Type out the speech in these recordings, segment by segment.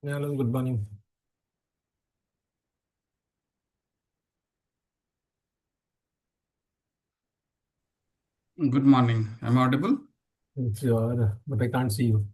Yeah, hello, good morning. Good morning. Am I audible? If you are, but I can't see you.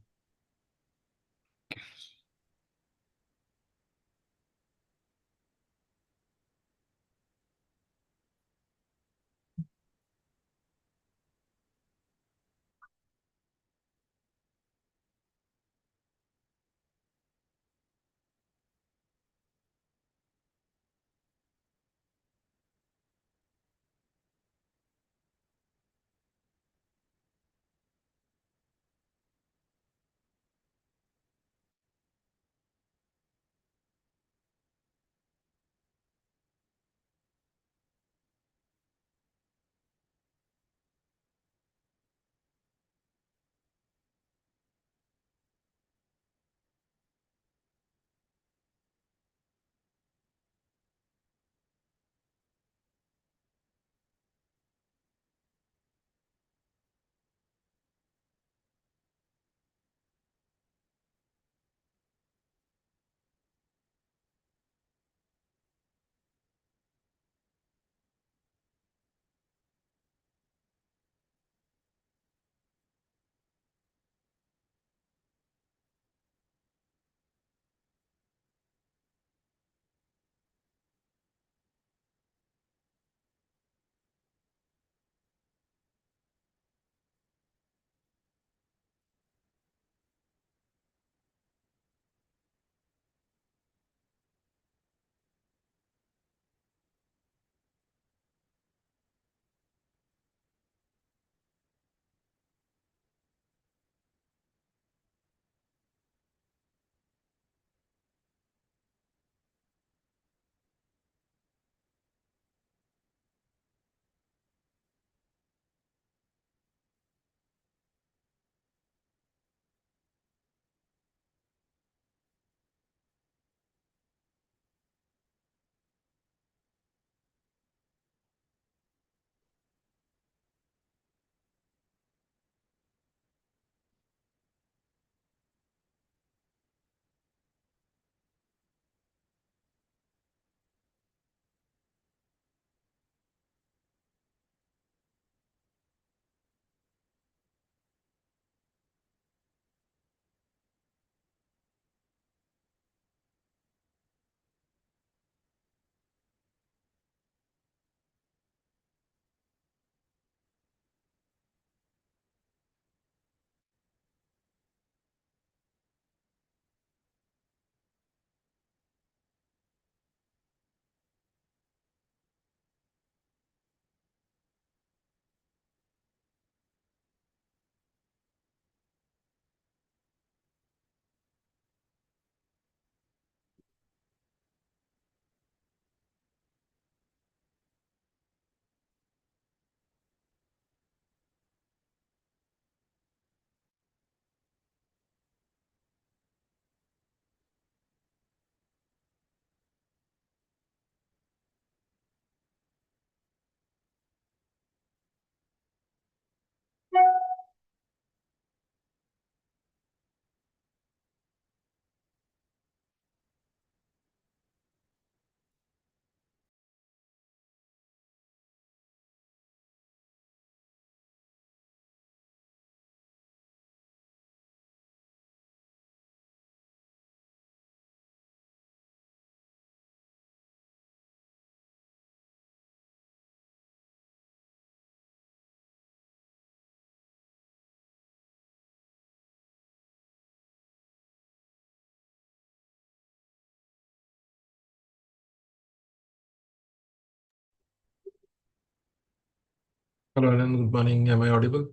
Hello, Alan, good morning. Am I audible?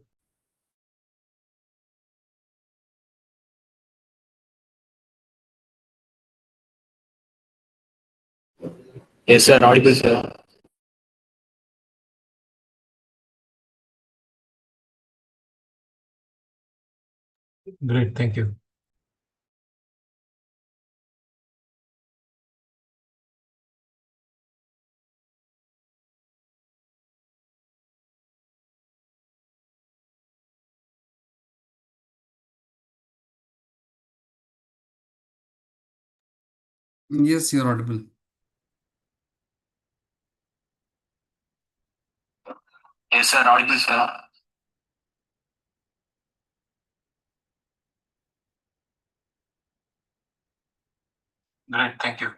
Yes, sir. Audible, sir. Great, thank you. Yes, you're audible. Yes, sir. Audible, sir. Great. Thank you.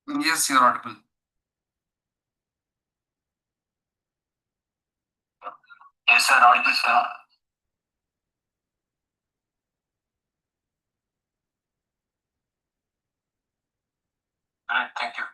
Yes, you're audible. Yes, sir. Audible, sir. Great. Thank you.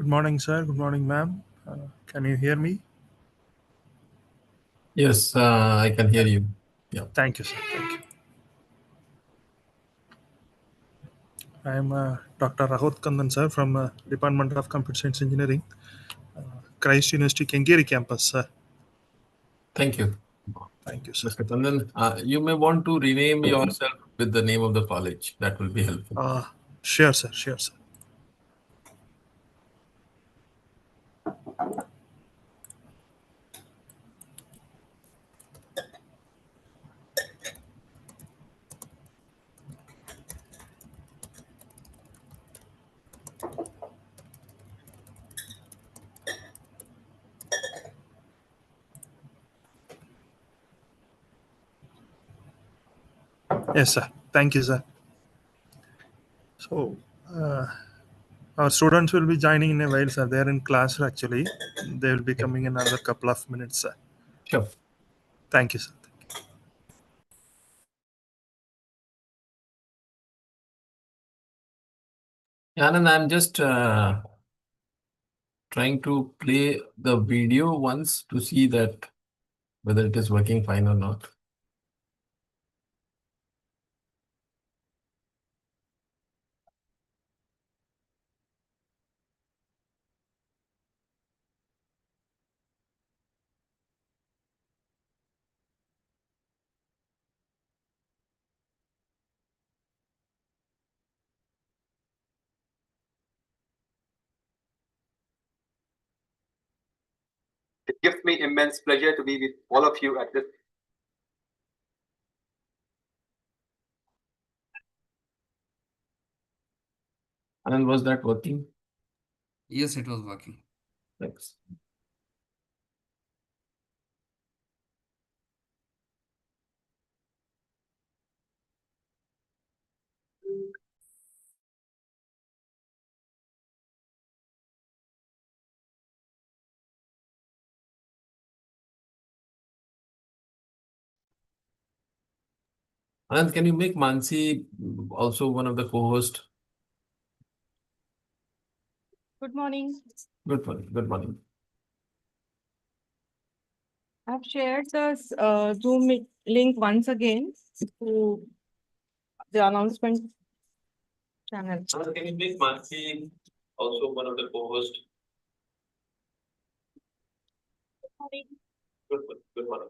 Good morning, sir. Good morning, ma'am. Can you hear me? Yes, I can hear you. Yeah. Thank you, sir. Thank you. I am Dr. Rahot Kandan, sir, from Department of Computer Science Engineering, Christ University, Kengeri campus, sir. Thank you. Thank you, sir. Mr. Kandan, you may want to rename yourself with the name of the college. That will be helpful. Sure, sir. Sure, sir. Yes, sir. Thank you, sir. So, our students will be joining in a while, sir. They are in class, actually. They will be coming in another couple of minutes, sir. Sure. Thank you, sir. Anand, I'm just trying to play the video once to see that whether it is working fine or not. It gives me immense pleasure to be with all of you at this. Anand, was that working? Yes, it was working. Thanks. Anand, can you make Mansi also one of the co-hosts? Good morning. Good morning. Good morning. I've shared the Zoom link once again to the announcement channel. Anand, can you make Mansi also one of the co-hosts? Good morning. Good morning.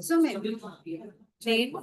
So maybe Jane.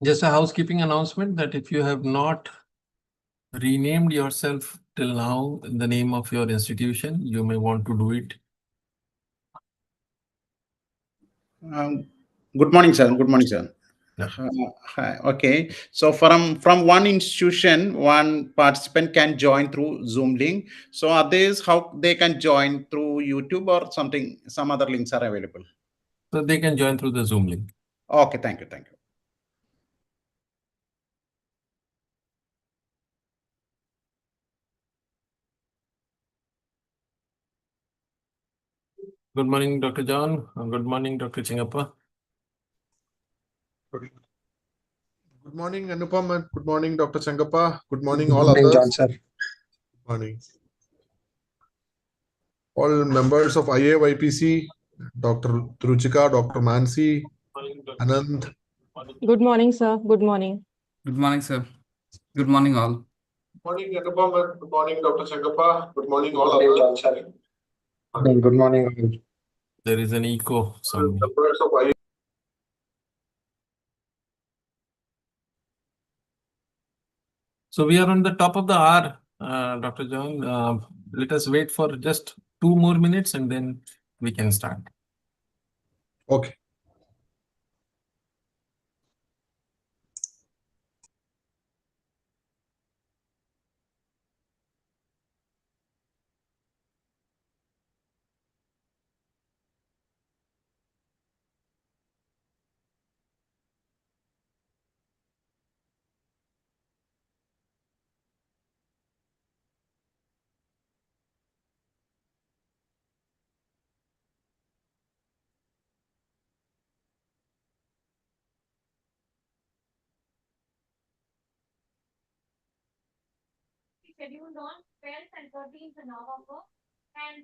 Just a housekeeping announcement that if you have not renamed yourself till now in the name of your institution, you may want to do it. Good morning, sir. Good morning, sir. Yeah. Hi. Okay. So from one institution, one participant can join through Zoom link. So others, how they can join through YouTube or something? Some other links are available. So they can join through the Zoom link. Okay. Thank you. Thank you. Good morning, Dr. John. Good morning, Dr. Chingappa. Good morning, Anupam, and good morning, Dr. Changappa. Good morning, Good all morning, others. John, sir. Good morning. All members of IAYPC, Dr. Truchika, Dr. Mansi, Anand. Good morning, sir. Good morning. Good morning, sir. Good morning, all. Good morning, Anupam, and good morning, Dr. Changappa. Good morning, all others. John, sir. Good morning, all. There is an echo All somewhere. members of IA. So we are on the top of the hour, Dr. John. Let us wait for just 2 more minutes and then we can start. Okay. Scheduled on 12th and 13th November, and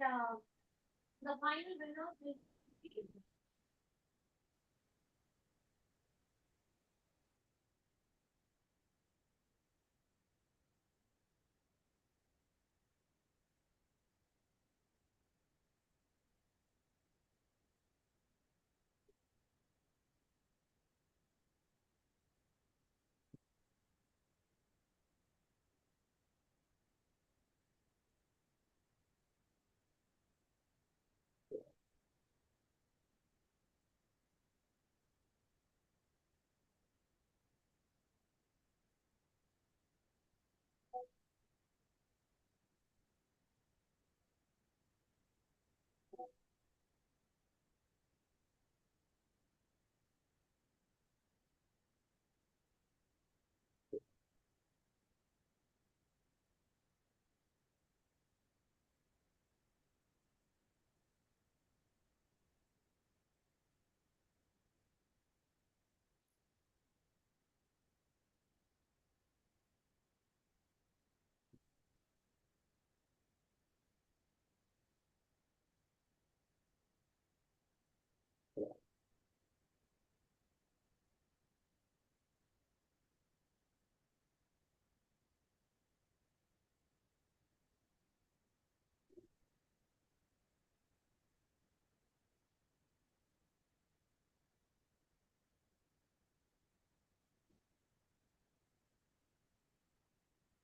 the final winner will be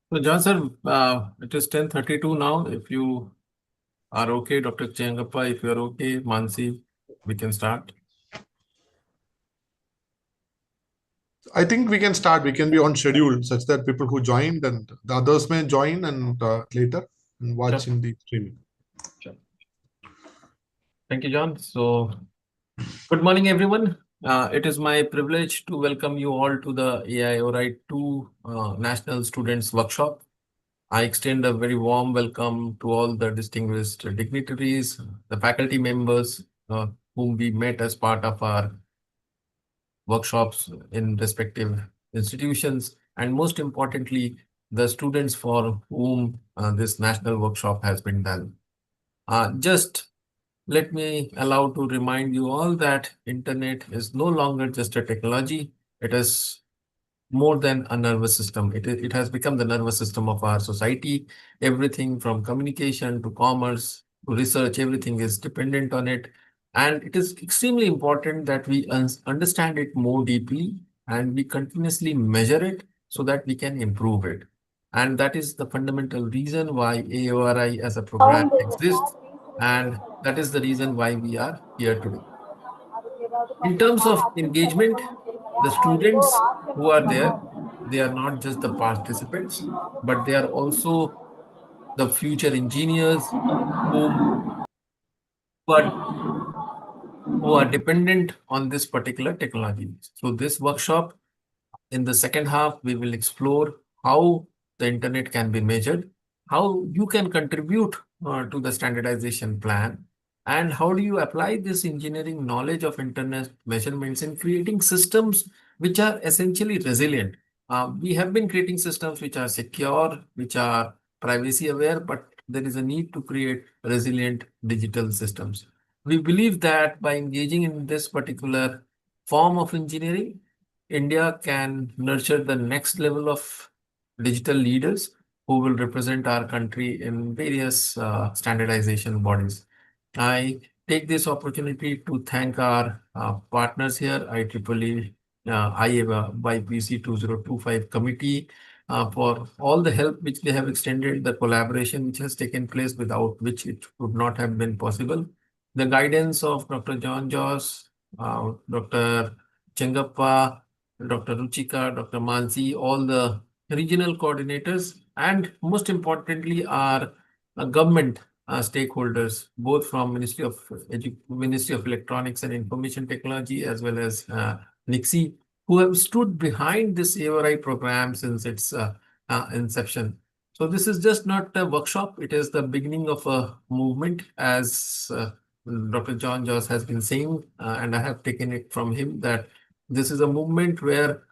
So, John sir, it is 10:32 now. If you are okay, Dr. Chengappa, if you are okay, Mansi, we can start. I think we can start. We can be on schedule such that people who joined and the others may join and later and watch Sure. in the streaming. Thank you, John. So, good morning, everyone. It is my privilege to welcome you all to the AIORI-2 National Students Workshop. I extend a very warm welcome to all the distinguished dignitaries, the faculty members whom we met as part of our workshops in respective institutions, and most importantly, the students for whom this national workshop has been done. Just let me allow to remind you all that internet is no longer just a technology. It is more than a nervous system. It has become the nervous system of our society. Everything from communication to commerce to research, everything is dependent on it. And it is extremely important that we understand it more deeply and we continuously measure it so that we can improve it. And that is the fundamental reason why AORI as a program exists. And that is the reason why we are here today. In terms of engagement, the students who are there, they are not just the participants, but they are also the future engineers whom who are dependent on this particular technology. So this workshop, in the second half, we will explore how the internet can be measured, how you can contribute to the standardization plan, and how do you apply this engineering knowledge of internet measurements in creating systems which are essentially resilient. We have been creating systems which are secure, which are privacy aware, but there is a need to create resilient digital systems. We believe that by engaging in this particular form of engineering, India can nurture the next level of digital leaders who will represent our country in various standardization bodies. I take this opportunity to thank our partners here, IEEE, IAYPC 2025 committee, for all the help which they have extended, the collaboration which has taken place without which it would not have been possible. The guidance of Dr. John Joss, Dr. Chengappa, Dr. Ruchika, Dr. Mansi, all the regional coordinators, and most importantly, our government stakeholders, both from Ministry of Electronics and Information Technology as well as NIXI, who have stood behind this AORI program since its inception. So this is just not a workshop, it is the beginning of a movement, as Dr. John Joss has been saying, and I have taken it from him that this is a movement where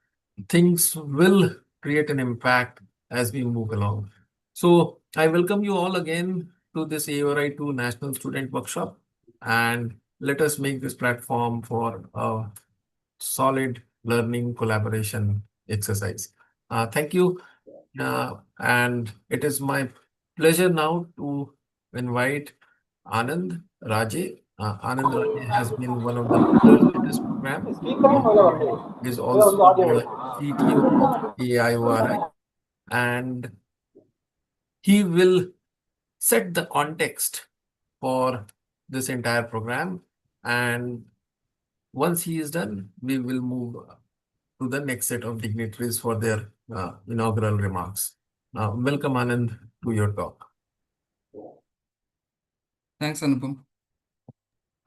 things will create an impact as we move along. So I welcome you all again to this AORI-2 National Student Workshop, and let us make this platform for a solid learning collaboration exercise. Thank you. And it is my pleasure now to invite Anand Raje. Anand Raje has been one of the leaders in this program. He is also the CTO of AIORI, and he will set the context for this entire program. And once he is done, we will move to the next set of dignitaries for their inaugural remarks. Welcome, Anand, to your talk. Thanks, Anupam.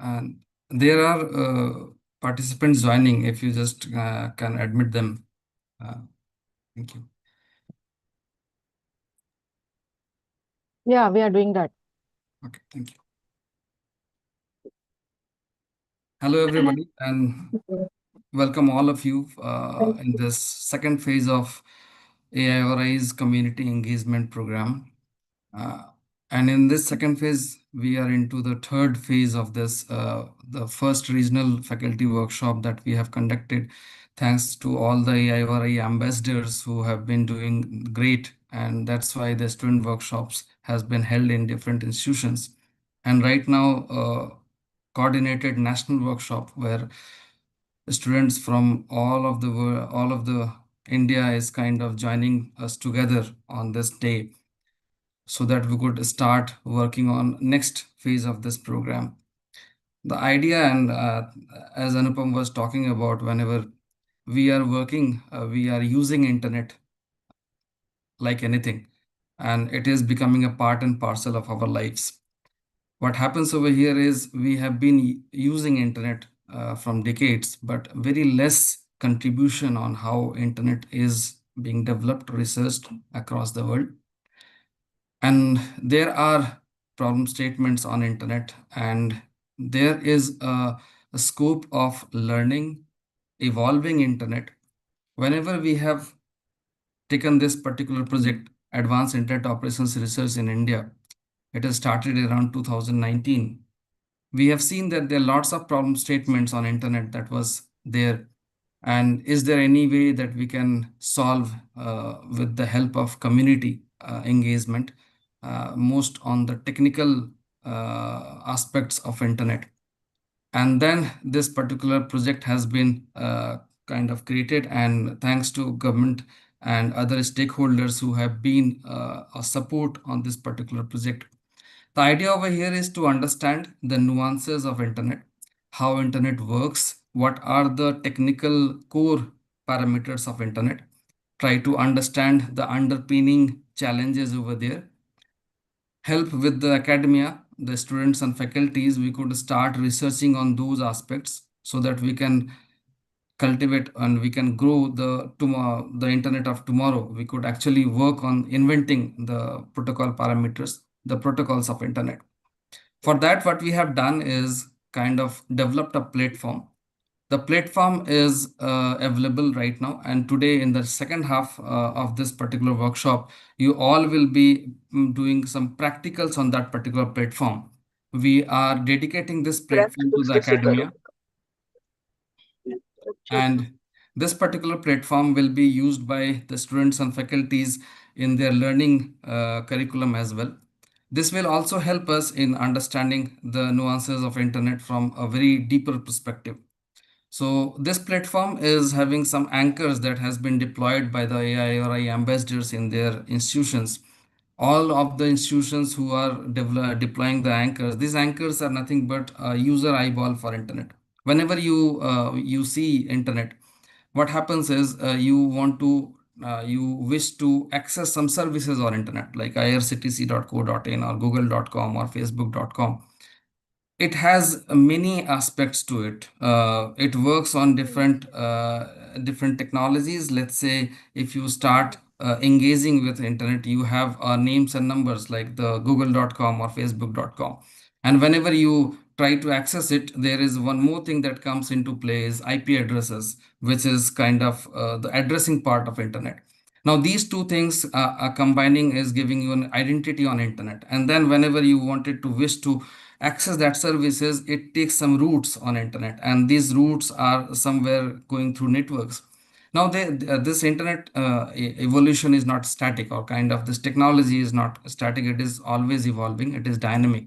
And there are participants joining. If you just can admit them. Thank you. Yeah, we are doing that. Okay, thank you. Hello, everybody, and welcome all of you in this second phase of AIORI's community engagement program. And in this second phase, we are into the third phase of this, the first regional faculty workshop that we have conducted. Thanks to all the AIORI ambassadors who have been doing great. And that's why the student workshops has been held in different institutions. And right now, coordinated national workshop where students from all of the India is kind of joining us together on this day so that we could start working on next phase of this program. The idea, and as Anupam was talking about, whenever we are working, we are using internet like anything, and it is becoming a part and parcel of our lives. What happens over here is we have been using internet from decades, but very less contribution on how internet is being developed, researched across the world. And there are problem statements on internet, and there is a scope of learning, evolving internet. Whenever we have taken this particular project, Advanced Internet Operations Research in India, it has started around 2019. We have seen that there are lots of problem statements on internet that was there. And is there any way that we can solve with the help of community engagement, most on the technical aspects of internet? And then this particular project has been kind of created, and thanks to government and other stakeholders who have been a support on this particular project. The idea over here is to understand the nuances of internet, how internet works, what are the technical core parameters of internet, try to understand the underpinning challenges over there, help with the academia, the students and faculties. We could start researching on those aspects so that we can cultivate and we can grow the internet of tomorrow. We could actually work on inventing the protocol parameters, the protocols of internet. For that, what we have done is kind of developed a platform. The platform is available right now, and today in the second half of this particular workshop, you all will be doing some practicals on that particular platform. We are dedicating this platform to the academia, and this particular platform will be used by the students and faculties in their learning curriculum as well. This will also help us in understanding the nuances of internet from a very deeper perspective. So this platform is having some anchors that has been deployed by the AIORI ambassadors in their institutions. All of the institutions who are deploying the anchors, these anchors are nothing but a user eyeball for internet. Whenever you see internet, what happens is you wish to access some services on internet like irctc.co.in or google.com or facebook.com. It has many aspects to it. It works on different technologies. Let's say if you start engaging with internet, you have names and numbers like the google.com or facebook.com. And whenever you try to access it, there is one more thing that comes into play is IP addresses, which is kind of the addressing part of internet. Now, these two things are combining is giving you an identity on internet. And then whenever you wanted to wish to access that services, it takes some routes on internet, and these routes are somewhere going through networks. Now, this internet evolution is not static, or kind of this technology is not static. It is always evolving. It is dynamic.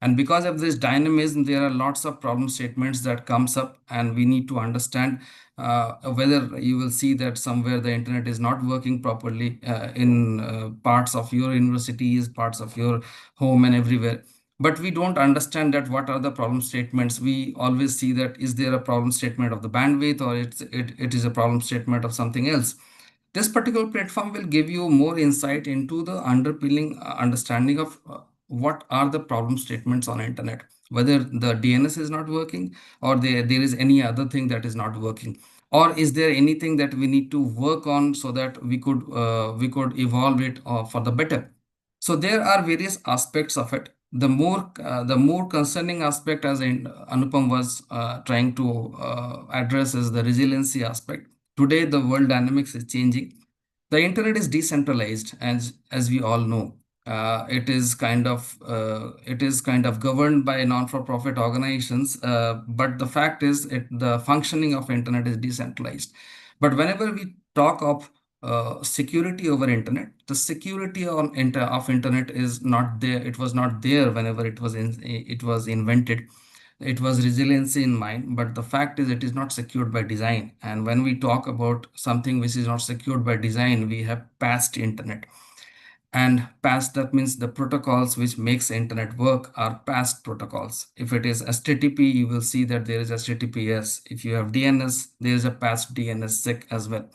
And because of this dynamism, there are lots of problem statements that comes up, and we need to understand whether you will see that somewhere the internet is not working properly in parts of your universities, parts of your home and everywhere. But we don't understand that what are the problem statements. We always see that is there a problem statement of the bandwidth, or it is a problem statement of something else. This particular platform will give you more insight into the underpinning understanding of what are the problem statements on internet, whether the DNS is not working, or there is any other thing that is not working, or is there anything that we need to work on so that we could evolve it for the better. So there are various aspects of it. The more concerning aspect, as Anupam was trying to address, is the resiliency aspect. Today, the world dynamics is changing. The internet is decentralized, as we all know. It is kind of governed by non-for-profit organizations. But the fact is, the functioning of internet is decentralized. But whenever we talk of security over internet, the security of internet is not there. It was not there whenever it was invented. it was resiliency in mind, but the fact is it is not secured by design. And when we talk about something which is not secured by design, we have past internet. And past, that means the protocols which makes internet work are past protocols. If it is HTTP, you will see that there is HTTPS. If you have DNS, there is a past DNSSEC as well.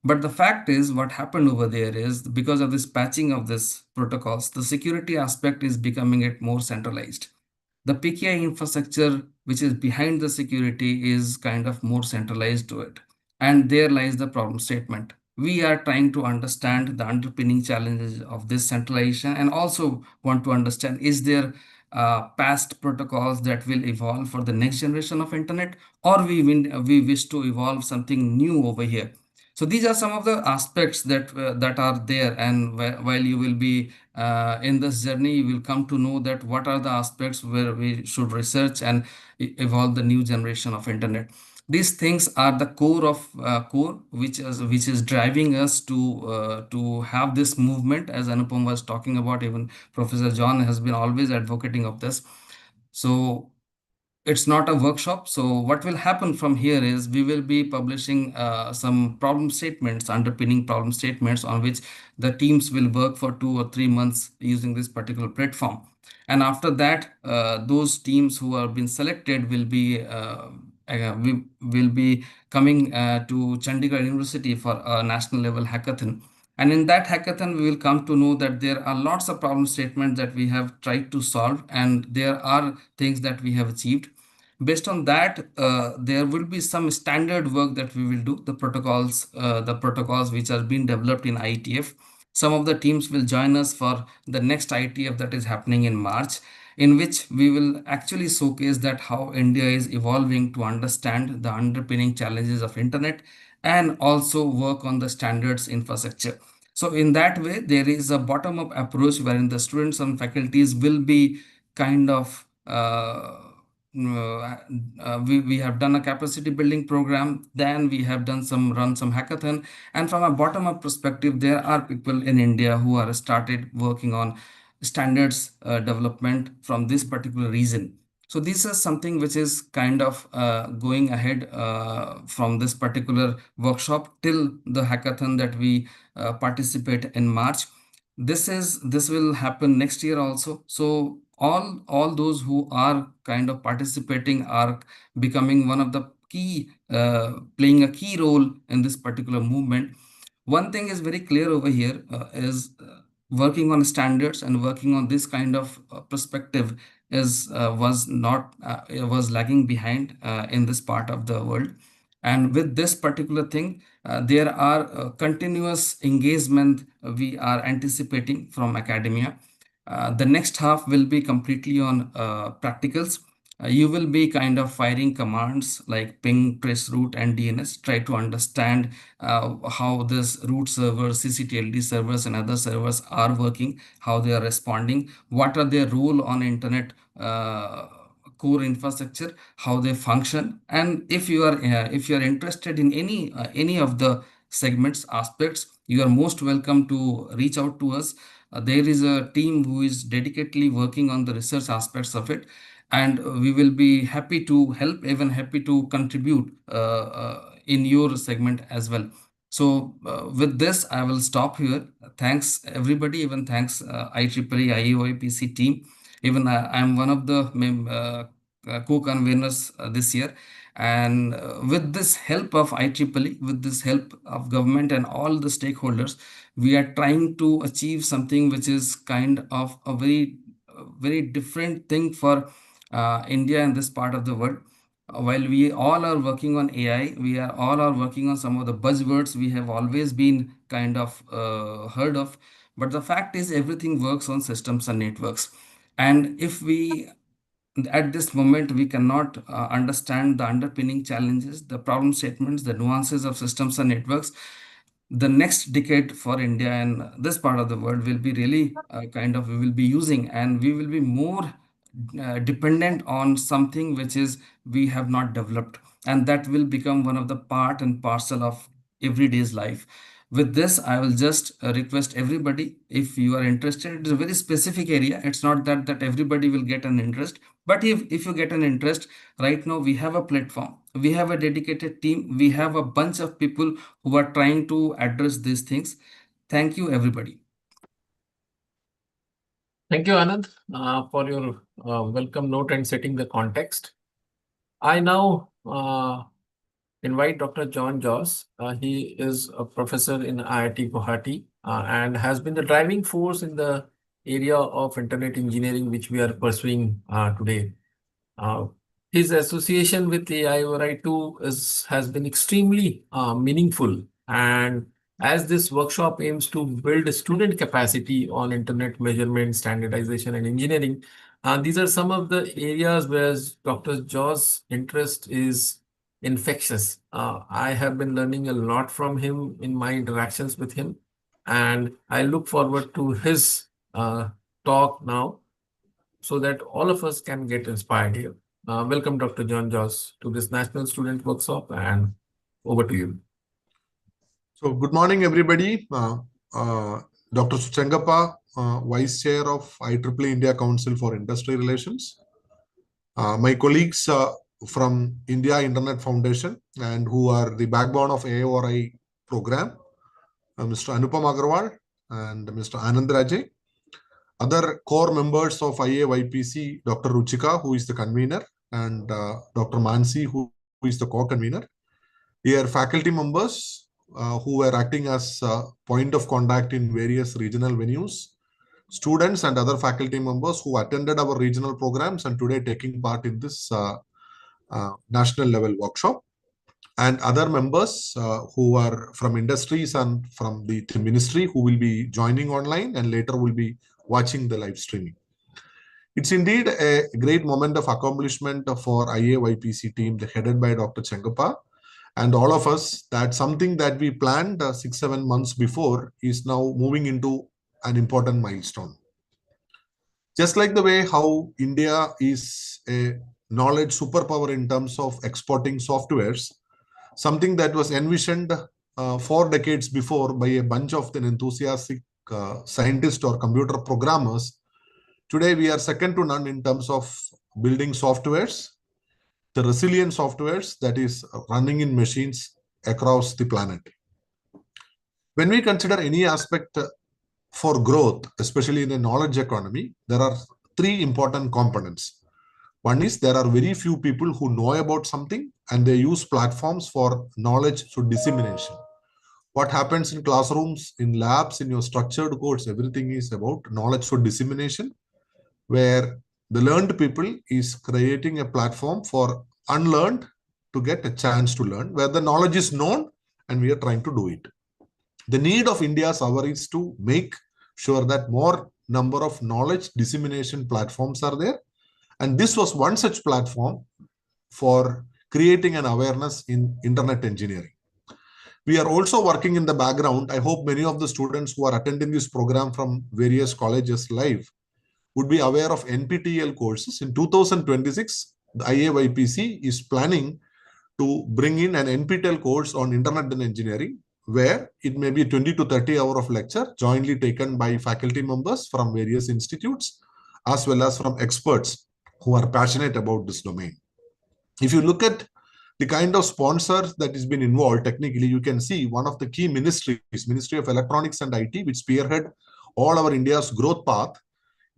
But the fact is, what happened over there is because of this patching of this protocols, the security aspect is becoming it more centralized. The PKI infrastructure, which is behind the security, is kind of more centralized to it. And there lies the problem statement. We are trying to understand the underpinning challenges of this centralization and also want to understand, is there past protocols that will evolve for the next generation of internet, or we wish to evolve something new over here. So these are some of the aspects that are there, and while you will be in this journey, you will come to know that what are the aspects where we should research and evolve the new generation of internet. These things are the core of core, which is driving us to have this movement, as Anupam was talking about. Even Professor John has been always advocating of this. So it's not a workshop. So what will happen from here is we will be publishing some problem statements, underpinning problem statements on which the teams will work for 2 or 3 months using this particular platform. And after that, those teams who have been selected will be coming to Chandigarh University for a national level hackathon. And in that hackathon, we will come to know that there are lots of problem statements that we have tried to solve, and there are things that we have achieved. Based on that, there will be some standard work that we will do, the protocols which are being developed in IETF. Some of the teams will join us for the next IETF that is happening in March, in which we will actually showcase that how India is evolving to understand the underpinning challenges of internet and also work on the standards infrastructure. So in that way, there is a bottom-up approach wherein the students and faculties will be kind of we have done a capacity building program, then we have run some hackathon, and from a bottom up perspective, there are people in India who are started working on standards development from this particular region. So this is something which is kind of going ahead from this particular workshop till the hackathon that we participate in March. This will happen next year also. So all those who are kind of participating are becoming one of the key playing a key role in this particular movement. One thing is very clear over here is working on standards and working on this kind of perspective is was lagging behind in this part of the world. And with this particular thing, there are continuous engagement we are anticipating from academia. The next half will be completely on practicals. You will be kind of firing commands like ping, trace route, and DNS. Try to understand how this root servers, CCTLD servers, and other servers are working, how they are responding, what are their role on internet core infrastructure, how they function. And if you are interested in any of the segments aspects, you are most welcome to reach out to us. There is a team who is dedicatedly working on the research aspects of it, and we will be happy to help, even happy to contribute in your segment as well. So with this, I will stop here. Thanks everybody, even thanks IEEE IOIPC team. Even I'm one of the co-conveners this year. And with this help of IEEE, with this help of government and all the stakeholders, we are trying to achieve something which is kind of a very different thing for India and this part of the world. While we all are working on AI, we are all are working on some of the buzzwords we have always been kind of heard of. But the fact is, everything works on systems and networks. And if we at this moment we cannot understand the underpinning challenges, the problem statements, the nuances of systems and networks, the next decade for India and this part of the world will be really kind of we will be using, and we will be more dependent on something which is we have not developed, and that will become one of the part and parcel of everyday's life. With this, I will just request everybody, if you are interested, it's a very specific area. It's not that everybody will get an interest, but if you get an interest, right now we have a platform, we have a dedicated team, we have a bunch of people who are trying to address these things. Thank you, everybody. Thank you, Anand, for your welcome note and setting the context. I now invite Dr. John Joss. He is a professor in IIT Guwahati and has been the driving force in the area of internet engineering, which we are pursuing today. His association with AIORI-2 has been extremely meaningful. And as this workshop aims to build student capacity on internet measurement, standardization, and engineering, these are some of the areas where Dr. Joss' interest is infectious. I have been learning a lot from him in my interactions with him, and I look forward to his talk now so that all of us can get inspired here. Welcome, Dr. John Joss, to this National Student Workshop, and over to you. So, good morning, everybody. Dr. Suchengappa, Vice Chair of IEEE India Council for Industry Relations. My colleagues from India Internet Foundation and who are the backbone of AIORI program, Mr. Anupam Agarwal and Mr. Anand Rajay. Other core members of IAYPC, Dr. Ruchika, who is the convener, and Dr. Mansi, who is the co-convener. Dear faculty members who are acting as point of contact in various regional venues, students and other faculty members who attended our regional programs and today taking part in this national level workshop, and other members who are from industries and from the ministry who will be joining online and later will be watching the live streaming. It's indeed a great moment of accomplishment for IAYPC team headed by Dr. Chengappa and all of us, that something that we planned 6-7 months before is now moving into an important milestone. Just like the way how India is a knowledge superpower in terms of exporting softwares, something that was envisioned 4 decades before by a bunch of enthusiastic scientists or computer programmers. Today, we are second to none in terms of building softwares, the resilient softwares that is running in machines across the planet. When we consider any aspect for growth, especially in the knowledge economy, there are 3 important components. One is there are very few people who know about something and they use platforms for knowledge through dissemination. What happens in classrooms, in labs, in your structured codes, everything is about knowledge for dissemination, where the learned people is creating a platform for unlearned to get a chance to learn, where the knowledge is known and we are trying to do it. The need of India's hour is to make sure that more number of knowledge dissemination platforms are there. And this was one such platform for creating an awareness in internet engineering. We are also working in the background. I hope many of the students who are attending this program from various colleges live would be aware of NPTEL courses. In 2026, the IAYPC is planning to bring in an NPTEL course on internet and engineering, where it may be 20 to 30 hours of lecture jointly taken by faculty members from various institutes, as well as from experts who are passionate about this domain. If you look at the kind of sponsors that has been involved, technically, you can see one of the key ministries, Ministry of Electronics and IT, which spearhead all our India's growth path,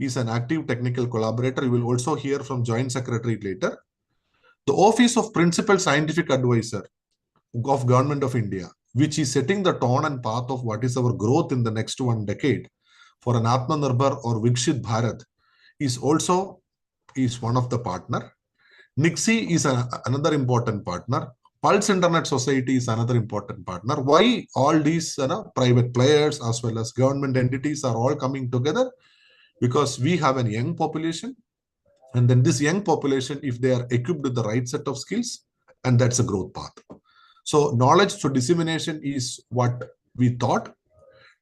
is an active technical collaborator. You will also hear from Joint Secretary later. The Office of Principal Scientific Advisor of Government of India, which is setting the tone and path of what is our growth in the next 1 decade for an Atmanirbhar or Viksit Bharat, is also one of the partner. NIXI is another important partner. Pulse Internet Society is another important partner. Why all these private players as well as government entities are all coming together? Because we have a young population, and then this young population, if they are equipped with the right set of skills, and that's a growth path. So knowledge through dissemination is what we thought.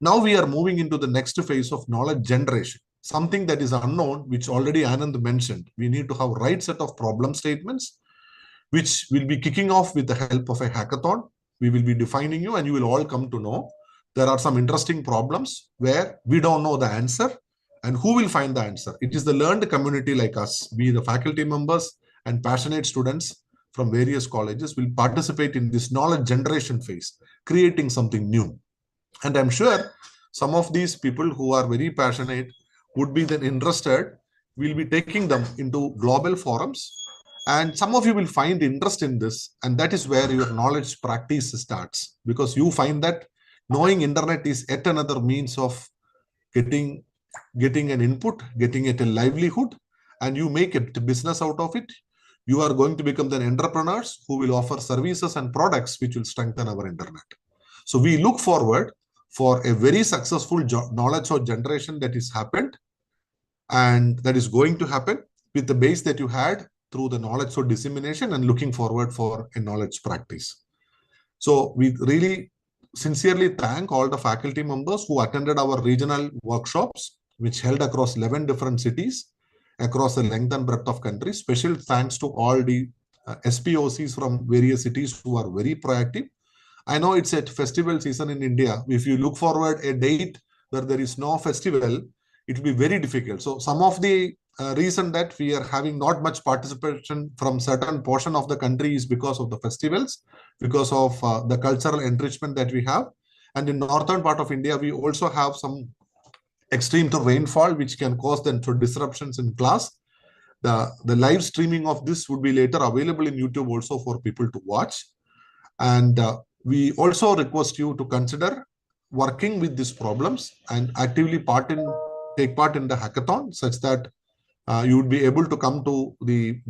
Now we are moving into the next phase of knowledge generation, something that is unknown, which already Anand mentioned. We need to have right set of problem statements, which will be kicking off with the help of a hackathon. We will be defining you and you will all come to know there are some interesting problems where we don't know the answer, and who will find the answer? It is the learned community like us, be the faculty members and passionate students from various colleges will participate in this knowledge generation phase, creating something new. And I'm sure some of these people who are very passionate would be then interested. We'll be taking them into global forums, and some of you will find interest in this, and that is where your knowledge practice starts, because you find that knowing internet is yet another means of getting an input, getting it a livelihood, and you make a business out of it. You are going to become the entrepreneurs who will offer services and products which will strengthen our internet. So we look forward for a very successful knowledge or generation that is happened and that is going to happen with the base that you had through the knowledge or dissemination, and looking forward for a knowledge practice. So we really sincerely thank all the faculty members who attended our regional workshops, which held across 11 different cities across the length and breadth of country. Special thanks to all the SPOCs from various cities who are very proactive. I know it's a festival season in India. If you look forward a date where there is no festival, it will be very difficult. So some of the reason that we are having not much participation from certain portion of the country is because of the festivals, because of the cultural enrichment that we have. And in northern part of India, we also have some extreme rainfall, which can cause then disruptions in class. The live streaming of this would be later available in YouTube also for people to watch. And we also request you to consider working with these problems and actively take part in the hackathon, such that you would be able to come to the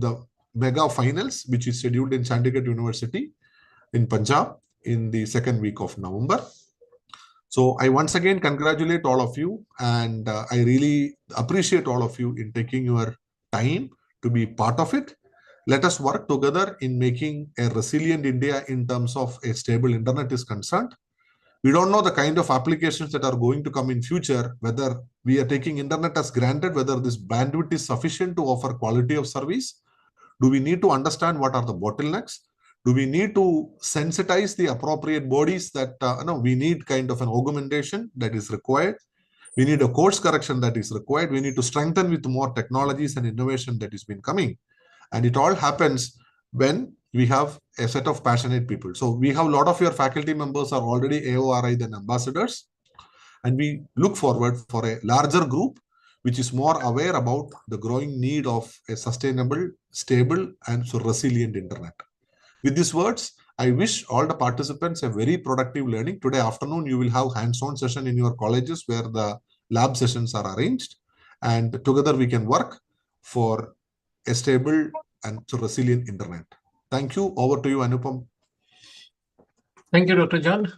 mega finals, which is scheduled in Chandigarh University in Punjab in the second week of November. So I once again congratulate all of you, and I really appreciate all of you in taking your time to be part of it. Let us work together in making a resilient India in terms of a stable internet is concerned. We don't know the kind of applications that are going to come in future, whether we are taking internet as granted, whether this bandwidth is sufficient to offer quality of service. Do we need to understand what are the bottlenecks? Do we need to sensitize the appropriate bodies that we need kind of an augmentation that is required? We need a course correction that is required. We need to strengthen with more technologies and innovation that has been coming. And it all happens when we have a set of passionate people. So we have a lot of your faculty members are already AORI then ambassadors. And we look forward for a larger group which is more aware about the growing need of a sustainable, stable, and so resilient internet. With these words, I wish all the participants a very productive learning. Today afternoon, you will have hands-on session in your colleges where the lab sessions are arranged. And together we can work for a stable and resilient internet. Thank you. Over to you, Anupam. Thank you, Dr. John.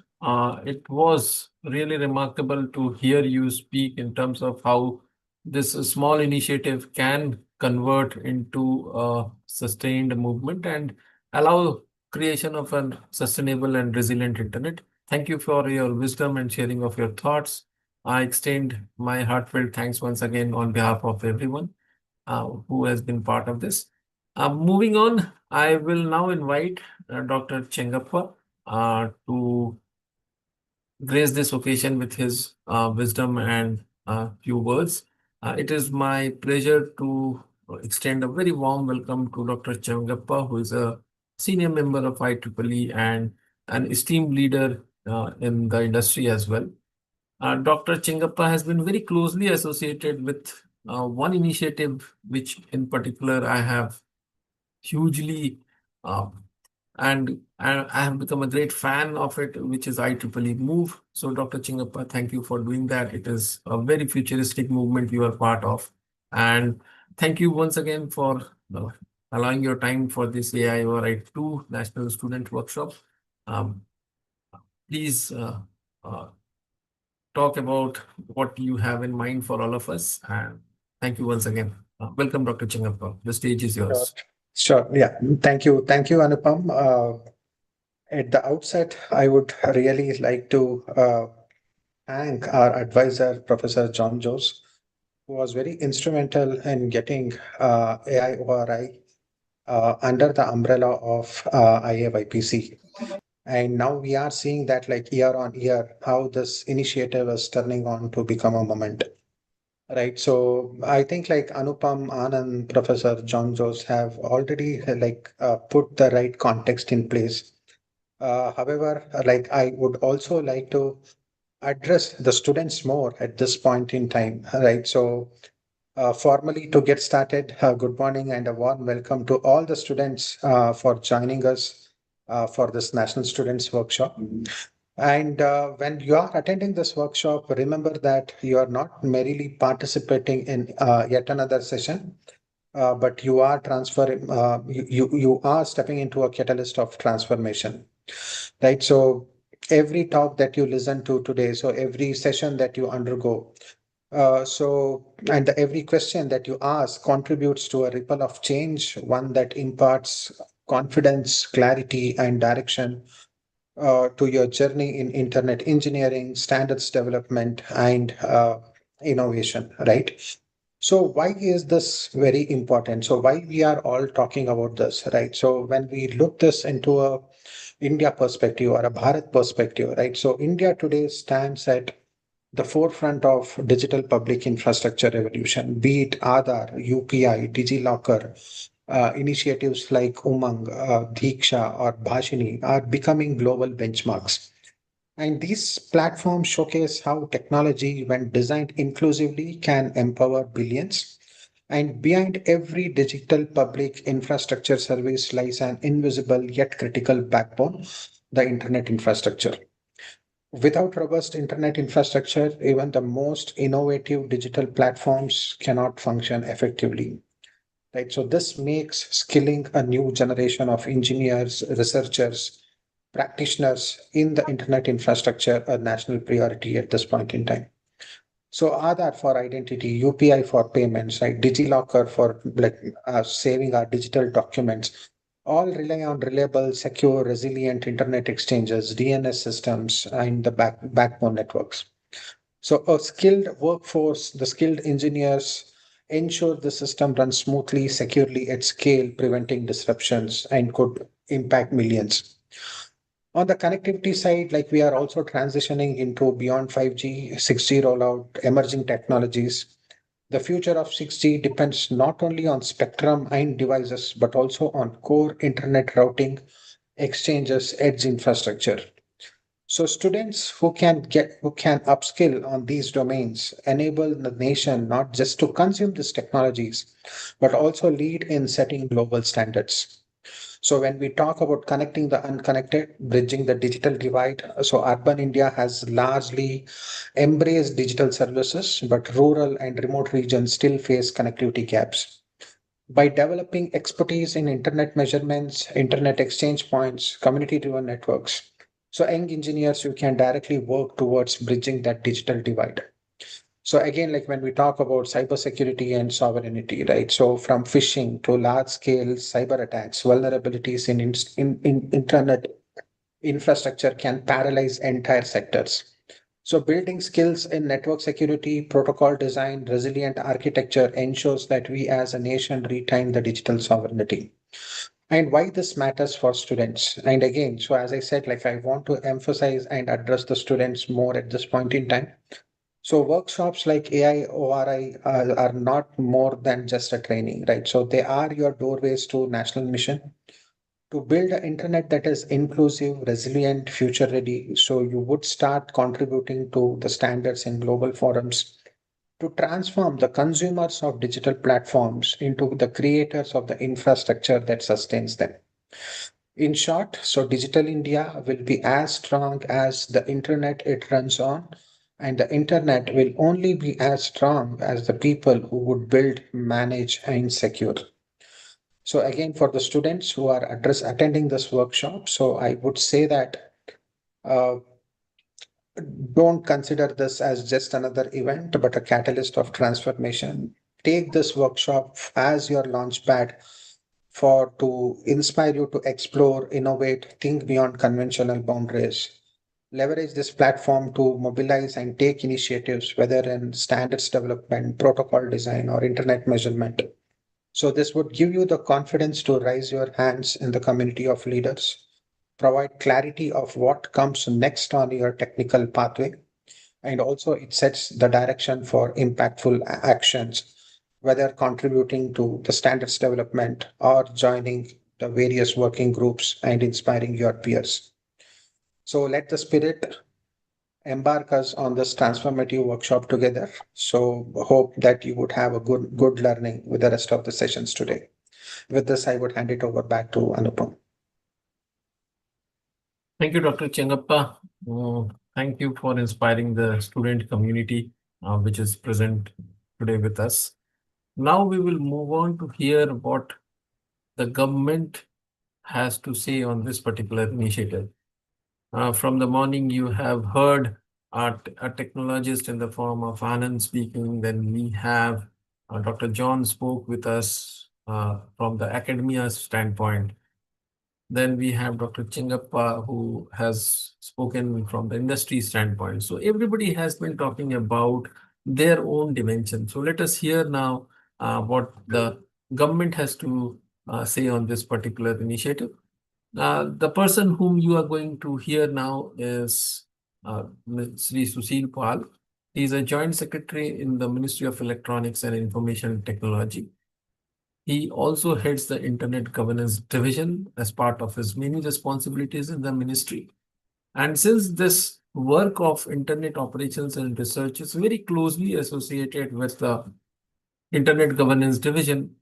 It was really remarkable to hear you speak in terms of how this small initiative can convert into a sustained movement and allow creation of a sustainable and resilient internet. Thank you for your wisdom and sharing of your thoughts. I extend my heartfelt thanks once again on behalf of everyone who has been part of this. Moving on, I will now invite Dr. Chengappa to grace this occasion with his wisdom and few words. It is my pleasure to extend a very warm welcome to Dr. Chengappa, who is a senior member of IEEE and an esteemed leader in the industry as well. Dr. Chengappa has been very closely associated with one initiative, which in particular I have hugely and I have become a great fan of it, which is IEEE Move. So Dr. Chengappa, thank you for doing that. It is a very futuristic movement you are part of. And thank you once again for allowing your time for this AIORI-2 National Student Workshop. Please talk about what you have in mind for all of us. And thank you once again. Welcome, Dr. Chengappa. The stage is yours. Sure. Yeah. Thank you. Thank you, Anupam. At the outset, I would really like to thank our advisor, Professor John Jose, who was very instrumental in getting AIORI under the umbrella of IAYPC. And now we are seeing that like year on year, how this initiative is turning on to become a moment. Right. So I think like Anupam, Anand, Professor John Joes have already put the right context in place. However, like I would also like to address the students more at this point in time. Right. So formally to get started, good morning and a warm welcome to all the students for joining us for this National Students Workshop. And when you are attending this workshop, remember that you are not merely participating in yet another session, but you are transferring, you are stepping into a catalyst of transformation, right? So every talk that you listen to today, so every session that you undergo, and every question that you ask contributes to a ripple of change, one that imparts confidence, clarity, and direction to your journey in internet engineering, standards development, and innovation, right? So why is this very important? So why we are all talking about this, right? So when we look this into a India perspective or a Bharat perspective, right? So India today stands at the forefront of digital public infrastructure revolution, be it Aadhaar, UPI, DigiLocker, initiatives like Umang, Diksha, or Bhashini are becoming global benchmarks. And these platforms showcase how technology, when designed inclusively, can empower billions. And behind every digital public infrastructure service lies an invisible yet critical backbone, the internet infrastructure. Without robust internet infrastructure, even the most innovative digital platforms cannot function effectively. Right. So this makes skilling a new generation of engineers, researchers, practitioners in the internet infrastructure a national priority at this point in time. So Aadhaar for identity, UPI for payments, right? DigiLocker for saving our digital documents, all rely on reliable, secure, resilient internet exchanges, DNS systems, and the backbone networks. So a skilled workforce, the skilled engineers ensure the system runs smoothly, securely at scale, preventing disruptions and could impact millions. On the connectivity side, like we are also transitioning into beyond 5G, 6G rollout, emerging technologies. The future of 6G depends not only on spectrum and devices, but also on core internet routing, exchanges, edge infrastructure. So students who can upskill on these domains enable the nation not just to consume these technologies, but also lead in setting global standards. So when we talk about connecting the unconnected, bridging the digital divide, so urban India has largely embraced digital services, but rural and remote regions still face connectivity gaps. By developing expertise in internet measurements, internet exchange points, community-driven networks, so young engineers, you can directly work towards bridging that digital divide. So again, like when we talk about cybersecurity and sovereignty, right? So from phishing to large-scale cyber attacks, vulnerabilities in internet infrastructure can paralyze entire sectors. So building skills in network security, protocol design, resilient architecture ensures that we as a nation retain the digital sovereignty. And why this matters for students. And again, so as I said, like I want to emphasize and address the students more at this point in time. So workshops like AIORI are not more than just a training, right? So they are your doorways to national mission to build an internet that is inclusive, resilient, future ready. So you would start contributing to the standards in global forums to transform the consumers of digital platforms into the creators of the infrastructure that sustains them. In short, so Digital India will be as strong as the internet it runs on, and the internet will only be as strong as the people who would build, manage, and secure. So again, for the students who are attending this workshop, so I would say that uh, don't consider this as just another event, but a catalyst of transformation. Take this workshop as your launch pad for to inspire you to explore, innovate, think beyond conventional boundaries. Leverage this platform to mobilize and take initiatives, whether in standards development, protocol design, or internet measurement. So this would give you the confidence to raise your hands in the community of leaders provide clarity of what comes next on your technical pathway. And also it sets the direction for impactful actions, whether contributing to the standards development or joining the various working groups and inspiring your peers. So let the spirit embark us on this transformative workshop together. So hope that you would have a good learning with the rest of the sessions today. With this, I would hand it over back to Anupam. Thank you, Dr. Chengappa. Thank you for inspiring the student community which is present today with us. Now we will move on to hear what the government has to say on this particular initiative. From the morning, you have heard a technologist in the form of Anand speaking. Then we have Dr. John spoke with us from the academia standpoint. Then we have Dr. Chingappa, who has spoken from the industry standpoint. So everybody has been talking about their own dimension. So let us hear now what the government has to say on this particular initiative. The person whom you are going to hear now is Sri Sushil Pal. He is a Joint Secretary in the Ministry of Electronics and Information Technology. He also heads the Internet Governance Division as part of his many responsibilities in the ministry. And since this work of Internet operations and research is very closely associated with the Internet Governance Division,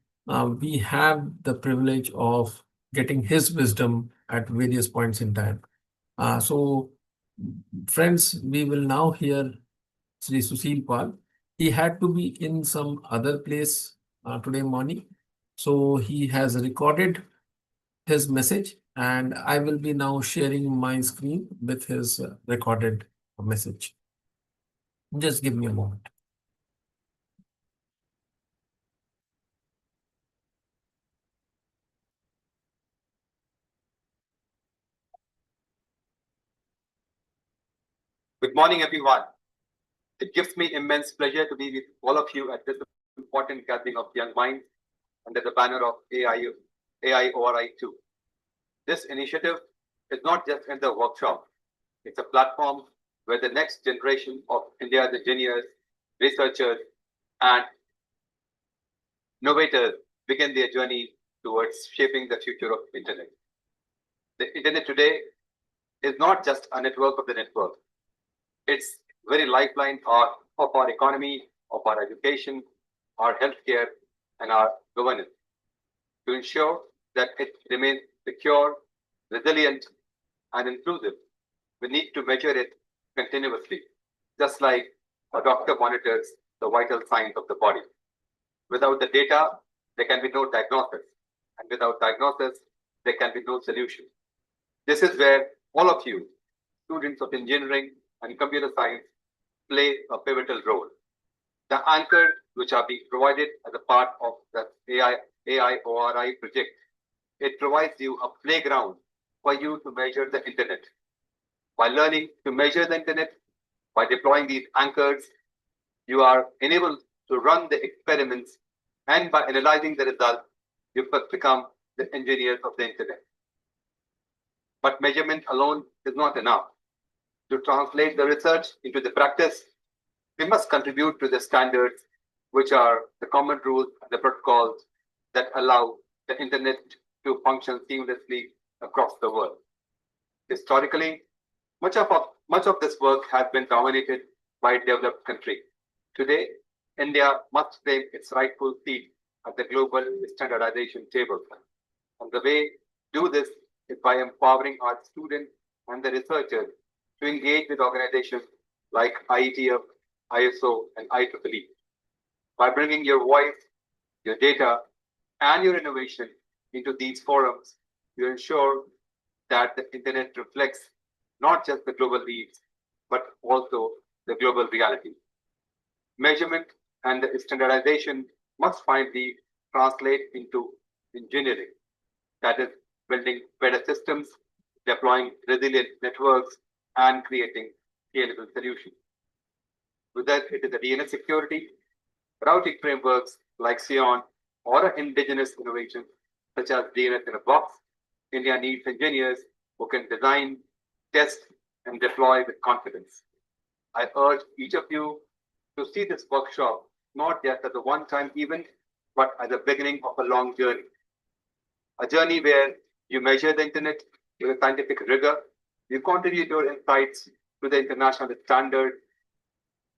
we have the privilege of getting his wisdom at various points in time. So, friends, we will now hear Sri Sushil Pal. He had to be in some other place today morning. So he has recorded his message, and I will be now sharing my screen with his recorded message. Just give me a moment. Good morning, everyone. It gives me immense pleasure to be with all of you at this important gathering of young minds under the banner of AIORI-2. This initiative is not just in the workshop. It's a platform where the next generation of India's engineers, researchers, and innovators begin their journey towards shaping the future of Internet. The Internet today is not just a network of the network. It's very lifeline of our economy, of our education, our healthcare, and our governance. To ensure that it remains secure, resilient, and inclusive, we need to measure it continuously, just like a doctor monitors the vital signs of the body. Without the data, there can be no diagnosis, and without diagnosis, there can be no solution. This is where all of you, students of engineering and computer science, play a pivotal role. The anchors which are being provided as a part of the AIORI project, it provides you a playground for you to measure the Internet. By learning to measure the Internet, by deploying these anchors, you are enabled to run the experiments, and by analyzing the results, you become the engineers of the Internet. But measurement alone is not enough. To translate the research into the practice, we must contribute to the standards, which are the common rules and the protocols that allow the Internet to function seamlessly across the world. Historically, much of this work has been dominated by developed countries. Today, India must claim its rightful seat at the global standardization table. And the way to do this is by empowering our students and the researchers to engage with organizations like IETF, ISO, and IEEE. By bringing your voice, your data, and your innovation into these forums, you ensure that the Internet reflects not just the global needs, but also the global reality. Measurement and the standardization must finally translate into engineering, that is, building better systems, deploying resilient networks, and creating scalable solutions. Whether it is the DNS security, routing frameworks like Xeon, or indigenous innovations such as DNS in a box, India needs engineers who can design, test, and deploy with confidence. I urge each of you to see this workshop not just as a one-time event, but as a beginning of a long journey. A journey where you measure the internet with a scientific rigor, you contribute your insights to the international standard,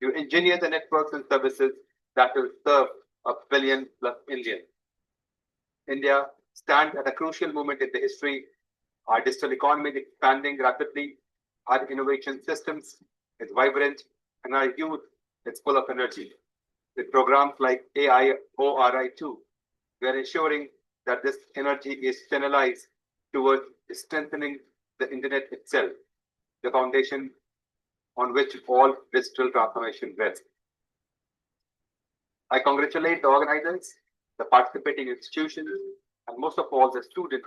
you engineer the networks and services that will serve a billion plus Indians. India stands at a crucial moment in the history. Our digital economy is expanding rapidly, our innovation systems is vibrant, and our youth is full of energy. With programs like AIORI-2, we are ensuring that this energy is channelized towards strengthening the internet itself, the foundation on which all digital transformation rests. I congratulate the organizers, the participating institutions, and most of all the students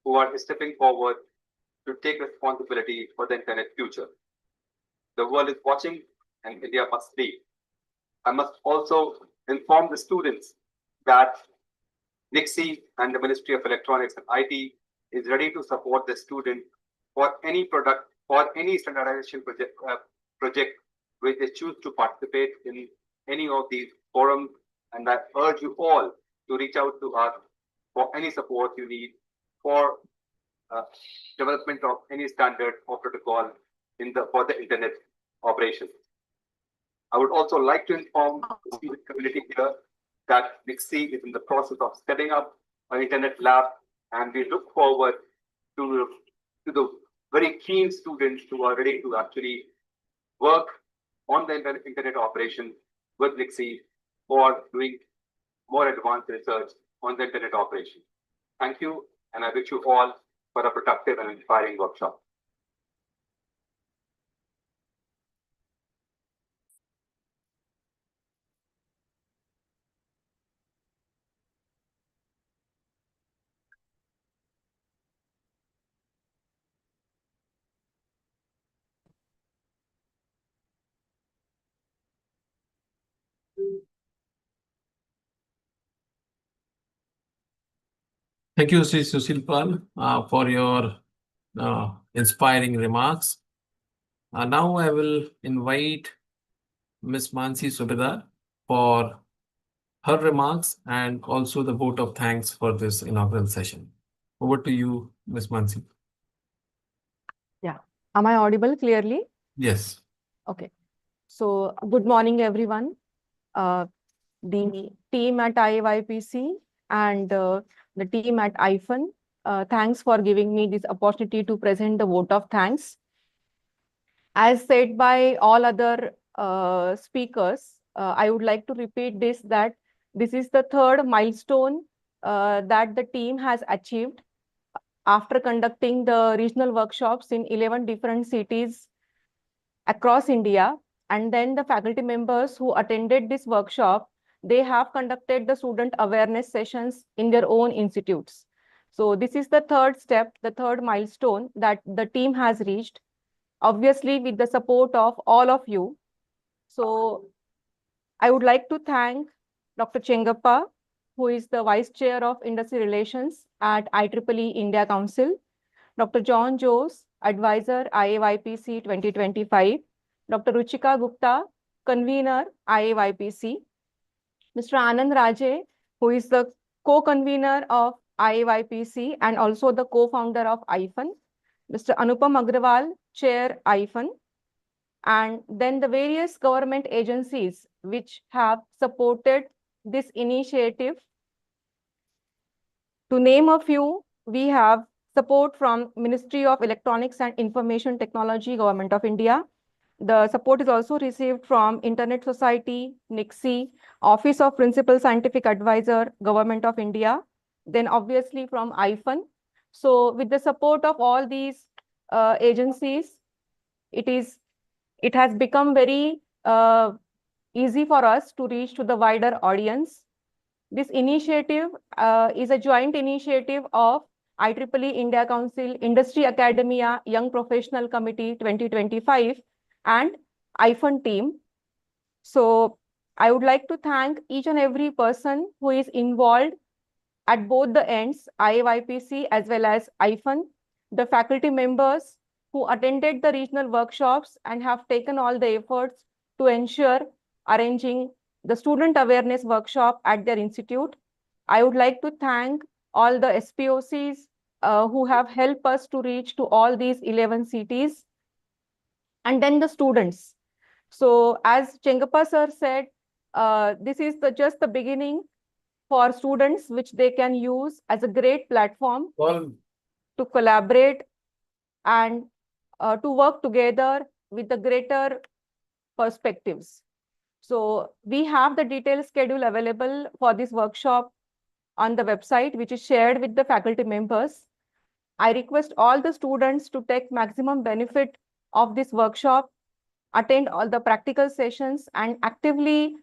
who are stepping forward to take responsibility for the internet future. The world is watching and India must lead. I must also inform the students that NIXI and the Ministry of Electronics and IT is ready to support the student for any product or any standardization project which they choose to participate in any of these forums. And I urge you all to reach out to us for any support you need for development of any standard or protocol for the internet operations. I would also like to inform the student community here that NIXI is in the process of setting up an internet lab, and we look forward to the very keen students who are ready to actually work on the internet operation with NIXI for doing more advanced research on the internet operation. Thank you, and I wish you all for a productive and inspiring workshop. Thank you, Sri Sushil Pal, for your inspiring remarks. Now I will invite Ms. Mansi Subedar for her remarks and also the vote of thanks for this inaugural session. Over to you, Ms. Mansi. Yeah. Am I audible clearly? Yes. Okay. So good morning, everyone. The team at IYPC and the team at IFAN, thanks for giving me this opportunity to present the vote of thanks. As said by all other speakers, I would like to repeat this, that this is the third milestone that the team has achieved after conducting the regional workshops in 11 different cities across India. And then the faculty members who attended this workshop, they have conducted the student awareness sessions in their own institutes. So this is the third step, the third milestone that the team has reached, obviously with the support of all of you. So I would like to thank Dr. Chengappa, who is the Vice Chair of Industry Relations at IEEE India Council, Dr. John Jose, Advisor IAYPC 2025, Dr. Ruchika Gupta, Convener IAYPC, Mr. Anand Raje, who is the co-convener of IAYPC and also the co-founder of IFAN, Mr. Anupam Agrawal, Chair IFAN, and then the various government agencies which have supported this initiative. To name a few, we have support from Ministry of Electronics and Information Technology, Government of India. The support is also received from Internet Society, NIXI, Office of Principal Scientific Advisor, Government of India, then obviously from IFAN. So with the support of all these agencies, it has become very easy for us to reach to the wider audience. This initiative is a joint initiative of IEEE India Council, Industry Academia, Young Professional Committee 2025 and IFAN team. So I would like to thank each and every person who is involved at both the ends, IAYPC as well as IFAN. the faculty members who attended the regional workshops and have taken all the efforts to ensure arranging the student awareness workshop at their institute. I would like to thank all the SPOCs who have helped us to reach to all these 11 cities, and then the students. So as Chengappa sir said, this is just the beginning for students, which they can use as a great platform to collaborate and to work together with the greater perspectives. So we have the detailed schedule available for this workshop on the website, which is shared with the faculty members. I request all the students to take maximum benefit of this workshop, attend all the practical sessions, and actively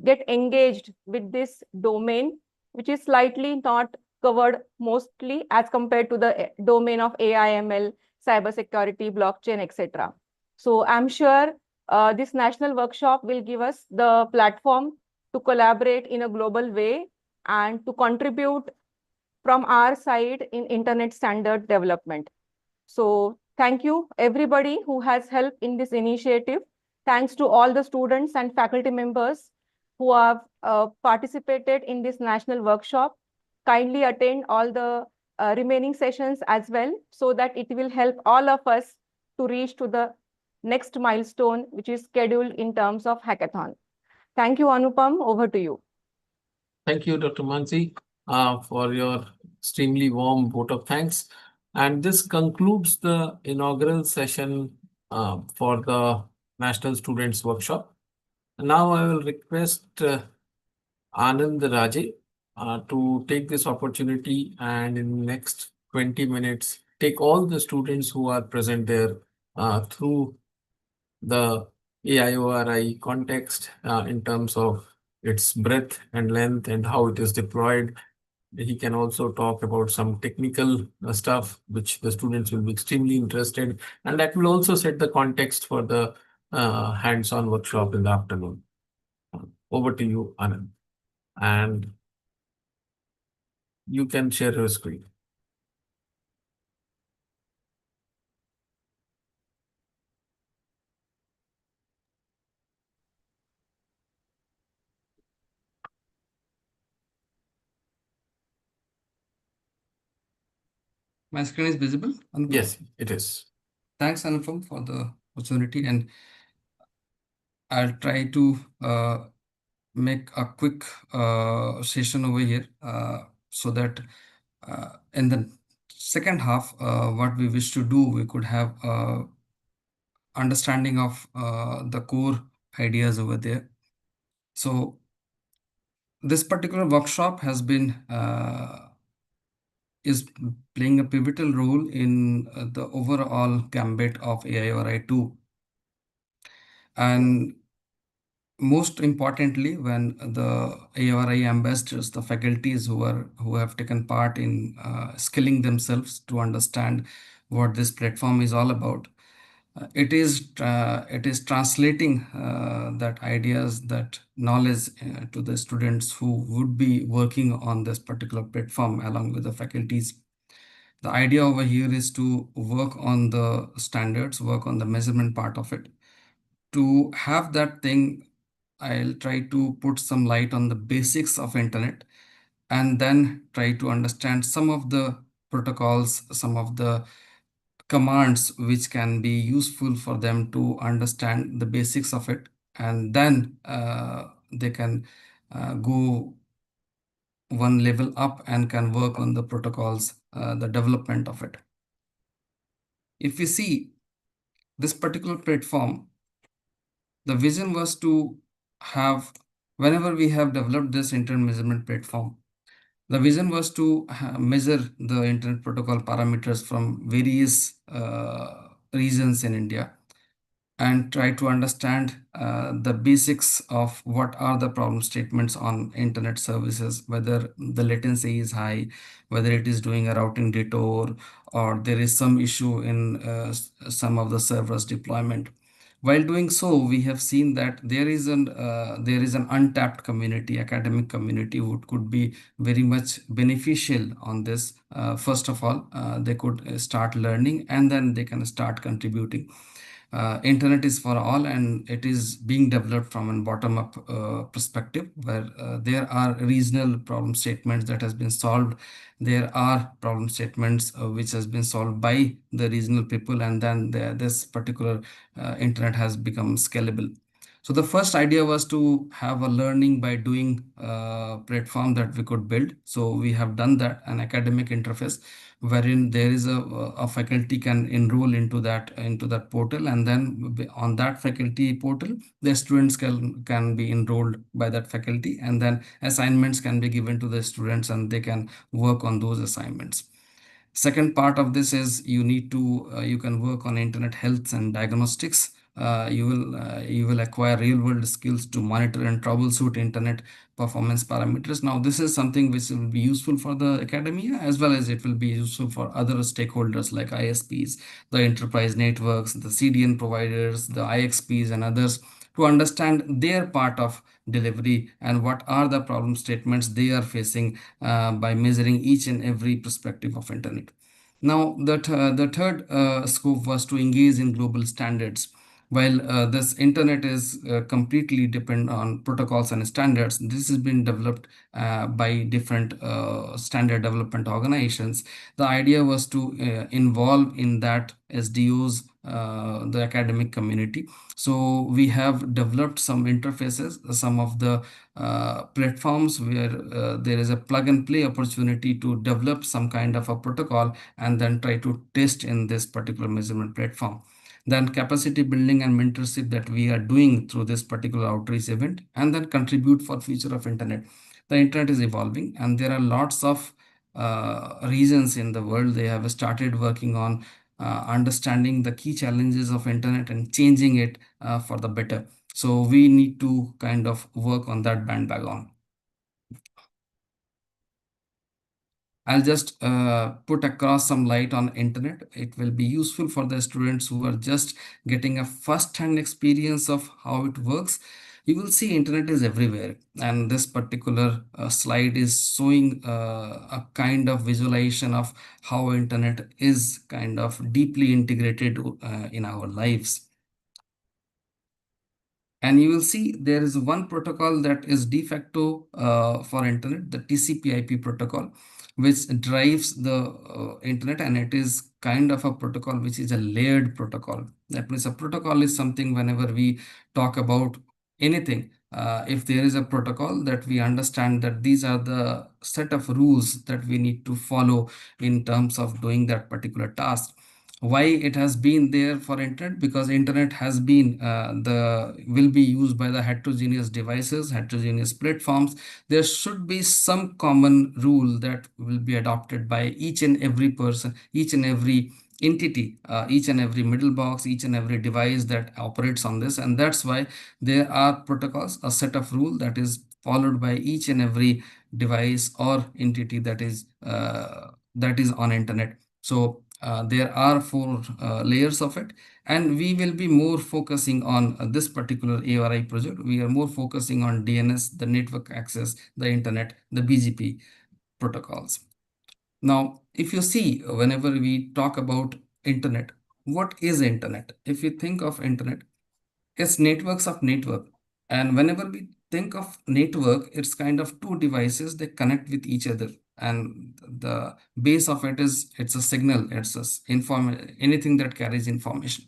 get engaged with this domain, which is slightly not covered mostly as compared to the domain of AI/ML, cybersecurity, blockchain, etc. So I'm sure this national workshop will give us the platform to collaborate in a global way and to contribute from our side in internet standard development. So thank you everybody who has helped in this initiative. Thanks to all the students and faculty members who have participated in this national workshop. Kindly attend all the remaining sessions as well, so that it will help all of us to reach to the next milestone, which is scheduled in terms of hackathon. Thank you, Anupam. Over to you. Thank you, Dr. Mansi, for your extremely warm vote of thanks. And this concludes the inaugural session for the National Students Workshop. Now I will request Anand Raje to take this opportunity and in the next 20 minutes, take all the students who are present there through the AIORI context in terms of its breadth and length and how it is deployed. He can also talk about some technical stuff, which the students will be extremely interested, and that will also set the context for the hands-on workshop in the afternoon. Over to you, Anand. And you can share your screen. My screen is visible, Anupam? Yes, it is. Thanks, Anupam, for the opportunity, and I'll try to make a quick session over here so that in the second half, what we wish to do, we could have understanding of the core ideas over there. So this particular workshop has been is playing a pivotal role in the overall gambit of AIORI-2. And most importantly, when the AIORI ambassadors, the faculties who have taken part in skilling themselves to understand what this platform is all about, it is translating that ideas, that knowledge to the students who would be working on this particular platform along with the faculties. The idea over here is to work on the standards, work on the measurement part of it. To have that thing, I'll try to put some light on the basics of internet and then try to understand some of the protocols, some of the commands which can be useful for them to understand the basics of it, and then they can go one level up and can work on the protocols, the development of it. If we see this particular platform, the vision was to have, whenever we have developed this internet measurement platform, the vision was to measure the internet protocol parameters from various regions in India and try to understand the basics of what are the problem statements on internet services, whether the latency is high, whether it is doing a routing detour, or there is some issue in some of the servers deployment. While doing so, we have seen that there is an untapped community, academic community, who could be very much beneficial on this. First of all, they could start learning, and then they can start contributing. Internet is for all, and it is being developed from a bottom-up perspective, where there are regional problem statements that has been solved. There are problem statements which has been solved by the regional people, and then this particular internet has become scalable. So the first idea was to have a learning by doing platform that we could build. So we have done that, an academic interface wherein there is a faculty can enroll into that portal, and then on that faculty portal, the students can be enrolled by that faculty, and then assignments can be given to the students, and they can work on those assignments. Second part of this is you can work on internet health and diagnostics. You will acquire real world skills to monitor and troubleshoot internet performance parameters. Now, this is something which will be useful for the academia, as well as it will be useful for other stakeholders like ISPs, the enterprise networks, the CDN providers, the IXPs, and others, to understand their part of delivery and what are the problem statements they are facing by measuring each and every perspective of internet. Now, the third scope was to engage in global standards. While this internet is completely dependent on protocols and standards, this has been developed by different standard development organizations. The idea was to involve in that SDOs, the academic community. So we have developed some interfaces, some of the platforms where there is a plug and play opportunity to develop some kind of a protocol and then try to test in this particular measurement platform. Then capacity building and mentorship that we are doing through this particular outreach event, and then contribute for future of internet. The internet is evolving, and there are lots of regions in the world. They have started working on understanding the key challenges of internet and changing it for the better. So we need to kind of work on that bandwagon. I'll just put across some light on internet. It will be useful for the students who are just getting a first-hand experience of how it works. You will see internet is everywhere, and this particular slide is showing a kind of visualization of how internet is kind of deeply integrated in our lives. And you will see there is one protocol that is de facto for internet, the TCP/IP protocol, which drives the internet, and it is kind of a protocol which is a layered protocol. That means a protocol is something whenever we talk about anything, if there is a protocol that we understand that these are the set of rules that we need to follow in terms of doing that particular task. Why it has been there for internet? Because internet has been will be used by the heterogeneous devices, heterogeneous platforms. There should be some common rule that will be adopted by each and every person, each and every entity, each and every middle box, each and every device that operates on this. And that's why there are protocols, a set of rule that is followed by each and every device or entity that is on internet. So there are four layers of it, and we will be more focusing on this particular AORI project. We are more focusing on DNS, the network access, the internet, the BGP protocols. Now, if you see, whenever we talk about internet, what is internet? If you think of internet, it's networks of network. And whenever we think of network, it's kind of two devices, they connect with each other. And the base of it is, it's a signal, anything that carries information.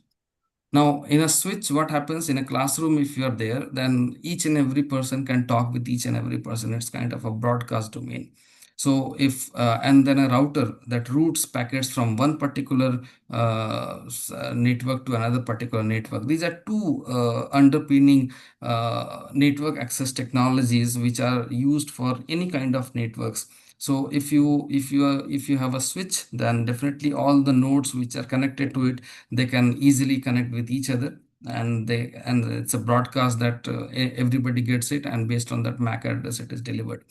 Now, in a switch, what happens in a classroom, if you are there, then each and every person can talk with each and every person. It's kind of a broadcast domain. So and then a router that routes packets from one particular network to another particular network. These are two underpinning network access technologies which are used for any kind of networks. So if you have a switch, then definitely all the nodes which are connected to it, they can easily connect with each other, and it's a broadcast that everybody gets it, and based on that MAC address it is delivered.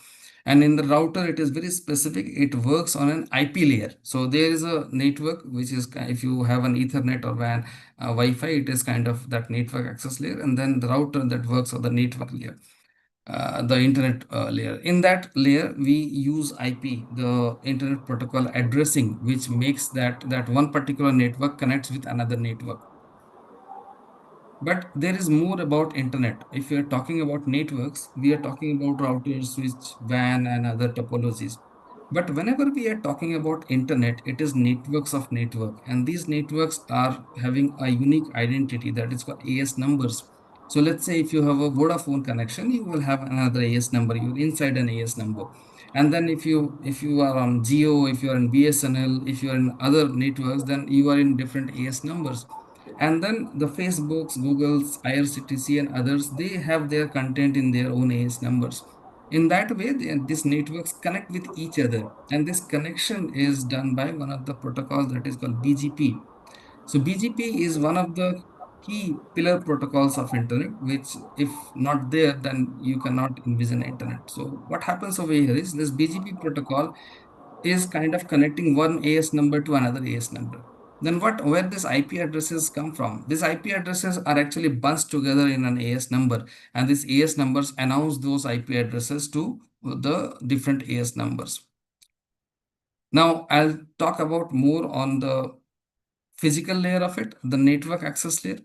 And in the router, it is very specific. It works on an IP layer. So there is a network, which is, if you have an Ethernet or WAN, Wi-Fi, it is kind of that network access layer. And then the router that works on the network layer, the internet layer. In that layer, we use IP, the internet protocol addressing, which makes that one particular network connects with another network. But there is more about internet. If we are talking about networks, we are talking about routers, switch, WAN, and other topologies. But whenever we are talking about internet, it is networks of network. And these networks are having a unique identity that is called AS numbers. So let's say if you have a Vodafone connection, you will have another AS number. You're inside an AS number. And then if you are on Geo, if you are in BSNL, if you are in other networks, then you are in different AS numbers. And then the Facebooks, Googles, IRCTC, and others, they have their content in their own AS numbers. In that way, these networks connect with each other. And this connection is done by one of the protocols that is called BGP. So BGP is one of the key pillar protocols of internet, which if not there, then you cannot envision internet. So what happens over here is this BGP protocol is kind of connecting one AS number to another AS number. Then where these IP addresses come from? These IP addresses are actually bunched together in an AS number, and these AS numbers announce those IP addresses to the different AS numbers. Now I'll talk about more on the physical layer of it, the network access layer.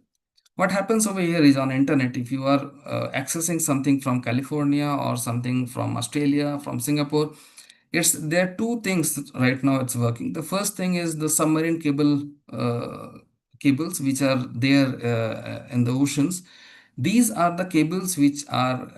What happens over here is on internet, if you are accessing something from California or something from Australia, from Singapore, there are two things right now it's working. The first thing is the submarine cables which are there in the oceans. These are the cables which are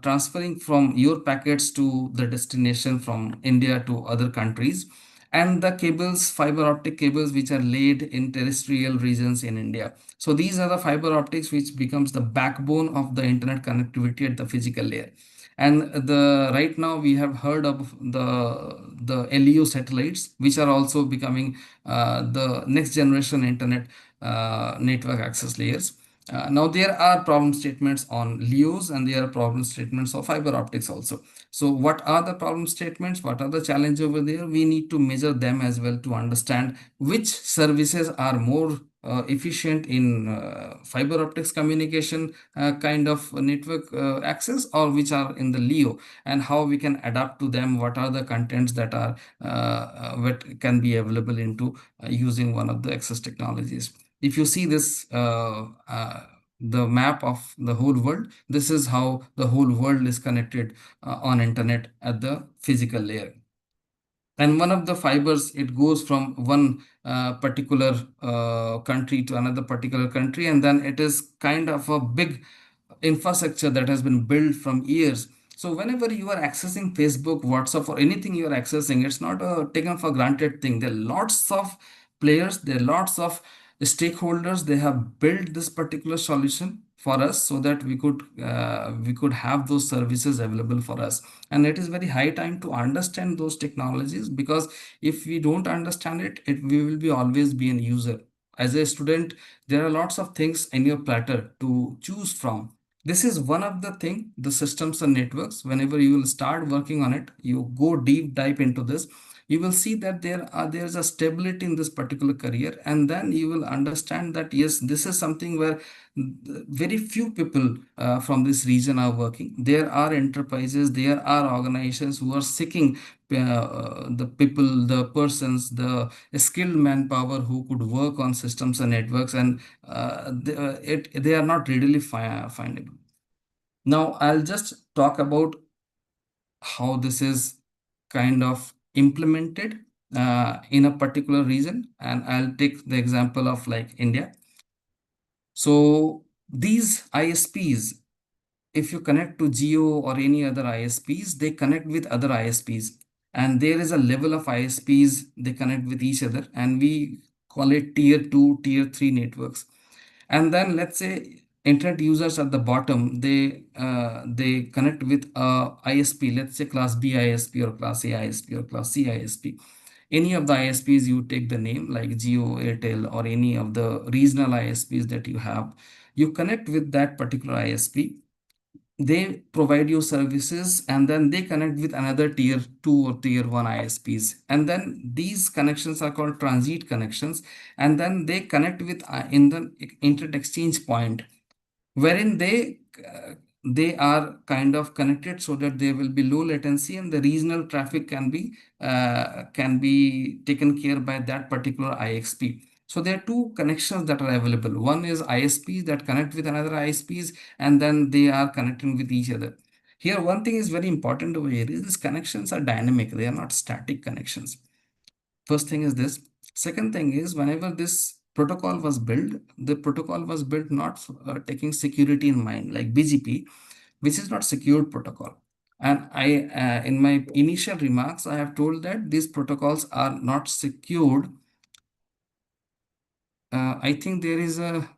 transferring from your packets to the destination from India to other countries, and the cables, fiber optic cables, which are laid in terrestrial regions in India. So these are the fiber optics which becomes the backbone of the internet connectivity at the physical layer. And right now we have heard of the LEO satellites, which are also becoming the next generation internet network access layers. Now there are problem statements on LEOs, and there are problem statements of fiber optics also. So what are the problem statements? What are the challenges over there? We need to measure them as well to understand which services are more efficient in fiber optics communication kind of network access, or which are in the LEO, and how we can adapt to them. What are the contents that are what can be available into using one of the access technologies. If you see this the map of the whole world, this is how the whole world is connected on internet at the physical layer. And one of the fibers, it goes from one particular country to another particular country, and then it is kind of a big infrastructure that has been built from years. So whenever you are accessing Facebook, WhatsApp, or anything you are accessing, it's not a taken for granted thing. There are lots of players, there are lots of stakeholders. They have built this particular solution for us so that we could have those services available for us. And it is very high time to understand those technologies, because if we don't understand it, we will be always be an user. As a student, there are lots of things in your platter to choose from. This is one of the thing, the systems and networks. Whenever you will start working on it, you go deep dive into this, you will see that there's a stability in this particular career, and then you will understand that yes, this is something where very few people from this region are working. There are enterprises, there are organizations who are seeking the people, the persons, the skilled manpower who could work on systems and networks, and they are not readily findable. Now I'll just talk about how this is kind of implemented in a particular region, and I'll take the example of like India. So these ISPs, if you connect to Geo or any other ISPs, they connect with other ISPs, and there is a level of ISPs, they connect with each other, and we call it tier 2, tier 3 networks. And then let's say internet users at the bottom, they connect with a ISP, let's say class B ISP or class A ISP or class C ISP. Any of the ISPs, you take the name like Geo, Airtel, or any of the regional ISPs that you have, you connect with that particular ISP. they provide you services, and then they connect with another tier 2 or tier 1 ISPs, and then these connections are called transit connections, and then they connect with in the internet exchange point, wherein they are kind of connected so that there will be low latency and the regional traffic can be taken care by that particular IXP. So there are two connections that are available. One is ISPs that connect with another ISPs, and then they are connecting with each other. Here, one thing is very important over here is these connections are dynamic. They are not static connections. First thing is this. Second thing is, whenever this protocol was built, the protocol was built not taking security in mind, like BGP, which is not secured protocol. And in my initial remarks, I have told that these protocols are not secured. I think there is a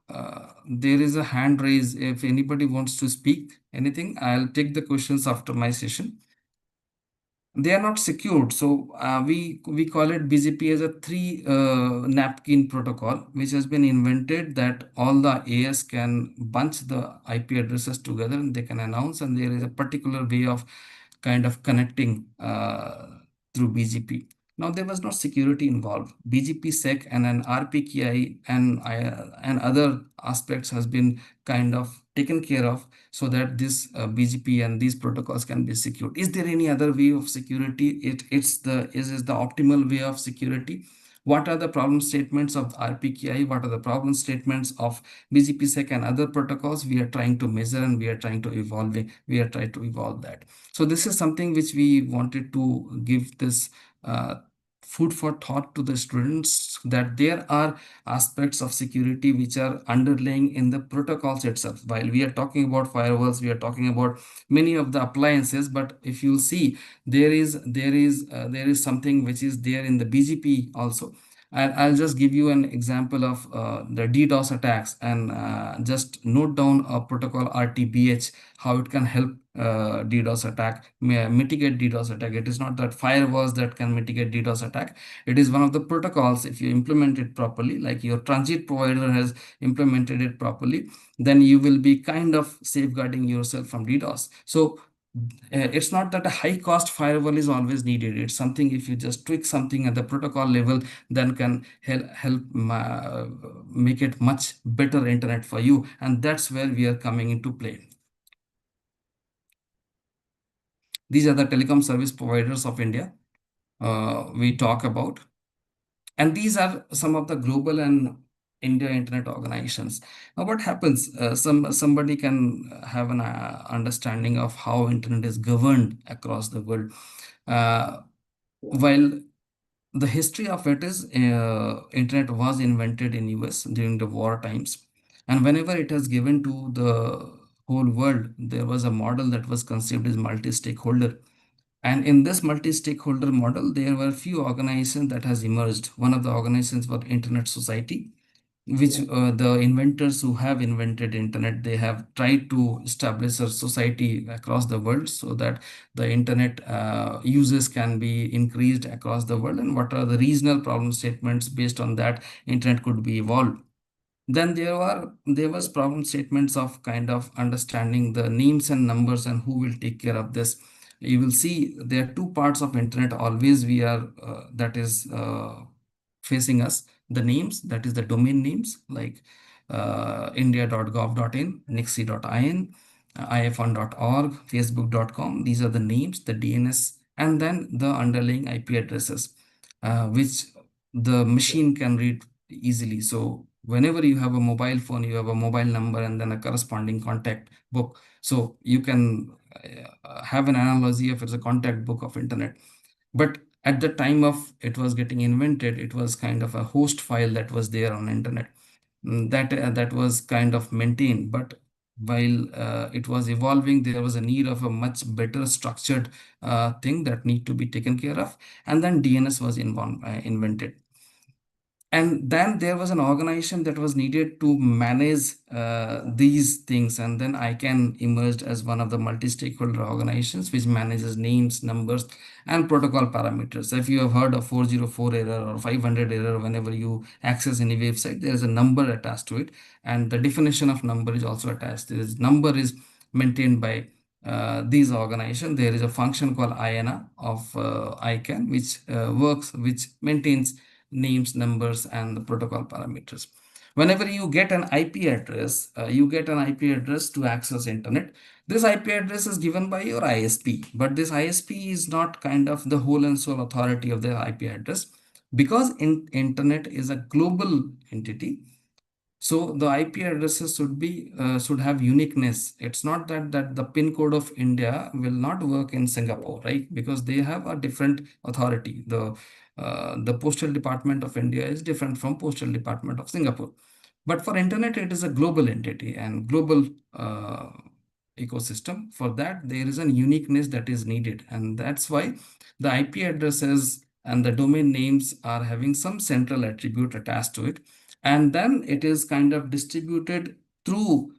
hand raise. If anybody wants to speak anything, I'll take the questions after my session. They are not secured, so we call it BGP as a three napkin protocol, which has been invented that all the AS can bunch the IP addresses together and they can announce, and there is a particular way of kind of connecting through BGP. Now, there was no security involved. BGP sec and an RPKI and other aspects has been kind of taken care of so that this BGP and these protocols can be secured. Is there any other way of security? Is the optimal way of security? What are the problem statements of RPKI? What are the problem statements of BGP-sec and other protocols? We are trying to measure and we are trying to evolve that. So this is something which we wanted to give this food for thought to the students, that there are aspects of security which are underlying in the protocols itself. While we are talking about firewalls, we are talking about many of the appliances, but if you see, there is something which is there in the BGP also. I'll just give you an example of the DDoS attacks, and just note down a protocol RTBH, how it can help DDoS attack, mitigate DDoS attack. It is not that firewalls that can mitigate DDoS attack. It is one of the protocols. If you implement it properly, like your transit provider has implemented it properly, then you will be kind of safeguarding yourself from DDoS. So it's not that a high cost firewall is always needed. It's something, if you just tweak something at the protocol level, then can help make it much better internet for you. And that's where we are coming into play. These are the telecom service providers of India we talk about. And these are some of the global and India internet organizations. Now, what happens? Somebody can have an understanding of how internet is governed across the world. While the history of it is, internet was invented in US during the war times, and whenever it has given to the whole world, there was a model that was conceived as multi-stakeholder. And in this multi-stakeholder model, there were few organizations that has emerged. One of the organizations was Internet Society, which the inventors who have invented internet, they have tried to establish a society across the world so that the internet uses can be increased across the world, and what are the regional problem statements based on that internet could be evolved. Then there was problem statements of kind of understanding the names and numbers and who will take care of this. You will see there are two parts of internet always we are that is facing us. The names, that is the domain names, like india.gov.in, nixie.in, ifun.org, facebook.com. These are the names, the DNS, and then the underlying IP addresses, which the machine can read easily. So whenever you have a mobile phone, you have a mobile number and then a corresponding contact book. So you can have an analogy of it's a contact book of internet. But at the time of it was getting invented, it was kind of a host file that was there on internet. That was kind of maintained. But while it was evolving, there was a need of a much better structured thing that need to be taken care of. And then DNS was invented. And then there was an organization that was needed to manage these things. And then ICANN emerged as one of the multi-stakeholder organizations which manages names, numbers, and protocol parameters. If you have heard of 404 error or 500 error, whenever you access any website, there is a number attached to it. And the definition of number is also attached. This number is maintained by these organizations. There is a function called IANA of ICANN, which maintains names, numbers, and the protocol parameters. Whenever you get an IP address, you get an IP address to access internet. This IP address is given by your ISP, but this ISP is not kind of the whole and sole authority of the IP address, because internet is a global entity. So the IP addresses should have uniqueness. It's not that the pin code of India will not work in Singapore, right? Because they have a different authority. The Postal Department of India is different from Postal Department of Singapore. But for internet, it is a global entity and global ecosystem. For that, there is a uniqueness that is needed, and that's why the IP addresses and the domain names are having some central attribute attached to it, and then it is kind of distributed through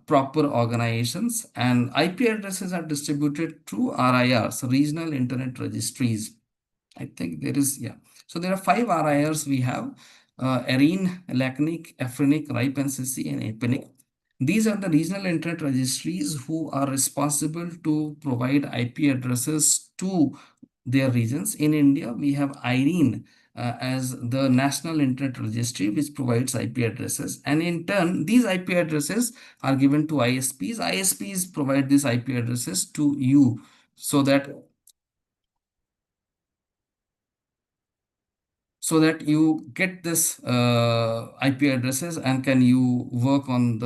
proper organizations, and IP addresses are distributed through RIRs, regional internet registries. I think there is, yeah. So there are 5 RIRs we have: ARIN, LACNIC, AFRINIC, RIPE-NCC, and APNIC. These are the regional internet registries who are responsible to provide IP addresses to their regions. In India, we have IRENE as the National Internet Registry, which provides IP addresses. And in turn, these IP addresses are given to ISPs. ISPs provide these IP addresses to you so that you get this IP addresses and you work on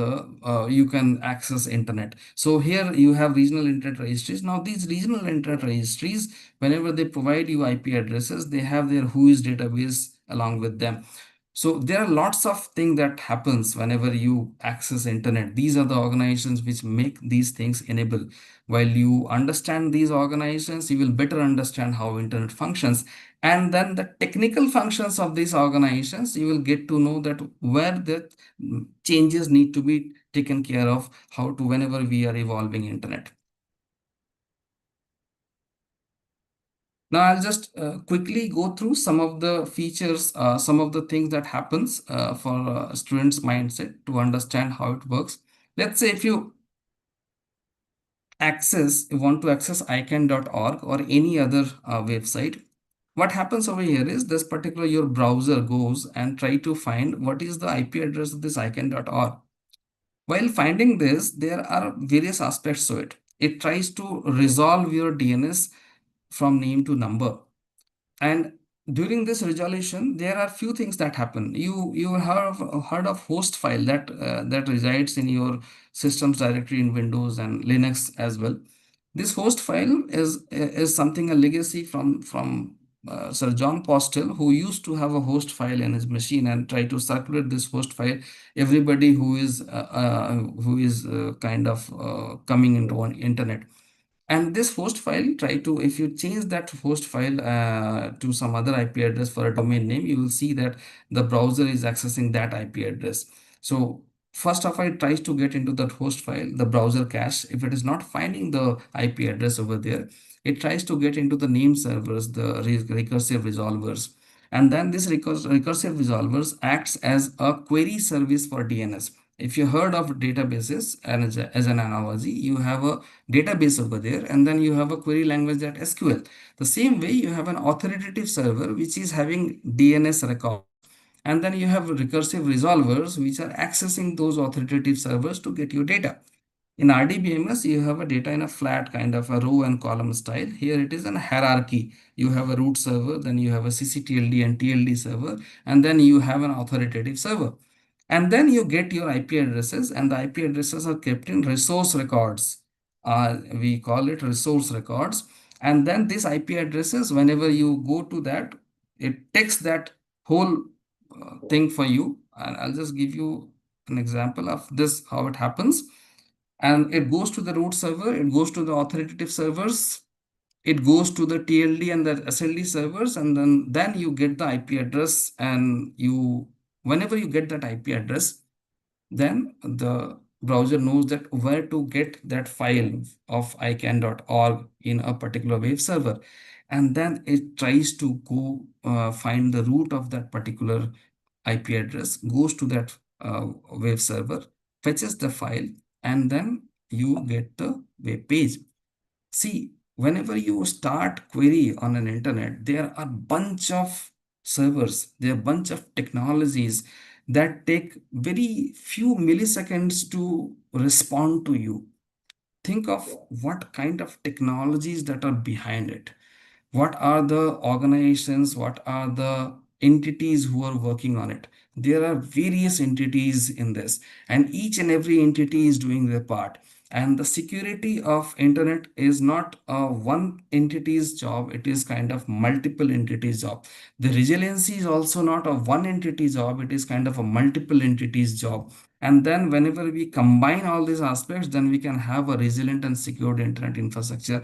you can access internet. So here you have regional internet registries. Now these regional internet registries, whenever they provide you IP addresses, they have their WHOIS database along with them. So there are lots of things that happens whenever you access internet. These are the organizations which make these things enable. While you understand these organizations, you will better understand how internet functions. And then the technical functions of these organizations, you will get to know that where the changes need to be taken care of, how to, whenever we are evolving internet. Now I'll just quickly go through some of the features, some of the things that happens for students' mindset to understand how it works. Let's say if you want to access icann.org or any other website, what happens over here is this particular your browser goes and try to find what is the IP address of this icann.org. While finding this, there are various aspects to it. It tries to resolve your DNS from name to number. And during this resolution, there are few things that happen. You have heard of host file that resides in your systems directory in Windows and Linux as well. This host file is something, a legacy from Sir John Postel, who used to have a host file in his machine and try to circulate this host file. Everybody who is kind of coming into on internet. And this host file, if you change that host file to some other IP address for a domain name, you will see that the browser is accessing that IP address. So first of all, it tries to get into that host file, the browser cache. If it is not finding the IP address over there, it tries to get into the name servers, the recursive resolvers. And then this recursive resolvers acts as a query service for DNS. If you heard of databases, and as an analogy, you have a database over there, and then you have a query language that SQL. The same way, you have an authoritative server which is having DNS record, and then you have recursive resolvers which are accessing those authoritative servers to get your data. In RDBMS, you have a data in a flat kind of a row and column style. Here it is in a hierarchy. You have a root server, then you have a ccTLD and TLD server, and then you have an authoritative server. And then you get your IP addresses, and the IP addresses are kept in resource records. We call it resource records. And then these IP addresses, whenever you go to that, it takes that whole thing for you. And I'll just give you an example of this, how it happens. And it goes to the root server, it goes to the authoritative servers, it goes to the TLD and the SLD servers, and then you get the IP address, and whenever you get that IP address, then the browser knows that where to get that file of icann.org in a particular web server. And then it tries to go find the root of that particular IP address, goes to that web server, fetches the file, and then you get the web page. See, whenever you start query on an internet, there are bunch of servers, there are bunch of technologies that take very few milliseconds to respond to you. Think of what kind of technologies that are behind it. What are the organizations, what are the entities who are working on it? There are various entities in this, and each and every entity is doing their part. And the security of internet is not a one entity's job, it is kind of multiple entities job. The resiliency is also not a one entity job, it is kind of a multiple entities job. And then whenever we combine all these aspects, then we can have a resilient and secured internet infrastructure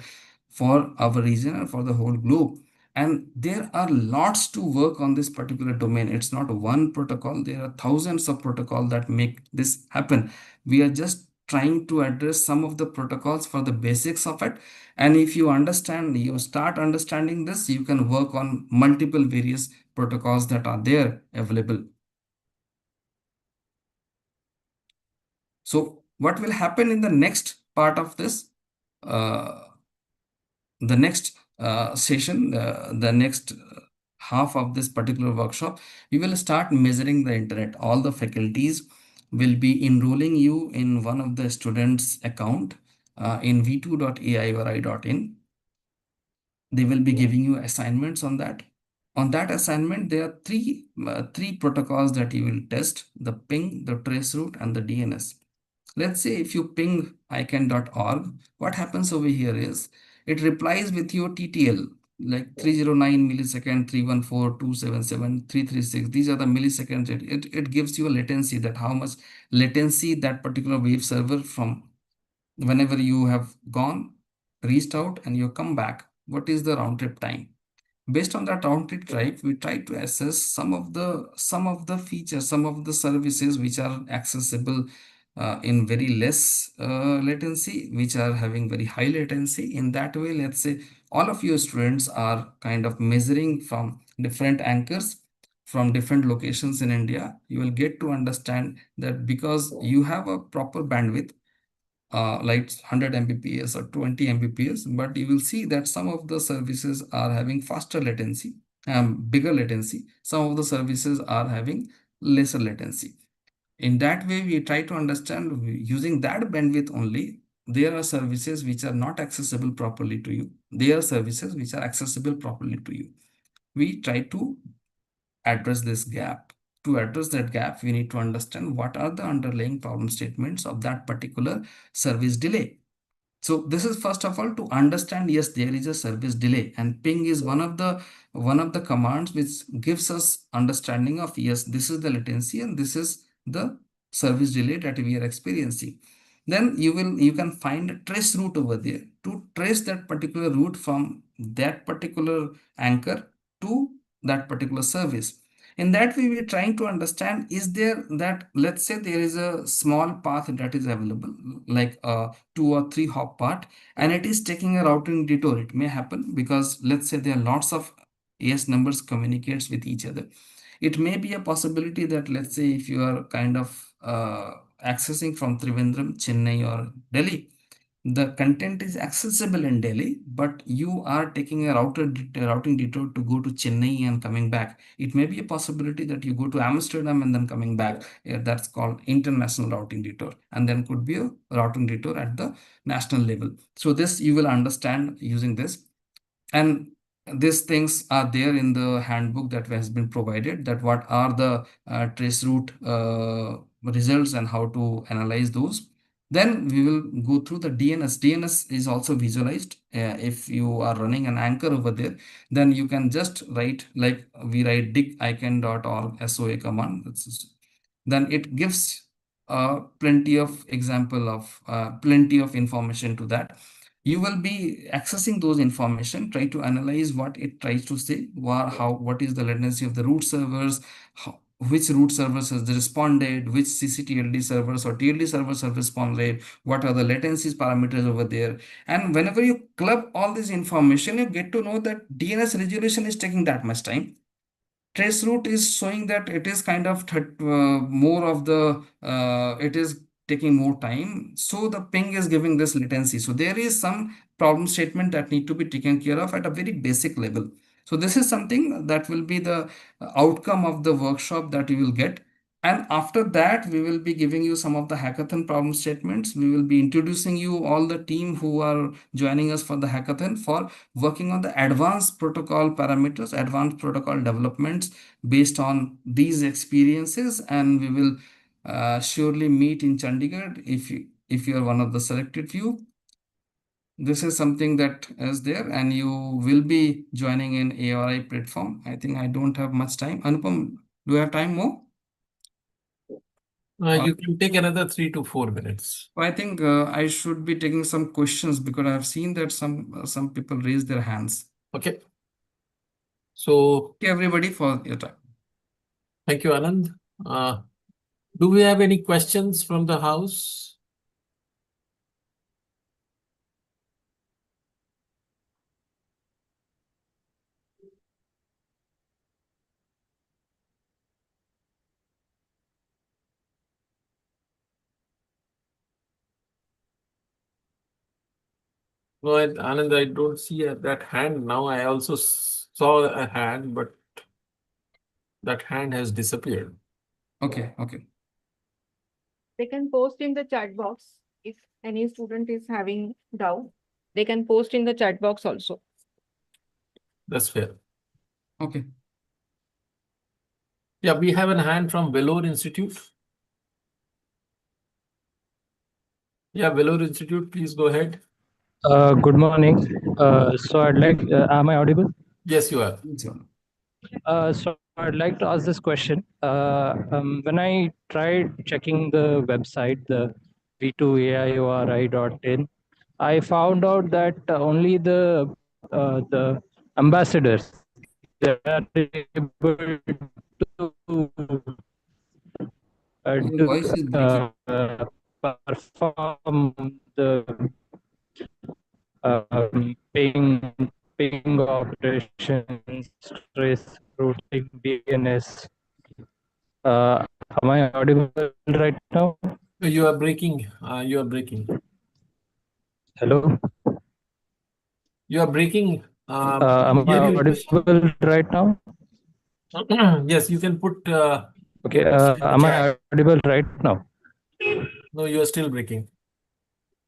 for our region and for the whole globe. And there are lots to work on this particular domain. It's not one protocol, there are thousands of protocols that make this happen. We are just trying to address some of the protocols for the basics of it. And if you understand, you start understanding this, you can work on multiple various protocols that are there available. So what will happen in the next part of this? The next session, the next half of this particular workshop, we will start measuring the internet. All the faculties will be enrolling you in one of the students' account in v2.aiori.in. They will be giving you assignments on that. On that assignment, there are three protocols that you will test: the ping, the traceroute, and the DNS. Let's say if you ping ican.org, what happens over here is it replies with your TTL, like 309 millisecond, 314, 277, 336. These are the milliseconds. It gives you a latency, that how much latency that particular wave server from whenever you have gone, reached out, and you come back, what is the round trip time? Based on that round trip time, we try to assess some of the features, some of the services which are accessible in very less latency, which are having very high latency. In that way, let's say all of your students are kind of measuring from different anchors from different locations in India. You will get to understand that because you have a proper bandwidth, like 100 Mbps or 20 Mbps, but you will see that some of the services are having faster latency, bigger latency. Some of the services are having lesser latency. In that way, we try to understand using that bandwidth only. There are services which are not accessible properly to you. There are services which are accessible properly to you. We try to address this gap. To address that gap, we need to understand what are the underlying problem statements of that particular service delay. So this is first of all to understand, yes, there is a service delay, and ping is one of the commands which gives us understanding of, yes, this is the latency and this is the service delay that we are experiencing. Then you can find a trace route over there to trace that particular route from that particular anchor to that particular service. In that way, we're trying to understand, is there that, let's say there is a small path that is available, like a 2 or 3 hop path, and it is taking a routing detour. It may happen because let's say there are lots of AS numbers communicates with each other. It may be a possibility that, let's say, if you are kind of accessing from Trivandrum, Chennai, or Delhi, the content is accessible in Delhi, but you are taking a routing detour to go to Chennai and coming back. It may be a possibility that you go to Amsterdam and then coming back. That's called international routing detour, and then could be a routing detour at the national level. So this you will understand using this. And these things are there in the handbook that has been provided, that what are the traceroute results and how to analyze those. Then we will go through the DNS. DNS is also visualized. If you are running an anchor over there, then you can just write, like we write digican.org SOA command. Then it gives plenty of example of plenty of information to that. You will be accessing those information, try to analyze what it tries to say, what is the latency of the root servers, which root servers has responded, which CCTLD servers or TLD servers have responded, what are the latencies parameters over there. And whenever you club all this information, you get to know that DNS resolution is taking that much time. Traceroute is showing that it is kind of more of the it is taking more time. So the ping is giving this latency. So there is some problem statement that need to be taken care of at a very basic level. So this is something that will be the outcome of the workshop that you will get. And after that, we will be giving you some of the hackathon problem statements. We will be introducing you all the team who are joining us for the hackathon for working on the advanced protocol parameters, advanced protocol developments based on these experiences. And we will surely meet in Chandigarh if you are one of the selected few. This is something that is there, and you will be joining in AIORI platform. I think I don't have much time. Anupam, do you have time more? You can take another 3 to 4 minutes. I think I should be taking some questions because I have seen that some people raise their hands. Okay. So Thank you everybody for your time. thank you, Anand. Do we have any questions from the house? No, Anand, I don't see that hand now. I also saw a hand, but that hand has disappeared. Okay, okay. They can post in the chat box if any student is having doubt. They can post in the chat box also. That's fair. Okay. Yeah, we have a hand from Vellore Institute. Yeah, Vellore Institute, please go ahead. Good morning. So I'd like, am I audible? Yes, you are. So I'd like to ask this question. When I tried checking the website, the v2aiori.in, I found out that only the ambassadors, they are able to Your voice is breaking. perform the ping operations, trace routing, DNS. Am I audible right now? You are breaking. You are breaking. Hello. You are breaking. Am I audible right now? Yes, you can put. Okay. in the Am chat. I audible right now? No, you are still breaking.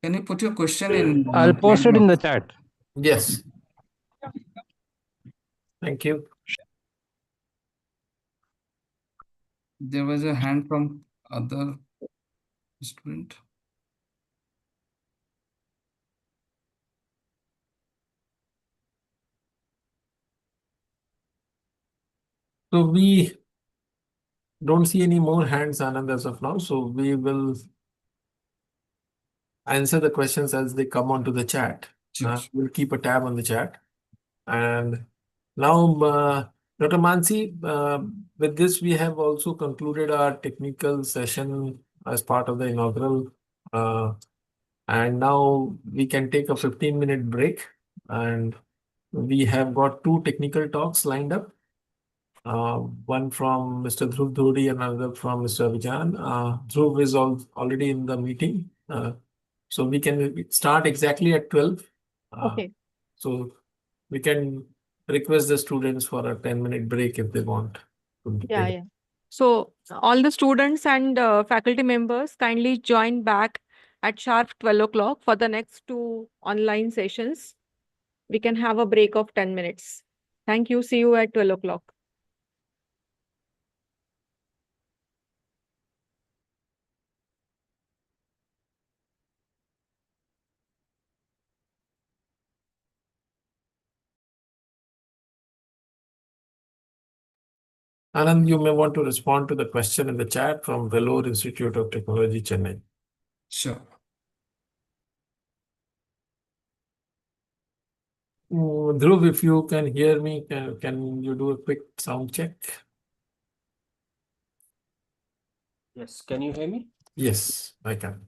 Can you put your question in? I'll post it in the chat. Yes. Thank you. There was a hand from other student. So we don't see any more hands, Anand, as of now. So we will answer the questions as they come onto the chat. Sure. We'll keep a tab on the chat. And now, Dr. Mansi, with this, we have also concluded our technical session as part of the inaugural. And now we can take a 15-minute break. And we have got 2 technical talks lined up. One from Mr. Dhruv Dhodi and another from Mr. Vijan. Dhruv is already in the meeting. So we can start exactly at 12. Okay. So we can request the students for a 10-minute break if they want. Yeah. So all the students and faculty members kindly join back at sharp 12 o'clock for the next 2 online sessions. We can have a break of 10 minutes. Thank you. See you at 12 o'clock. Anand, you may want to respond to the question in the chat from Vellore Institute of Technology, Chennai. Sure. Dhruv, if you can hear me, can you do a quick sound check? Yes, can you hear me? Yes, I can.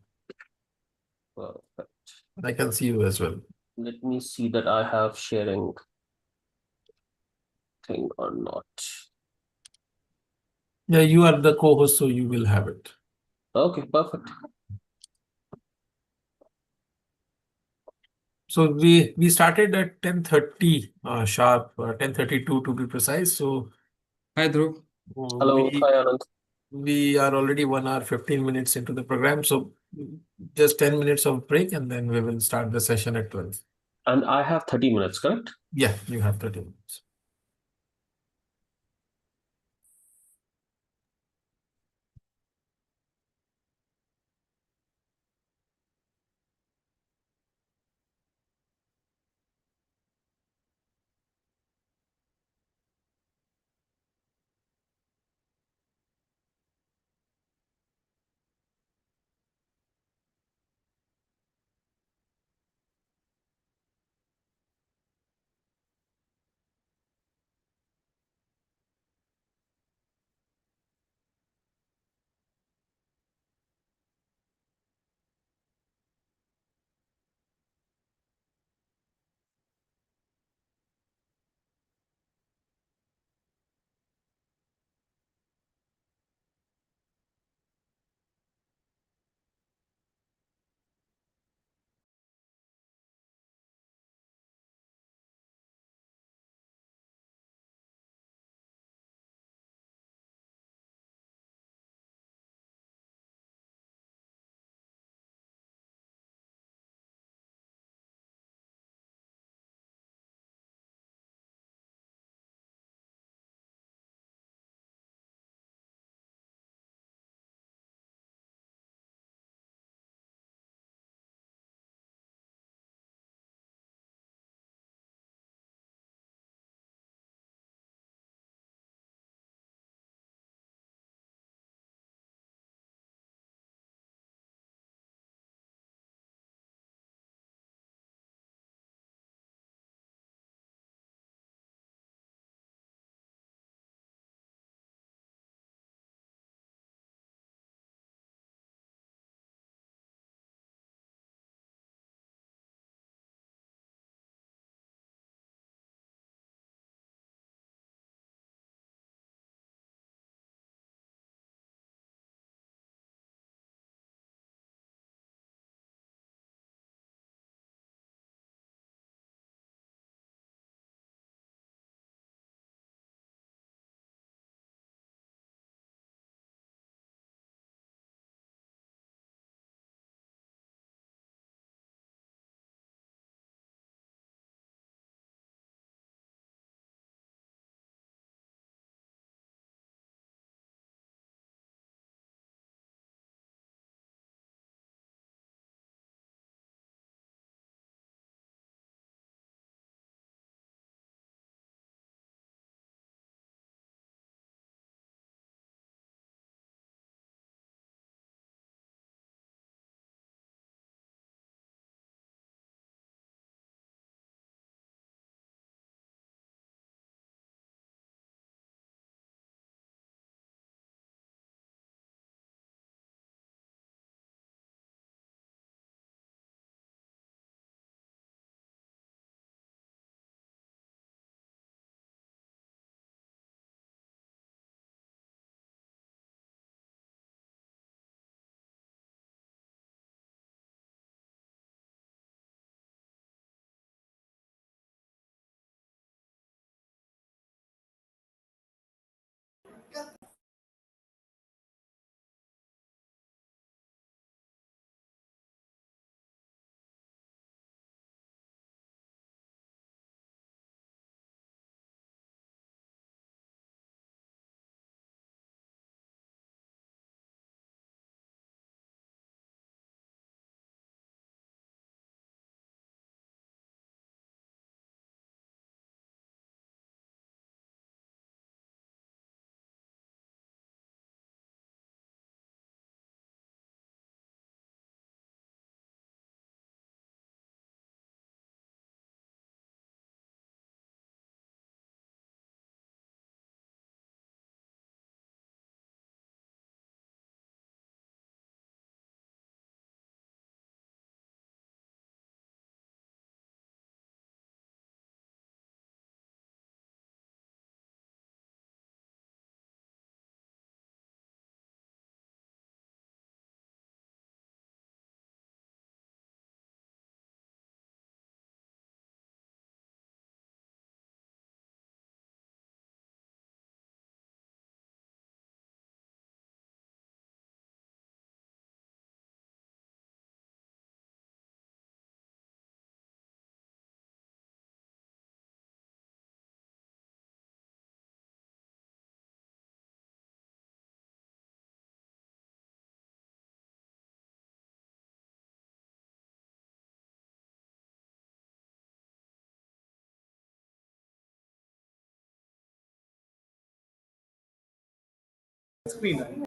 Perfect. I can see you as well. Let me see that I have sharing thing or not. Yeah, you are the co-host, so you will have it. Okay, perfect. So we started at 10:30 sharp, 10:32 to be precise. So Hi, Dhruv. Hello, we hi Anand. we are already 1 hour 15 minutes into the program. So just 10 minutes of break, and then we will start the session at 12. And I have 30 minutes, correct? Yeah, you have 30 minutes. screen.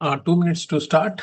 2 minutes to start.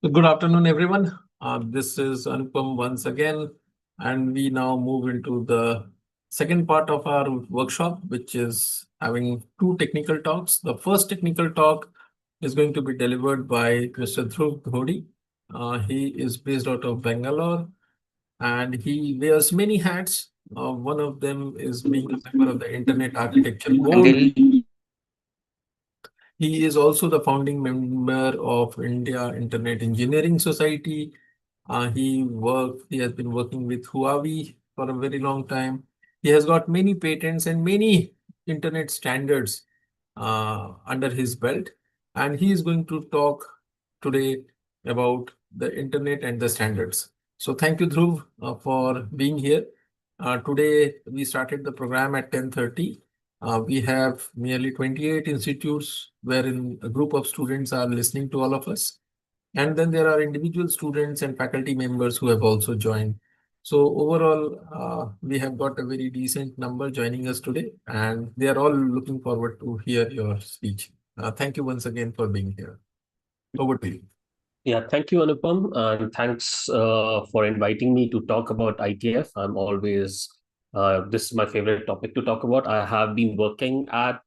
Good afternoon, everyone. This is Anupam once again, and we now move into the second part of our workshop, which is having two technical talks. The first technical talk is going to be delivered by Mr. Dhruv Dhodi. He is based out of Bangalore, and he wears many hats. One of them is being a member of the Internet Architecture Board. He is also the founding member of India Internet Engineering Society. He has been working with Huawei for a very long time. He has got many patents and many internet standards under his belt. And he is going to talk today about the internet and the standards. So thank you, Dhruv, for being here. Today, we started the program at 10:30. We have nearly 28 institutes wherein a group of students are listening to all of us. And then there are individual students and faculty members who have also joined. So overall, we have got a very decent number joining us today, and they are all looking forward to hear your speech. Thank you once again for being here. Over to you. Yeah, thank you, Anupam, and thanks for inviting me to talk about ITF. I'm always, this is my favorite topic to talk about. I have been working at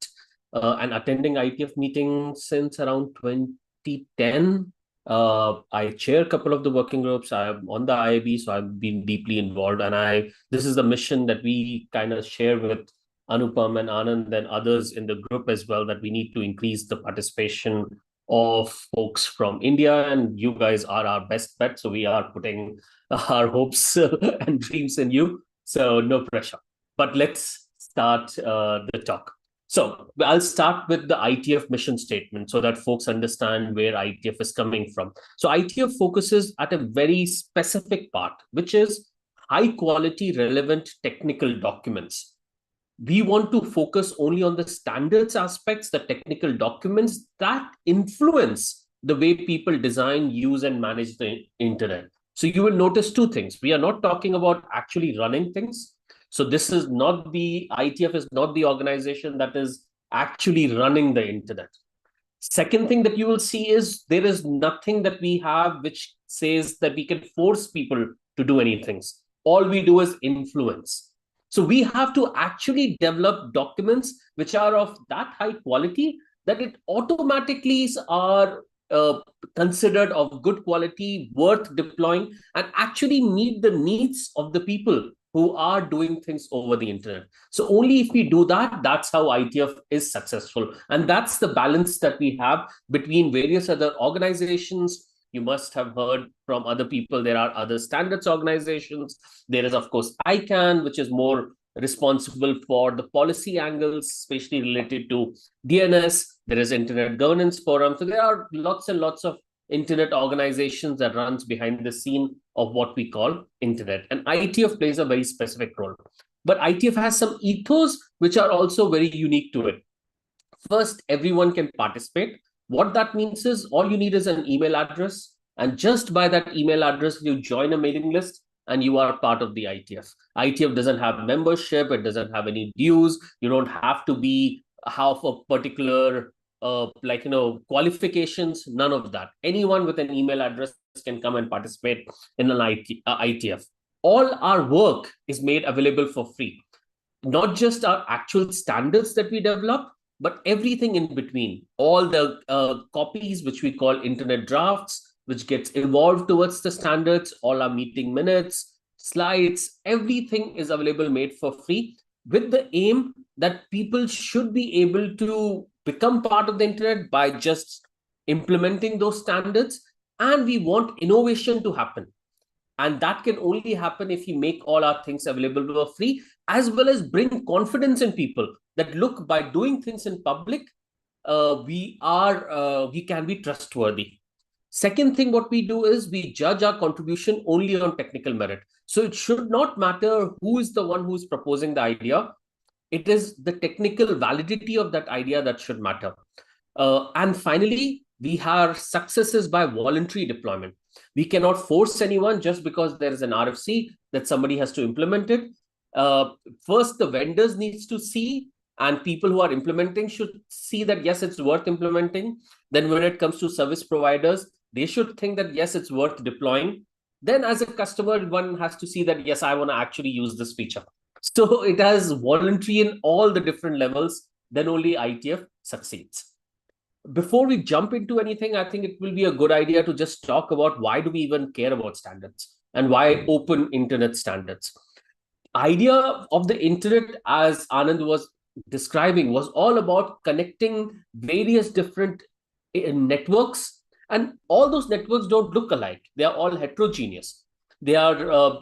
and attending ITF meetings since around 2010. I chair a couple of the working groups. I'm on the IIB, so I've been deeply involved. And this is the mission that we kind of share with Anupam and Anand and others in the group as well, that we need to increase the participation of folks from India, and you guys are our best bet. So we are putting our hopes and dreams in you. So no pressure. But let's start the talk. So I'll start with the ITF mission statement so that folks understand where ITF is coming from. So ITF focuses at a very specific part, which is high quality, relevant technical documents. We want to focus only on the standards aspects, the technical documents that influence the way people design, use, and manage the internet. So you will notice two things. We are not talking about actually running things. So this is not ITF is not the organization that is actually running the internet. Second thing that you will see is there is nothing that we have which says that we can force people to do anything. All we do is influence. So we have to actually develop documents which are of that high quality that it automatically are considered of good quality, worth deploying, and actually meet the needs of the people who are doing things over the internet. So only if we do that, that's how ITF is successful. And that's the balance that we have between various other organizations. You must have heard from other people, there are other standards organizations. There is, of course, ICANN, which is more responsible for the policy angles, especially related to DNS. There is Internet Governance Forum. So there are lots and lots of internet organizations that runs behind the scene of what we call internet. And IETF plays a very specific role. But IETF has some ethos which are also very unique to it. First, everyone can participate. What that means is all you need is an email address. And just by that email address, you join a mailing list and you are part of the IETF. IETF doesn't have membership. It doesn't have any dues. You don't have to be half a particular qualifications, none of that. Anyone with an email address can come and participate in an IETF. All our work is made available for free. Not just our actual standards that we develop, but everything in between. All the copies, which we call internet drafts, which gets evolved towards the standards, all our meeting minutes, slides, everything is available made for free, with the aim that people should be able to become part of the internet by just implementing those standards. And we want innovation to happen. And that can only happen if we make all our things available for free, as well as bring confidence in people that, look, by doing things in public, we can be trustworthy. Second thing, what we do is we judge our contribution only on technical merit. So it should not matter who is the one who's proposing the idea. It is the technical validity of that idea that should matter. And finally, we have successes by voluntary deployment. We cannot force anyone just because there is an RFC that somebody has to implement it. First, the vendors needs to see, and people who are implementing should see that, yes, it's worth implementing. Then when it comes to service providers, they should think that, yes, it's worth deploying. Then as a customer, one has to see that, yes, I want to actually use this feature. So it has voluntary in all the different levels, then only IETF succeeds. Before we jump into anything, I think it will be a good idea to just talk about why do we even care about standards and why open internet standards. Idea of the internet, as Anand was describing, was all about connecting various different networks, and all those networks don't look alike. They are all heterogeneous. They are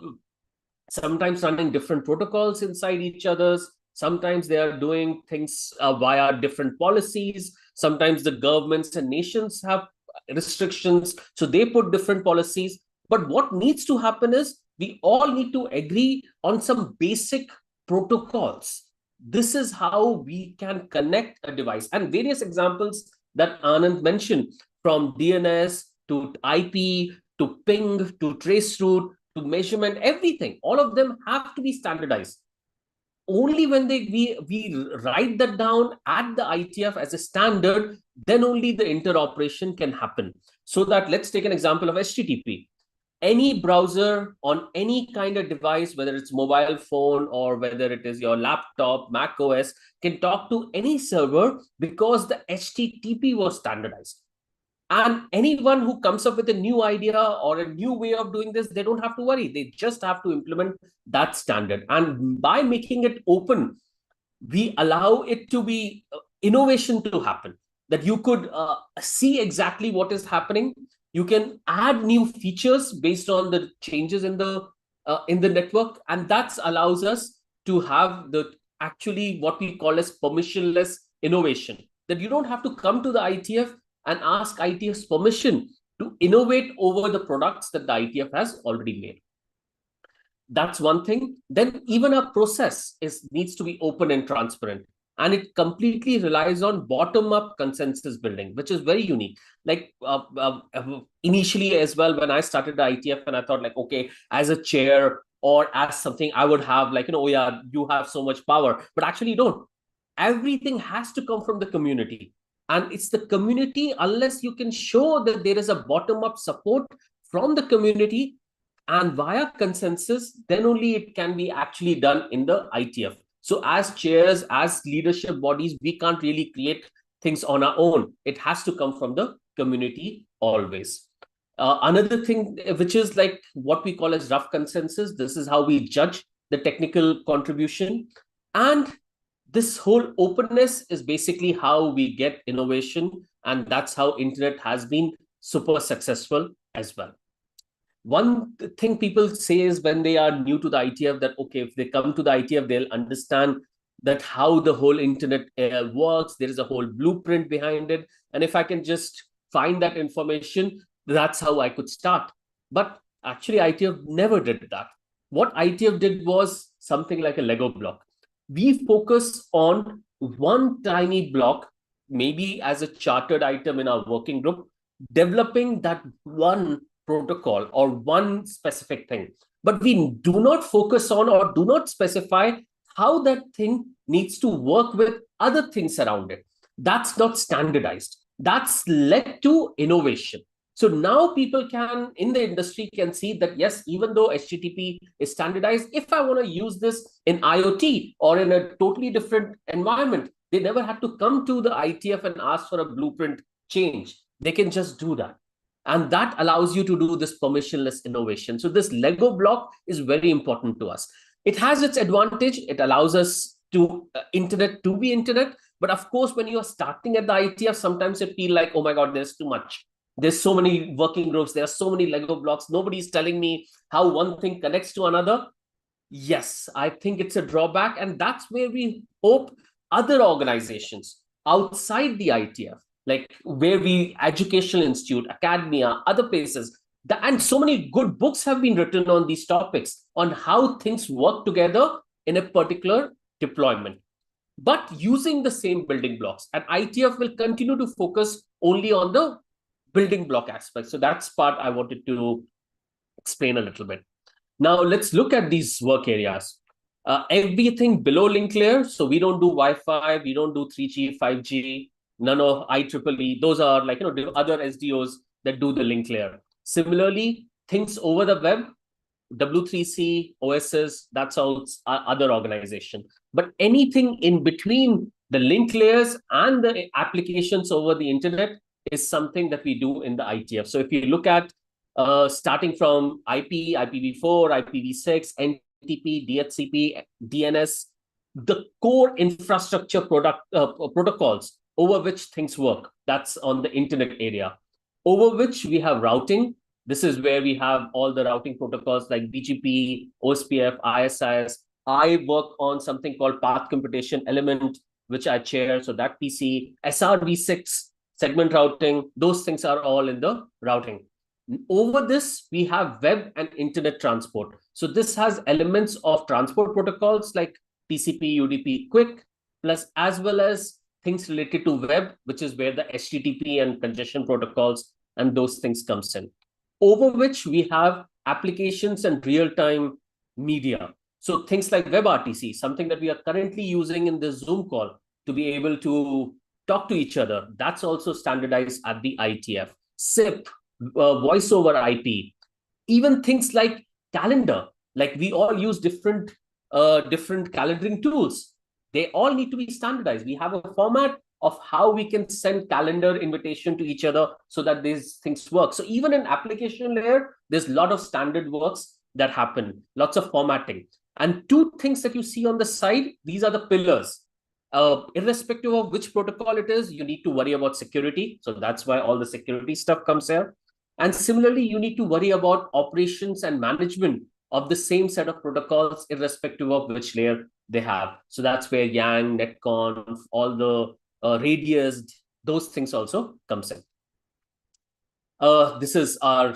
sometimes running different protocols inside each other's. Sometimes they are doing things via different policies. Sometimes the governments and nations have restrictions, so they put different policies. But what needs to happen is we all need to agree on some basic protocols. This is how we can connect a device. And various examples that Anand mentioned, from DNS to IP to ping to traceroute to measurement, everything, all of them have to be standardized. Only when we write that down at the IETF as a standard, then only the interoperation can happen. So that, let's take an example of HTTP. Any browser on any kind of device, whether it's mobile phone or whether it is your laptop, Mac OS, can talk to any server because the HTTP was standardized. And anyone who comes up with a new idea or a new way of doing this, they don't have to worry. They just have to implement that standard. And by making it open, we allow it to be innovation to happen, that you could see exactly what is happening. You can add new features based on the changes in the network. And that allows us to have the actually what we call as permissionless innovation, that you don't have to come to the IETF and ask IETF's permission to innovate over the products that the IETF has already made. That's one thing. Then even our process needs to be open and transparent. And it completely relies on bottom-up consensus building, which is very unique. Like initially as well, when I started the IETF, and I thought like, okay, as a chair or as something, I would have like, oh yeah, you have so much power, but actually you don't. Everything has to come from the community. And it's the community, unless you can show that there is a bottom-up support from the community and via consensus, then only it can be actually done in the IETF. So as chairs, as leadership bodies, we can't really create things on our own. It has to come from the community always. Another thing, which is like what we call as rough consensus, this is how we judge the technical contribution. And this whole openness is basically how we get innovation, and that's how internet has been super successful as well. One thing people say is when they are new to the IETF that, okay, if they come to the IETF, they'll understand that how the whole internet works. There is a whole blueprint behind it. And if I can just find that information, That's how I could start. But actually, ITF never did that. What ITF did was something like a Lego block. We focus on one tiny block, maybe as a chartered item in our working group, developing that one protocol or one specific thing. But we do not focus on or do not specify how that thing needs to work with other things around it. That's not standardized. That's led to innovation. So now people can, in the industry, can see that, yes, even though HTTP is standardized, if I want to use this in IoT or in a totally different environment, they never had to come to the ITF and ask for a blueprint change. They can just do that. And that allows you to do this permissionless innovation. So this Lego block is very important to us. It has its advantage. It allows us to internet to be internet. But of course, when you are starting at the ITF, sometimes you feel like, oh my God, there's too much. There's so many working groups. There are so many Lego blocks. Nobody's telling me how one thing connects to another. Yes, I think it's a drawback. And that's where we hope other organizations outside the ITF, like where we, Educational Institute, academia, other places, and so many good books have been written on these topics, on how things work together in a particular deployment, but using the same building blocks. And ITF will continue to focus only on the building block aspect. So that's part I wanted to explain a little bit. Now let's look at these work areas. Everything below link layer. So we don't do Wi-Fi, we don't do 3G, 5G, none of IEEE. Those are like, other SDOs that do the link layer. Similarly, things over the web, W3C, OSS, that's all other organization. But anything in between the link layers and the applications over the internet is something that we do in the ITF. So if you look at starting from IP, IPv4, IPv6, NTP, DHCP, DNS, the core infrastructure protocols over which things work, that's on the internet area. Over which we have routing. This is where we have all the routing protocols like BGP, OSPF, ISIS. I work on something called Path Computation Element, which I chair. So that PC, SRv6, segment routing, those things are all in the routing. Over this, we have web and internet transport. So this has elements of transport protocols like TCP, UDP, QUIC, plus as well as things related to web, which is where the HTTP and congestion protocols and those things comes in. Over which we have applications and real-time media. So things like WebRTC, something that we are currently using in this Zoom call to be able to talk to each other. That's also standardized at the ITF. SIP, voice over IP, even things like calendar, like we all use different calendaring tools. They all need to be standardized. We have a format of how we can send calendar invitation to each other so that these things work. So even in application layer, there's a lot of standard works that happen, lots of formatting. And two things that you see on the side, these are the pillars. Irrespective of which protocol it is, you need to worry about security. So that's why all the security stuff comes here. And similarly, you need to worry about operations and management of the same set of protocols, irrespective of which layer they have. So that's where Yang, Netconf, all the Radius, those things also comes in. This is our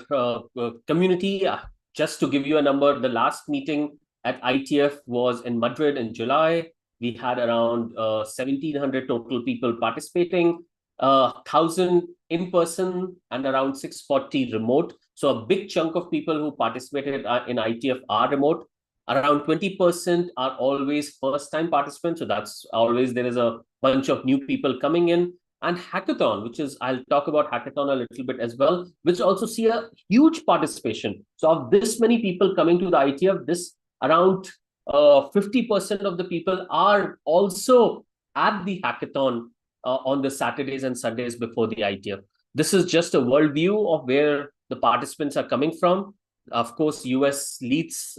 community. Just to give you a number, the last meeting at ITF was in Madrid in July. We had around 1,700 total people participating, 1,000 in person and around 640 remote. So a big chunk of people who participated in ITF are remote. Around 20% are always first-time participants. So that's always, there is a bunch of new people coming in. And hackathon, which is, I'll talk about hackathon a little bit as well, which also see a huge participation. So of this many people coming to the ITF, this around 50% of the people are also at the hackathon on the Saturdays and Sundays before the ITF. This is just a worldview of where the participants are coming from. Of course, US leads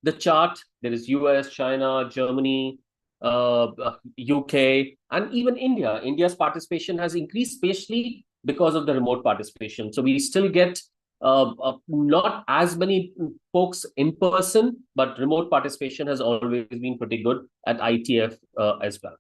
the chart. There is US, China, Germany, UK, and even India. India's participation has increased, especially because of the remote participation. So we still get not as many folks in person, but remote participation has always been pretty good at ITF as well.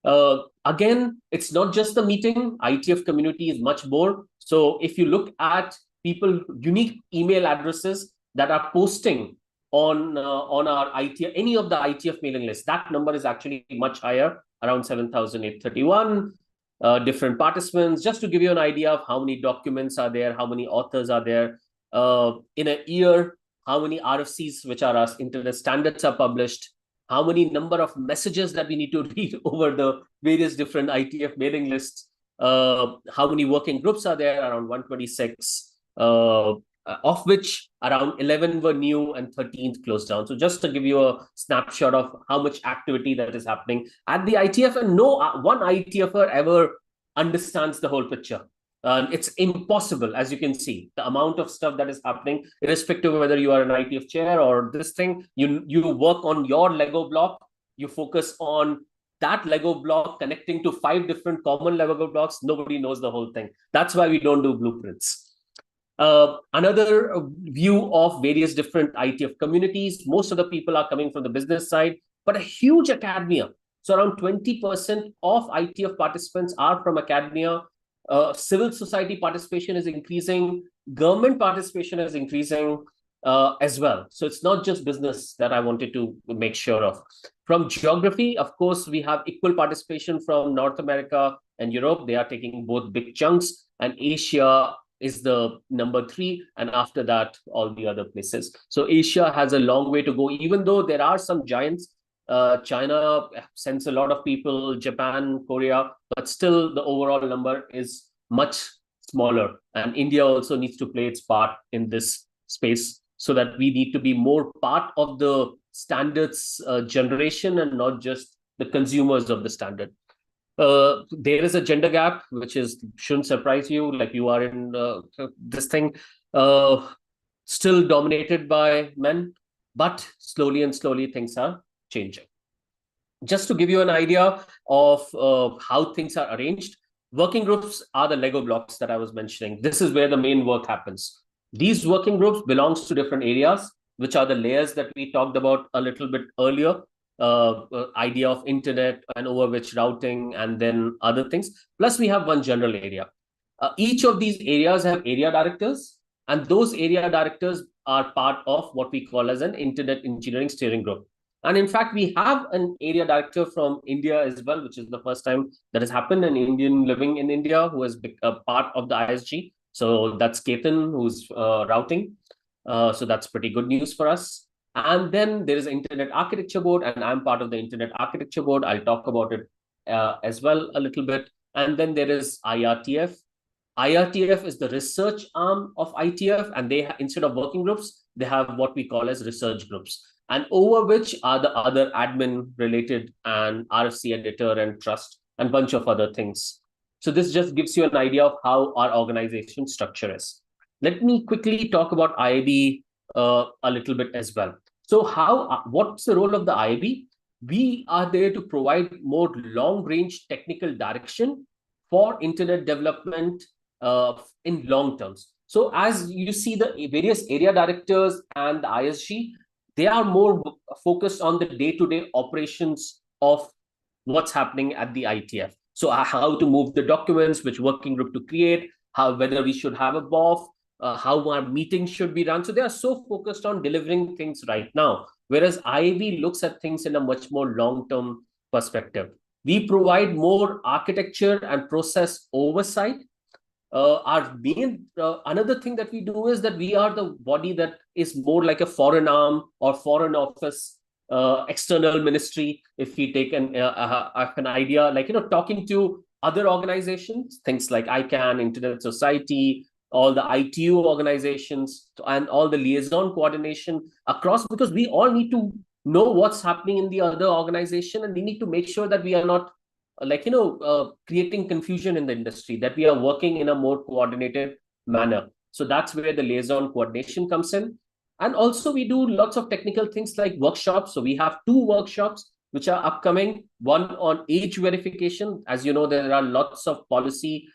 Again, it's not just the meeting. ITF community is much more. So if you look at people, unique email addresses that are posting on our ITF, any of the ITF mailing list, that number is actually much higher, around 7,831. Different participants, just to give you an idea of how many documents are there, how many authors are there. In a year, how many RFCs, which are our internet standards, are published, how many number of messages that we need to read over the various different ITF mailing lists, how many working groups are there, around 126, of which around 11 were new and 13th closed down. So just to give you a snapshot of how much activity that is happening at the ITF, and no one ITFer ever understands the whole picture. It's impossible, as you can see, the amount of stuff that is happening, irrespective of whether you are an ITF chair or this thing, you work on your Lego block, you focus on that Lego block connecting to 5 different common Lego blocks. Nobody knows the whole thing. That's why we don't do blueprints. Another view of various different ITF communities, most of the people are coming from the business side, but a huge academia. So around 20% of ITF participants are from academia. Civil society participation is increasing, government participation is increasing as well. So it's not just business that I wanted to make sure of. From geography, of course, we have equal participation from North America and Europe. They are taking both big chunks, and Asia is the number 3, and after that, all the other places. So Asia has a long way to go, even though there are some giants. China sends a lot of people, Japan, Korea, but still the overall number is much smaller. And India also needs to play its part in this space, so that we need to be more part of the standards generation and not just the consumers of the standard. There is a gender gap, which shouldn't surprise you, like you are in this thing, still dominated by men, but slowly and slowly things are changing. Just to give you an idea of how things are arranged, working groups are the Lego blocks that I was mentioning. This is where the main work happens. These working groups belongs to different areas, which are the layers that we talked about a little bit earlier. Idea of internet and over which routing and then other things. Plus we have one general area. Each of these areas have area directors, and those area directors are part of what we call as an internet engineering steering group. And in fact, we have an area director from India as well, which is the first time that has happened, an Indian living in India who has been a part of the ISG. So that's Ketan, who's routing. So that's pretty good news for us. And then there is an Internet Architecture Board, and I'm part of the Internet Architecture Board. I'll talk about it as well a little bit. And then there is IRTF. IRTF is the research arm of ITF, and they instead of working groups, they have what we call as research groups, and over which are the other admin related and RFC editor and trust and bunch of other things. So this just gives you an idea of how our organization structure is. Let me quickly talk about IIB a little bit as well. So what's the role of the IIB? We are there to provide more long-range technical direction for internet development in long terms. So as you see, the various area directors and the ISG, they are more focused on the day-to-day operations of what's happening at the ITF. So how to move the documents, which working group to create, whether we should have a BOF, how our meetings should be run. So they are so focused on delivering things right now, whereas IIB looks at things in a much more long-term perspective. We provide more architecture and process oversight. Our main another thing that we do is that we are the body that is more like a foreign arm or foreign office, external ministry. If we take an idea, like talking to other organizations, things like ICANN, Internet Society, all the ITU organizations, and all the liaison coordination across, because we all need to know what's happening in the other organization, and we need to make sure that we are not creating confusion in the industry, that we are working in a more coordinated manner. So that's where the liaison coordination comes in. And also we do lots of technical things like workshops. So we have 2 workshops which are upcoming, one on age verification. As you know, there are lots of policy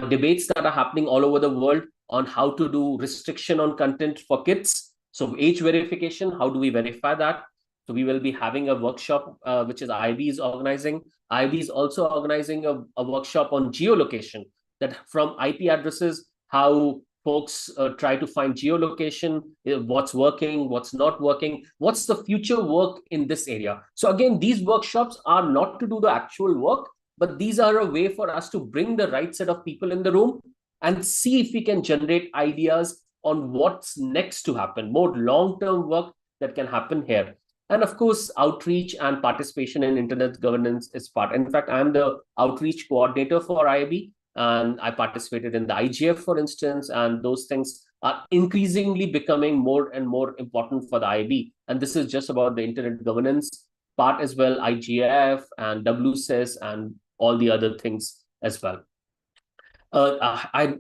debates that are happening all over the world on how to do restriction on content for kids. So age verification, how do we verify that? So we will be having a workshop, which is IIB is organizing. IIB is also organizing a workshop on geolocation, that from IP addresses, how folks try to find geolocation, what's working, what's not working, what's the future work in this area. So again, these workshops are not to do the actual work, but these are a way for us to bring the right set of people in the room and see if we can generate ideas on what's next to happen, more long-term work that can happen here. And of course, outreach and participation in internet governance is part. In fact, I'm the outreach coordinator for IIB, and I participated in the IGF, for instance, and those things are increasingly becoming more and more important for the IIB. And this is just about the internet governance part as well, IGF and WSIS and all the other things as well.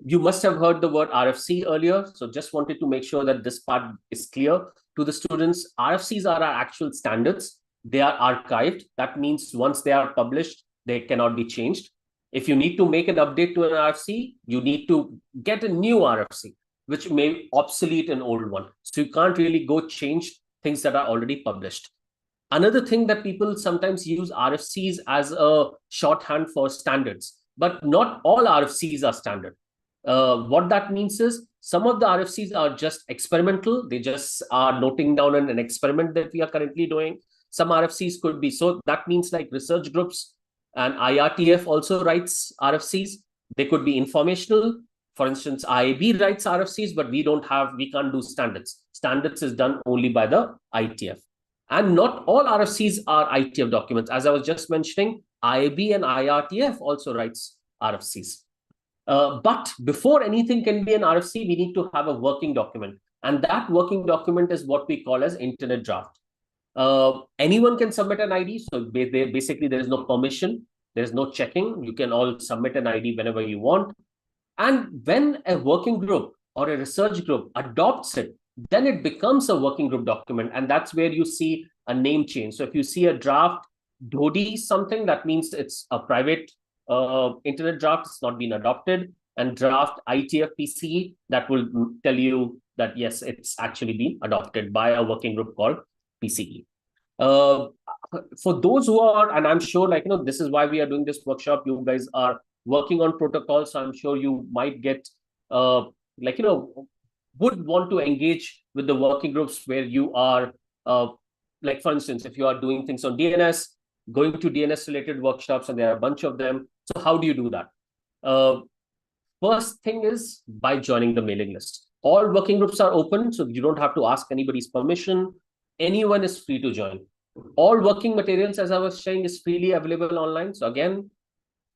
You must have heard the word RFC earlier, so just wanted to make sure that this part is clear to the students. RFCs are our actual standards. They are archived. That means once they are published, they cannot be changed. If you need to make an update to an RFC, you need to get a new RFC, which may obsolete an old one. So you can't really go change things that are already published. Another thing that people sometimes use RFCs as a shorthand for standards, but not all RFCs are standard. What that means is some of the RFCs are just experimental. They just are noting down an experiment that we are currently doing. Some RFCs could be, so that means like research groups and IRTF also writes RFCs. They could be informational. For instance, IIB writes RFCs, but we can't do standards. Standards is done only by the ITF. And not all RFCs are ITF documents. As I was just mentioning, IIB and IRTF also writes RFCs. But before anything can be an RFC, we need to have a working document. And that working document is what we call as internet draft. Anyone can submit an ID. So basically, there is no permission. There's no checking. You can all submit an ID whenever you want. And when a working group or a research group adopts it, then it becomes a working group document. And that's where you see a name change. So if you see a draft DODI something, that means it's a private internet draft. It's not been adopted. And draft ITF PCE, that will tell you that, yes, it's actually been adopted by a working group called PCE. For those who are, and I'm sure, like, this is why we are doing this workshop. You guys are working on protocols. So I'm sure you might get, would want to engage with the working groups where you are, like, for instance, if you are doing things on DNS, going to DNS related workshops, and there are a bunch of them. So how do you do that? First thing is by joining the mailing list. All working groups are open, so you don't have to ask anybody's permission. Anyone is free to join. All working materials, as I was saying, is freely available online. So again,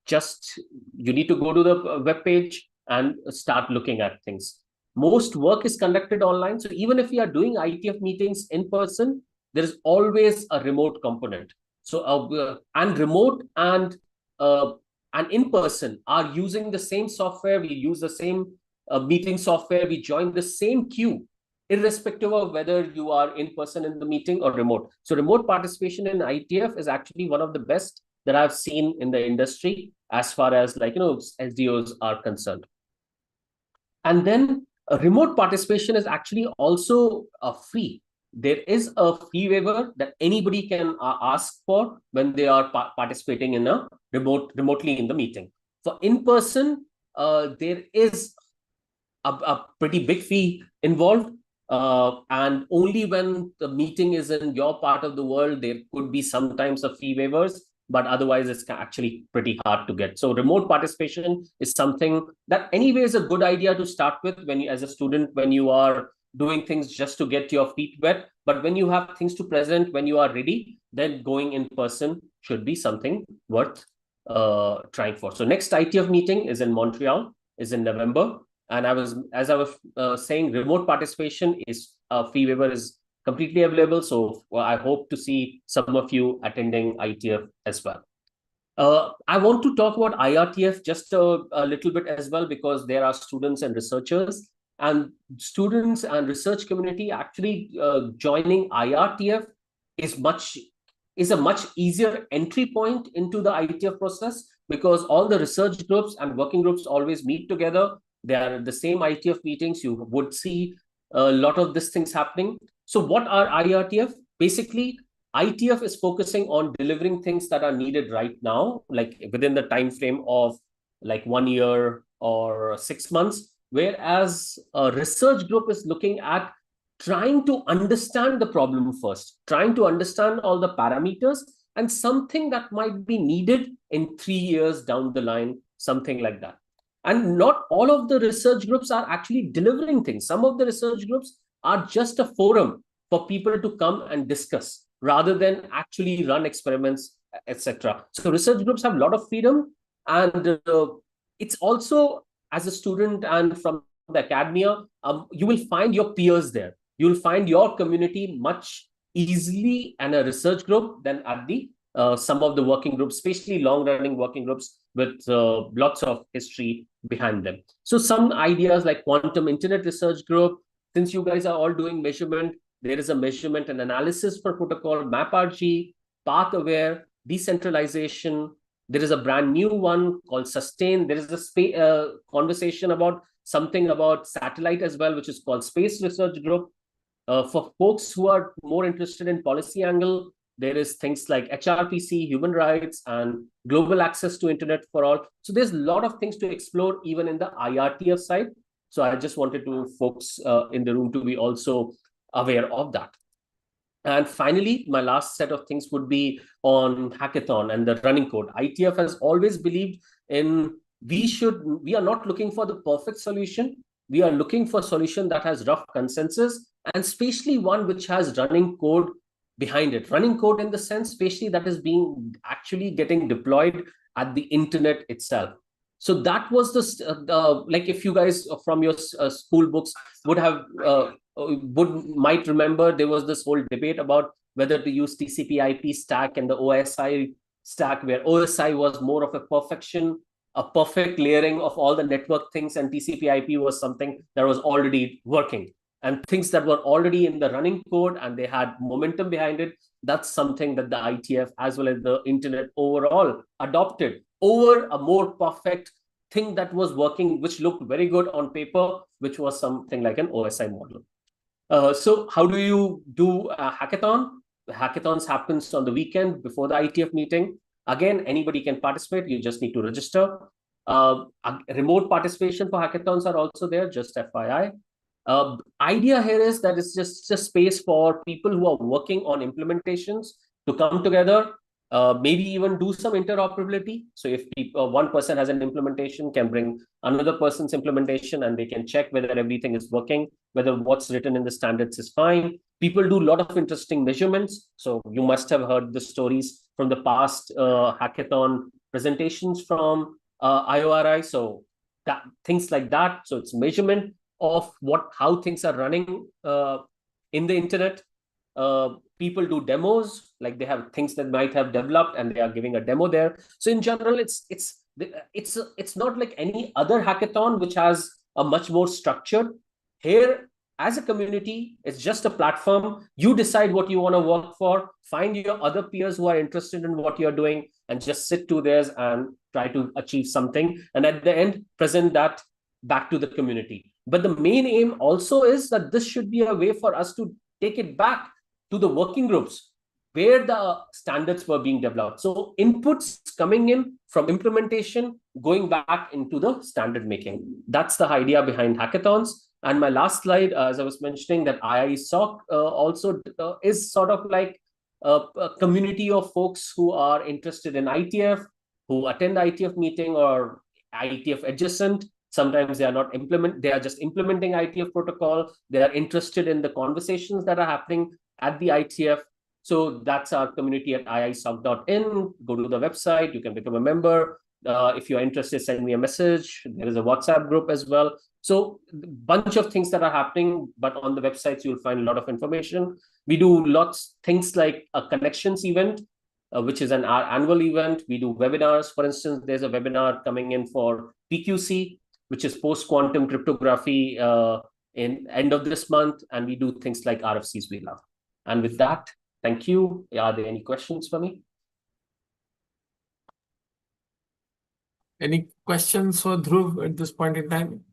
just you need to go to the web page and start looking at things. Most work is conducted online. So even if we are doing ITF meetings in person, there is always a remote component. So and remote and in person are using the same software. We use the same meeting software. We join the same queue, irrespective of whether you are in person in the meeting or remote. So remote participation in ITF is actually one of the best that I've seen in the industry as far as SDOs are concerned. And then remote participation is actually also free. There is a fee waiver that anybody can ask for when they are participating in a remotely in the meeting. For in-person, there is a pretty big fee involved. And only when the meeting is in your part of the world, there could be sometimes a fee waivers, but otherwise it's actually pretty hard to get. So remote participation is something that anyway is a good idea to start with when you, as a student, when you are doing things just to get your feet wet. But when you have things to present, when you are ready, then going in person should be something worth trying for. So next ITF meeting is in Montreal, is in November. And as I was saying, remote participation is fee waiver is completely available. So I hope to see some of you attending ITF as well. I want to talk about IRTF just a little bit as well, because there are students and researchers, and students and research community actually joining IRTF is a much easier entry point into the ITF process, because all the research groups and working groups always meet together. They are at the same ITF meetings. You would see a lot of these things happening. So what are IRTF? Basically, ITF is focusing on delivering things that are needed right now, like within the time frame of like 1 year or 6 months, whereas a research group is looking at trying to understand the problem first, trying to understand all the parameters and something that might be needed in 3 years down the line, something like that. And not all of the research groups are actually delivering things. Some of the research groups are just a forum for people to come and discuss rather than actually run experiments, etc. So research groups have a lot of freedom, and it's also, as a student and from the academia, you will find your peers there. You'll find your community much easily in a research group than at the some of the working groups, especially long-running working groups with lots of history behind them. So some ideas like quantum internet research group, since you guys are all doing measurement, there is a measurement and analysis for protocol, MapRG, path aware, decentralization. There is a brand new one called Sustain. There is a conversation about something about satellite as well, which is called Space Research Group. For folks who are more interested in policy angle, there is things like HRPC, human rights, and global access to internet for all. So there's a lot of things to explore even in the IRTF side. So I just wanted to folks in the room to be also aware of that. And finally, my last set of things would be on hackathon and the running code. ITF has always believed in we are not looking for the perfect solution. We are looking for a solution that has rough consensus, and especially one which has running code behind it. Running code in the sense, especially that is being actually getting deployed at the internet itself. So that was like if you guys from your school books would have might remember, there was this whole debate about whether to use TCP/IP stack and the OSI stack, where OSI was more of a perfection, a perfect layering of all the network things, and TCP/IP was something that was already working. And things that were already in the running code and they had momentum behind it, that's something that the ITF as well as the internet overall adopted over a more perfect thing that was working, which looked very good on paper, which was something like an OSI model. So how do you do a hackathon? The hackathons happens on the weekend before the ITF meeting. Again, anybody can participate. You just need to register. Remote participation for hackathons are also there, just FYI. Idea here is that it's just a space for people who are working on implementations to come together, maybe even do some interoperability. So if one person has an implementation, can bring another person's implementation and they can check whether everything is working, whether what's written in the standards is fine. People do a lot of interesting measurements. So you must have heard the stories from the past hackathon presentations from AIORI. So that, things like that. So it's measurement of how things are running in the internet. People do demos, like they have things that might have developed and they are giving a demo there. So in general, it's not like any other hackathon which has a much more structured. Here, as a community, it's just a platform. You decide what you want to work for, find your other peers who are interested in what you're doing, and just sit to theirs and try to achieve something. And at the end, present that back to the community. But the main aim also is that this should be a way for us to take it back to the working groups where the standards were being developed. So inputs coming in from implementation, going back into the standard making. That's the idea behind hackathons. And my last slide, as I was mentioning, that IISOC also is sort of like a community of folks who are interested in ITF, who attend ITF meeting or ITF adjacent. Sometimes they are not they are just implementing ITF protocol. They are interested in the conversations that are happening at the ITF. So that's our community at iisoc.in. Go to the website, you can become a member. If you're interested, send me a message. There is a WhatsApp group as well. So a bunch of things that are happening, but on the websites, you'll find a lot of information. We do lots things like a connections event, which is our annual event. We do webinars. For instance, there's a webinar coming in for PQC, which is post-quantum cryptography in end of this month. And we do things like RFCs we love. And with that, thank you. Are there any questions for me? Any questions for Dhruv at this point in time?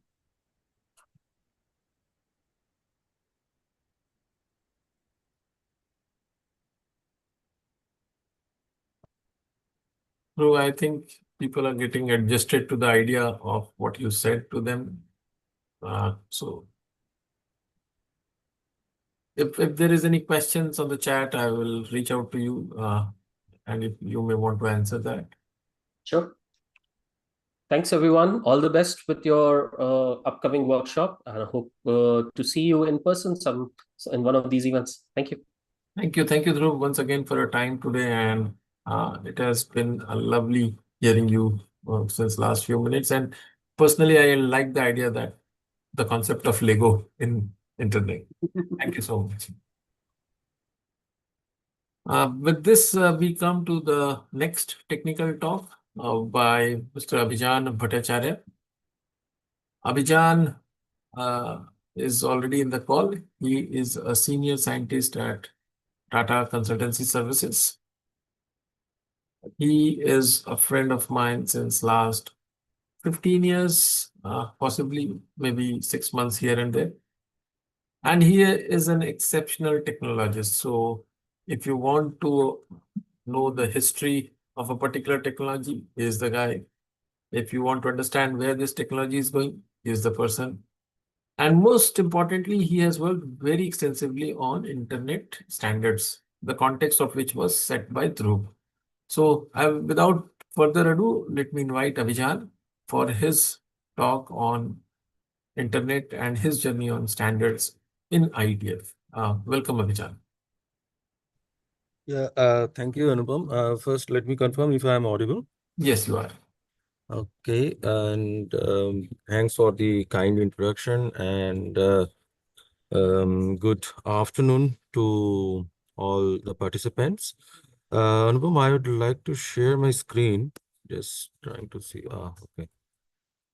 Dhruv, I think people are getting adjusted to the idea of what you said to them. So if there is any questions on the chat, I will reach out to you, and if you may want to answer that. Sure. Thanks, everyone. All the best with your upcoming workshop, and I hope to see you in person in one of these events. Thank you. Thank you, Dhruv, once again for your time today, and it has been a lovely hearing you since last few minutes. And personally, I like the idea that the concept of Lego in internet. Thank you so much. With this, we come to the next technical talk by Mr. Abhijan Bhattacharya. Abhijan is already in the call. He is a senior scientist at Tata Consultancy Services. He is a friend of mine since last 15 years, possibly maybe 6 months here and there. And he is an exceptional technologist. So if you want to know the history of a particular technology, he is the guy. If you want to understand where this technology is going, he is the person. And most importantly, he has worked very extensively on internet standards, the context of which was set by Dhruv. So without further ado, let me invite Abhijan for his talk on internet and his journey on standards in IETF. Welcome, Abhijan. Yeah, thank you, Anupam. First, let me confirm if I am audible. Yes, you are. Okay, and thanks for the kind introduction, and good afternoon to all the participants. Anupam, I would like to share my screen. Just trying to see. Okay.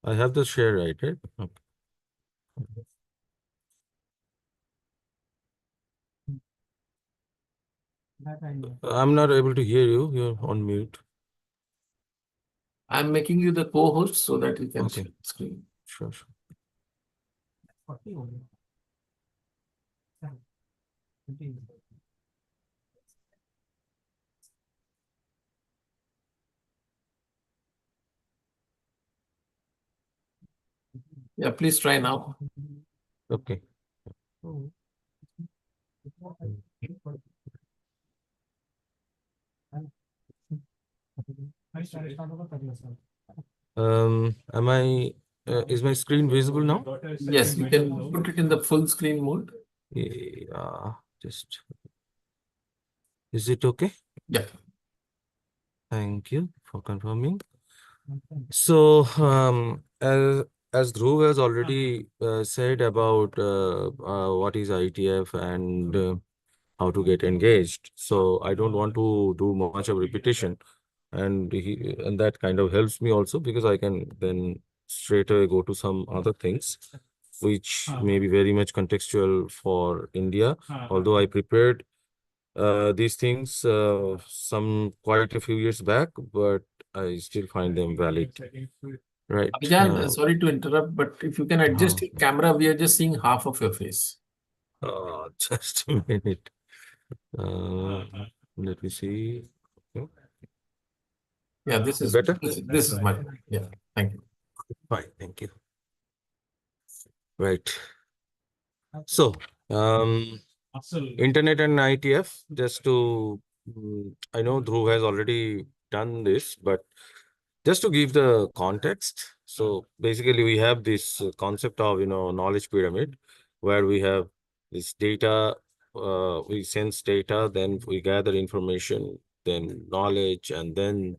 I have the share right? Okay. I'm not able to hear you. You're on mute. I'm making you the co-host so that you can Okay. share the screen. Sure. Yeah, please try now. Okay. Am I? Is my screen visible now? Yes, you can put it in the full screen mode. Yeah. Just. Is it okay? Yeah. Thank you for confirming. So, as Dhruv has already said about what is ITF and how to get engaged, so I don't want to do much of repetition, and that kind of helps me also because I can then straight away go to some other things which may be very much contextual for India. Although I prepared these things quite a few years back, but I still find them valid. Right. Abhijan, sorry to interrupt, but if you can adjust your camera, we are just seeing half of your face. Just a minute. Let me see. Okay. Yeah, this is better. This is my yeah. Thank you. Fine. Thank you. Right. So, internet and ITF, just to, I know Dhruv has already done this, but just to give the context. So basically we have this concept of, knowledge pyramid where we have this data, we sense data, then we gather information, then knowledge, and then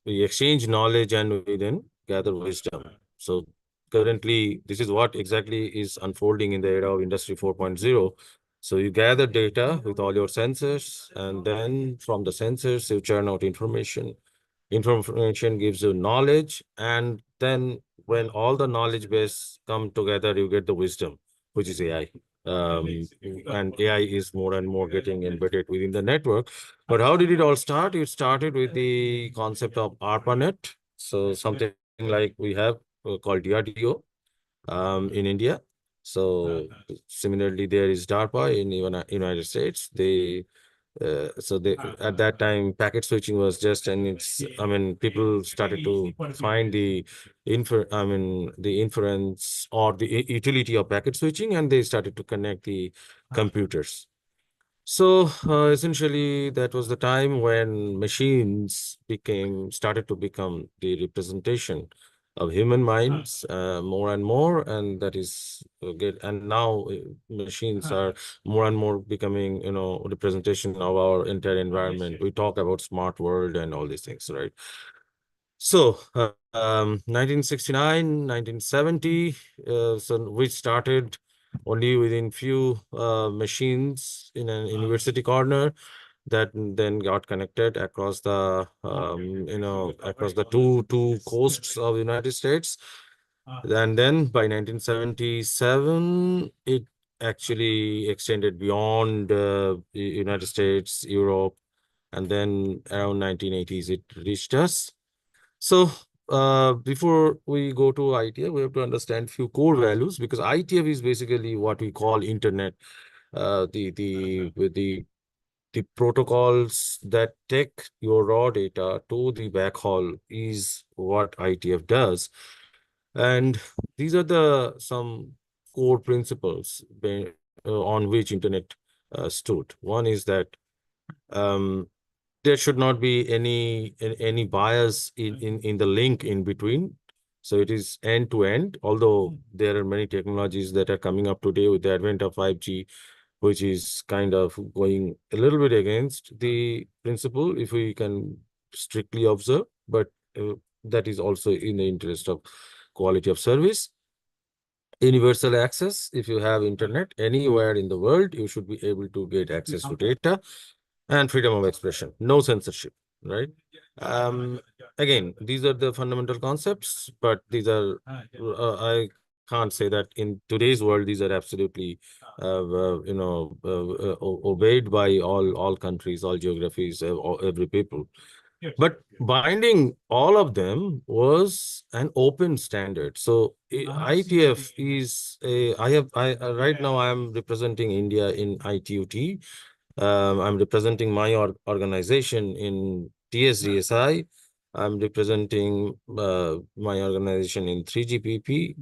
we exchange knowledge and we then gather wisdom. So currently, this is what exactly is unfolding in the era of Industry 4.0. So you gather data with all your sensors, and then from the sensors, you churn out information. Information gives you knowledge, and then when all the knowledge base come together, you get the wisdom, which is AI. And AI is more and more getting embedded within the network. But how did it all start? It started with the concept of ARPANET. So something like we have called DRDO in India. So similarly, there is DARPA in United States. They So they, at that time, packet switching was just, and it's, I mean, people started to find the the inference or the utility of packet switching, and they started to connect the computers. So essentially, that was the time when machines started to become the representation of human minds more and more, and that is good. And now machines are more and more becoming, representation of our entire environment. We talk about smart world and all these things, right? So 1969, 1970, so we started only within few machines in an university corner that then got connected across the across the two coasts of the United States. And then by 1977, it actually extended beyond the United States, Europe, and then around 1980s it reached us. So before we go to ITF, we have to understand few core values, because ITF is basically what we call internet. The protocols that take your raw data to the backhaul is what ITF does. And these are the some core principles on which internet stood. One is that there should not be any bias in the link in between. So it is end to end, although there are many technologies that are coming up today with the advent of 5G, which is kind of going a little bit against the principle if we can strictly observe, but that is also in the interest of quality of service. Universal access. If you have internet anywhere in the world, you should be able to get access to data, and freedom of expression, no censorship, right? Again, these are the fundamental concepts, but these are, I can't say that in today's world, these are absolutely, obeyed by all countries, all geographies, every people. But binding all of them was an open standard. So ITF is right now I am representing India in ITUT. I'm representing my organization in TSDSI. I'm representing my organization in 3GPP,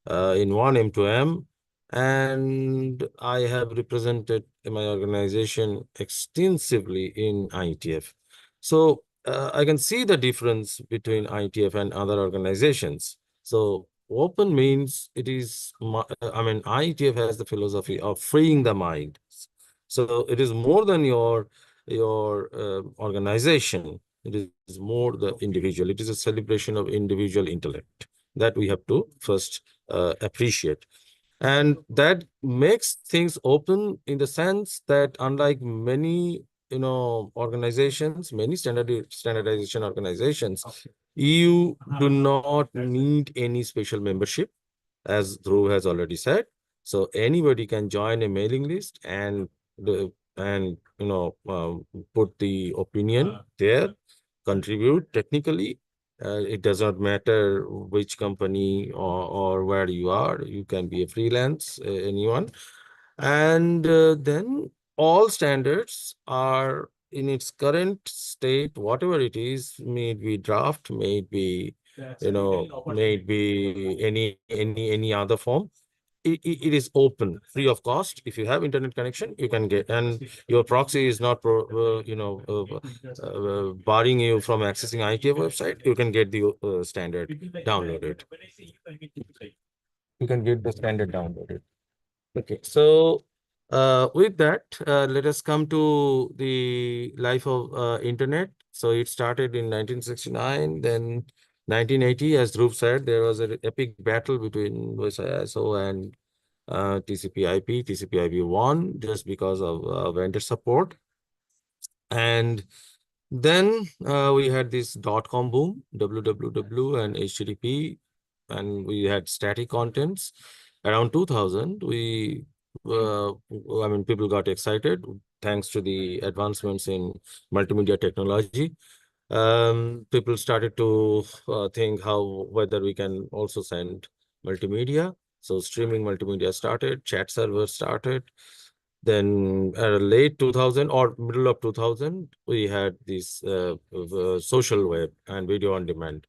in 1M2M, and I have represented my organization extensively in ITF. So I can see the difference between ITF and other organizations. So open means it is, ITF has the philosophy of freeing the mind. So it is more than your organization. It is more the individual. It is a celebration of individual intellect that we have to first appreciate. And that makes things open in the sense that unlike many organizations, many standardization organizations, you do not need any special membership, as Dhruv has already said. So anybody can join a mailing list and put the opinion there, contribute technically. It does not matter which company or where you are. You can be a freelance, anyone. And then all standards are in its current state, whatever it is, may it be draft, may it be, may it be any other form. It is open, free of cost. If you have internet connection, you can get, and your proxy is not barring you from accessing ITF website. You can get the standard downloaded. You can get the standard downloaded. Okay, so with that, let us come to the life of internet. So it started in 1969, then 1980, as Dhruv said, there was an epic battle between ISO and TCP/IP. TCP/IP won just because of vendor support. And then we had this .com boom, www and HTTP, and we had static contents. Around 2000, people got excited thanks to the advancements in multimedia technology. People started to think whether we can also send multimedia. So streaming multimedia started, chat servers started. Then late 2000 or middle of 2000, we had this social web and video on demand.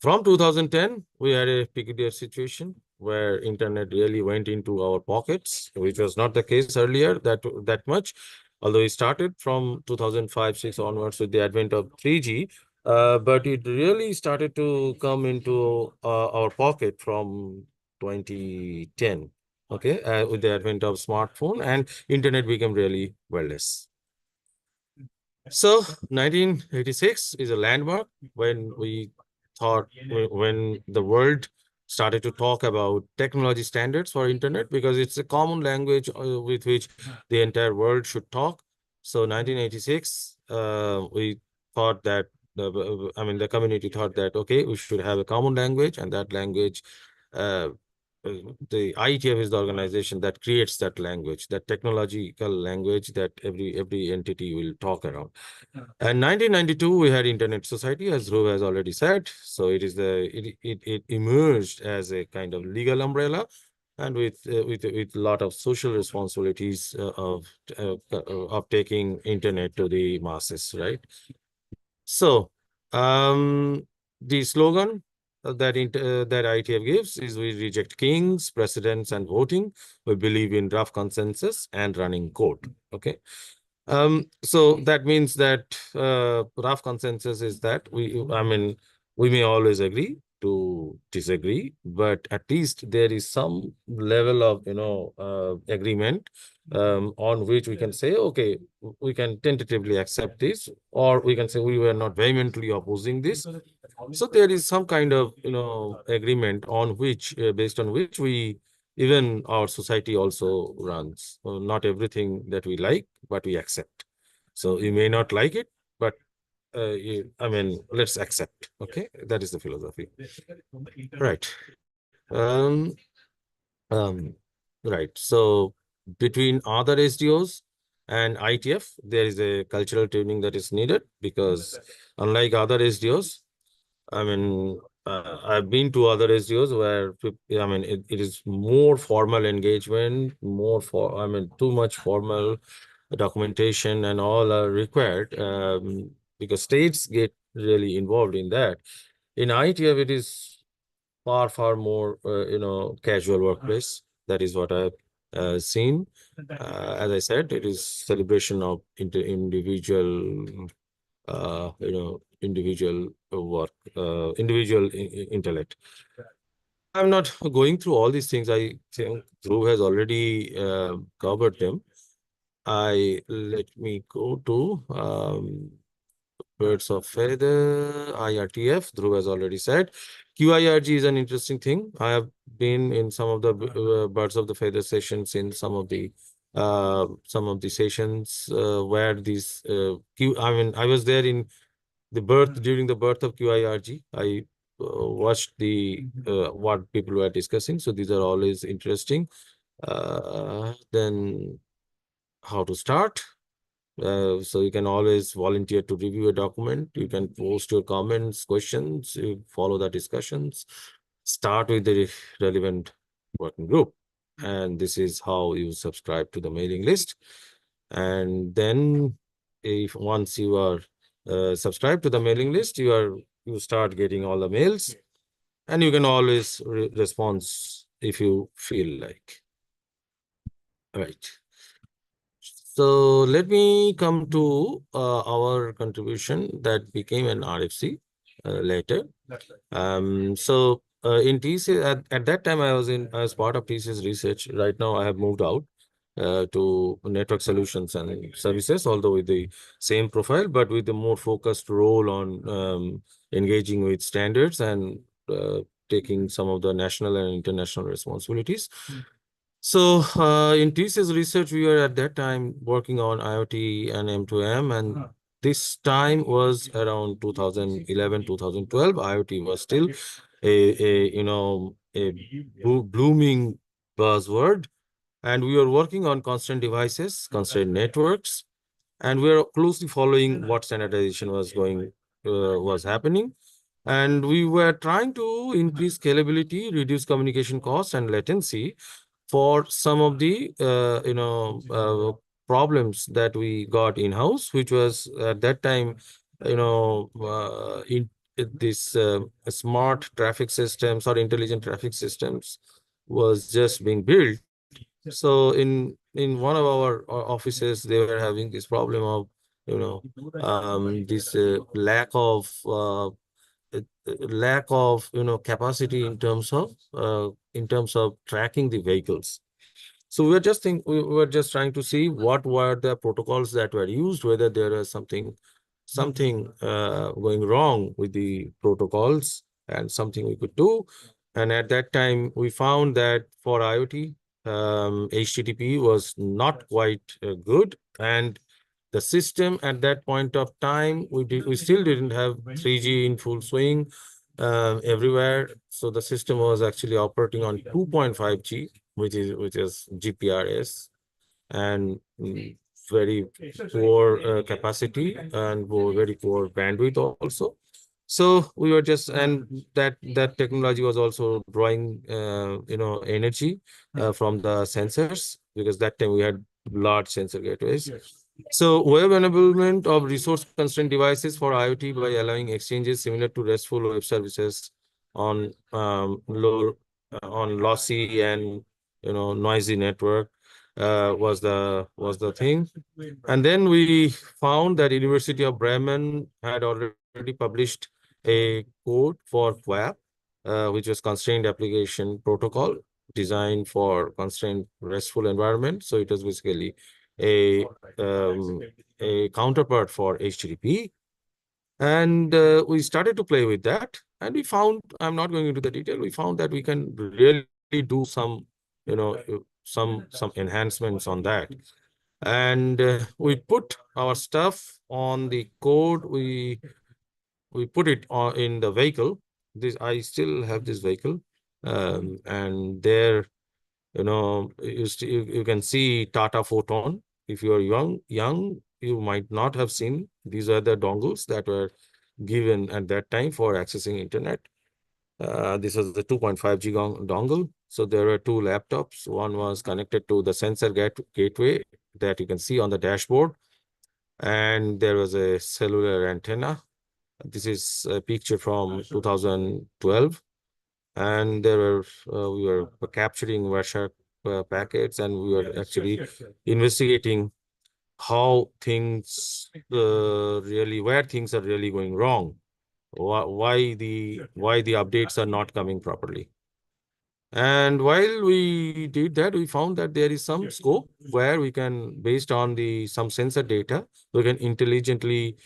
From 2010, we had a peculiar situation where internet really went into our pockets, which was not the case earlier that much. Although it started from 2005-6 onwards with the advent of 3G, but it really started to come into our pocket from 2010. Okay, with the advent of smartphone, and internet became really wireless. So 1986 is a landmark when we thought, when the world started to talk about technology standards for internet, because it's a common language with which the entire world should talk. So 1986, we thought that, the community thought that, okay, we should have a common language, and that language, the IETF is the organization that creates that language, that technological language that every entity will talk around. And 1992, we had Internet Society, as Dhruv has already said. So it emerged as a kind of legal umbrella, and with a lot of social responsibilities of taking internet to the masses, right? So, the slogan that ITF gives is: we reject kings, presidents, and voting. We believe in rough consensus and running code. Okay. So that means that rough consensus is that we may always agree to disagree, but at least there is some level of agreement on which we can say, okay, we can tentatively accept this, or we can say we were not vehemently opposing this. So there is some kind of agreement on which, based on which even our society also runs. Not everything that we like, but we accept. So you may not like it, but let's accept. Okay, that is the philosophy. Right. Right. So between other SDOs and ITF, there is a cultural tuning that is needed, because unlike other SDOs, I've been to other SDOs where it is more formal engagement, too much formal documentation and all are required, because states get really involved in that. In ITF, it is far more casual workplace. That is what I've seen. As I said, it is celebration of individual individual work, individual intellect. I'm not going through all these things. I think Dhruv has already covered them. Let me go to birds of feather, IRTF. Dhruv has already said. QIRG is an interesting thing. I have been in some of the birds of the feather sessions, in some of the sessions where these I was there in the birth, during the birth of QIRG. I watched the what people were discussing. So these are always interesting. Then how to start. So you can always volunteer to review a document. You can post your comments, questions, you follow the discussions, start with the relevant working group. And this is how you subscribe to the mailing list. And then if once you are subscribed to the mailing list, you start getting all the mails, and you can always respond if you feel like. Right. So let me come to our contribution that became an RFC later. So in TCS, at that time I was part of TCS research. Right now I have moved out to network solutions and services, although with the same profile, but with a more focused role on engaging with standards and taking some of the national and international responsibilities. So in TCS research, we were at that time working on IoT and M2M, and this time was around 2011, 2012. IoT was still a blooming buzzword, and we were working on constant devices, constant networks, and we were closely following what standardization was happening. And we were trying to increase scalability, reduce communication costs and latency for some of the problems that we got in-house, which was at that time, in this smart traffic systems or intelligent traffic systems was just being built. So in one of our offices, they were having this problem of this lack of capacity in terms of tracking the vehicles. So we were just trying to see what were the protocols that were used, whether there is something going wrong with the protocols and something we could do. And at that time, we found that for IoT, HTTP was not quite good, and the system at that point of time, we still didn't have 3G in full swing everywhere. So the system was actually operating on 2.5G, which is GPRS, and very poor capacity and very poor bandwidth also. So we were just, and that technology was also drawing energy from the sensors, because that time we had large sensor gateways. So web enablement of resource constrained devices for IoT by allowing exchanges similar to RESTful web services on lossy and noisy network was the thing. And then we found that University of Bremen had already published a code for QAP, which was Constrained Application Protocol, designed for constrained RESTful environment. So it was basically a counterpart for HTTP. And we started to play with that, and we found, I'm not going into the detail, we found that we can really do some enhancements on that. And we put our stuff on the code. We put it in the vehicle. I still have this vehicle, and there, you can see Tata Photon. If you are young, you might not have seen. These are the dongles that were given at that time for accessing internet. This was the 2.5G dongle. So there were two laptops. One was connected to the sensor gateway that you can see on the dashboard, and there was a cellular antenna. This is a picture from 2012, and there were we were capturing Wireshark packets, and we were actually investigating how things where things are really going wrong, why the updates are not coming properly. And while we did that, we found that there is some scope where we can, based on some sensor data, we can intelligently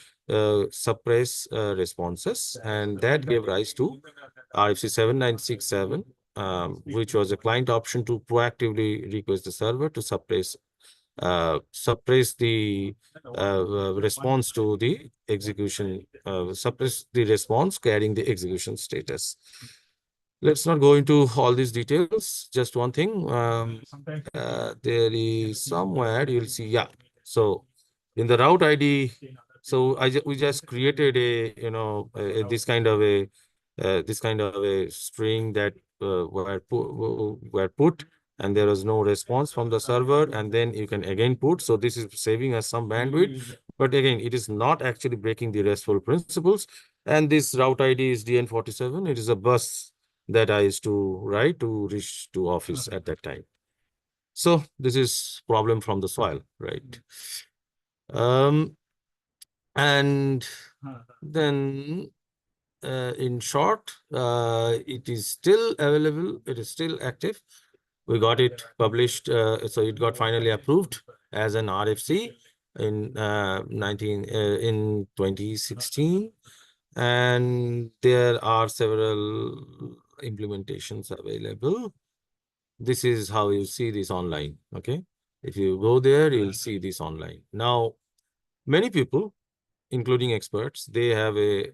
suppress responses, and that gave rise to RFC 7967, which was a client option to proactively request the server to suppress the response to the execution, suppress the response carrying the execution status. Let's not go into all these details. Just one thing, there is somewhere you'll see, yeah. So in the route ID, so we just created this kind of a string that were put, and there was no response from the server, and then you can again put. So this is saving us some bandwidth, but again, it is not actually breaking the RESTful principles. And this route ID is DN47. It is a bus that I used to write to reach to office at that time. So this is problem from the soil, right? And then in short, it is still available. It is still active. We got it published. So it got finally approved as an RFC in 2016. And there are several implementations available. This is how you see this online. Okay, if you go there, you'll see this online. Now, many people, including experts, they have a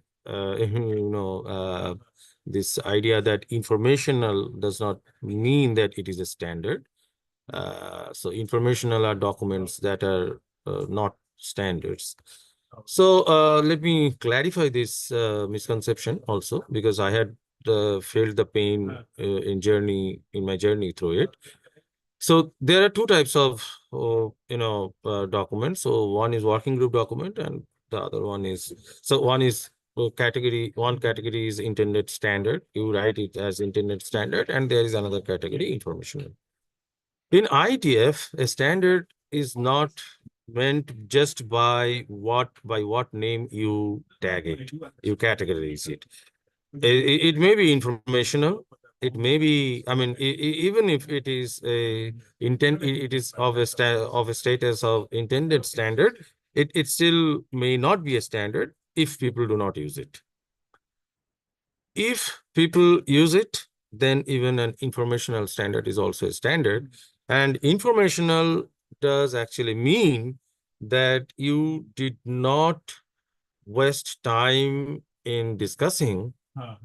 this idea that informational does not mean that it is a standard. So informational are documents that are not standards. So let me clarify this misconception also, because I had felt the pain in my journey through it. So there are two types of documents. So one is working group document, and the other one is one is one category is intended standard. You write it as intended standard, and there is another category informational. In IETF, a standard is not meant just by what name you tag it, you categorize it. It may be informational. It may be, I mean, even if it is it is of a status of intended standard, it still may not be a standard if people do not use it. If people use it, then even an informational standard is also a standard. And informational does actually mean that you did not waste time in discussing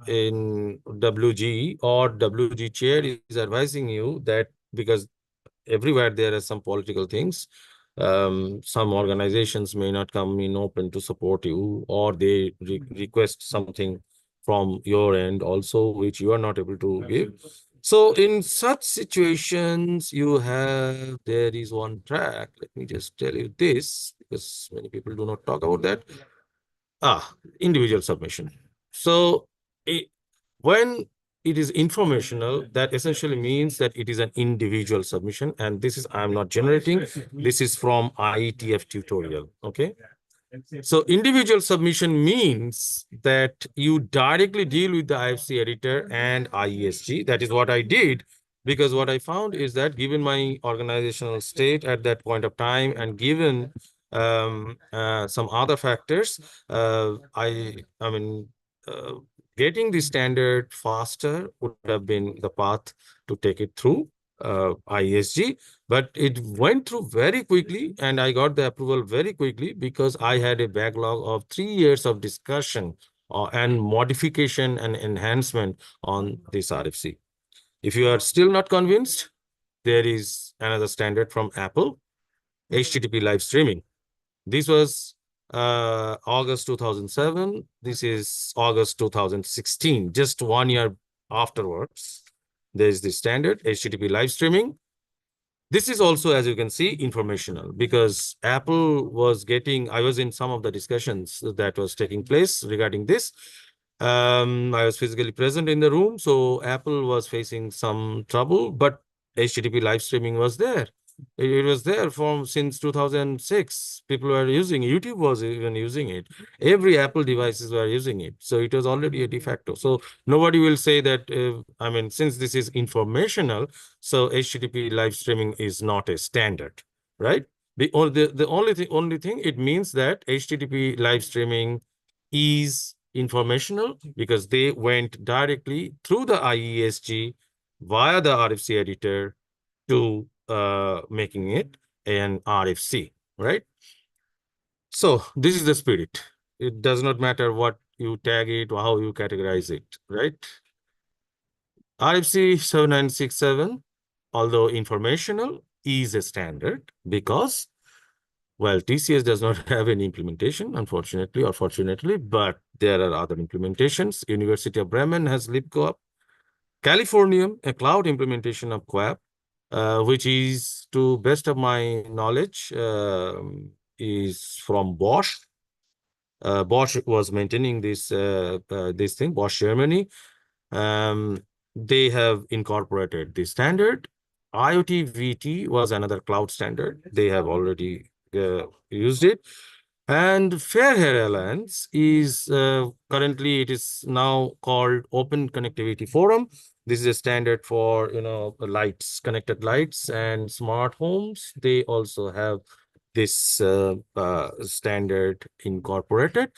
in WG, or WG chair is advising you that, because everywhere there are some political things, some organizations may not come in open to support you, or they request something from your end also, which you are not able to give. So in such situations, there is one track. Let me just tell you this, because many people do not talk about that. Individual submission. So when it is informational, that essentially means that it is an individual submission. And this is, I'm not generating, this is from IETF tutorial, okay? So individual submission means that you directly deal with the IFC editor and IESG. That is what I did, because what I found is that given my organizational state at that point of time, and given some other factors, I mean, getting the standard faster would have been the path to take it through IESG, but it went through very quickly, and I got the approval very quickly because I had a backlog of 3 years of discussion and modification and enhancement on this RFC. If you are still not convinced, there is another standard from Apple, HTTP live streaming. This was August 2007. This is August 2016, just 1 year afterwards. There's the standard HTTP live streaming. This is also, as you can see, informational, because Apple was getting, I was in some of the discussions that was taking place regarding this. I was physically present in the room, so Apple was facing some trouble, but HTTP live streaming was there. It was there since 2006. People were using it. YouTube was even using it. Every Apple devices were using it. So it was already a de facto. So nobody will say that, I mean, since this is informational, so HTTP live streaming is not a standard, right? The only thing it means that HTTP live streaming is informational, because they went directly through the IESG via the RFC editor to making it an RFC, right? So this is the spirit. It does not matter what you tag it or how you categorize it, right? RFC 7967, although informational, is a standard because, well, TCS does not have any implementation, unfortunately or fortunately, but there are other implementations. University of Bremen has libcoop. Californium, a cloud implementation of QAP, which is, to best of my knowledge, is from Bosch. Bosch was maintaining this thing, Bosch Germany. They have incorporated the standard. IoT-VT was another cloud standard. They have already used it. And Fairhair Alliance is currently, it is now called Open Connectivity Forum. This is a standard for, lights, connected lights and smart homes. They also have this standard incorporated.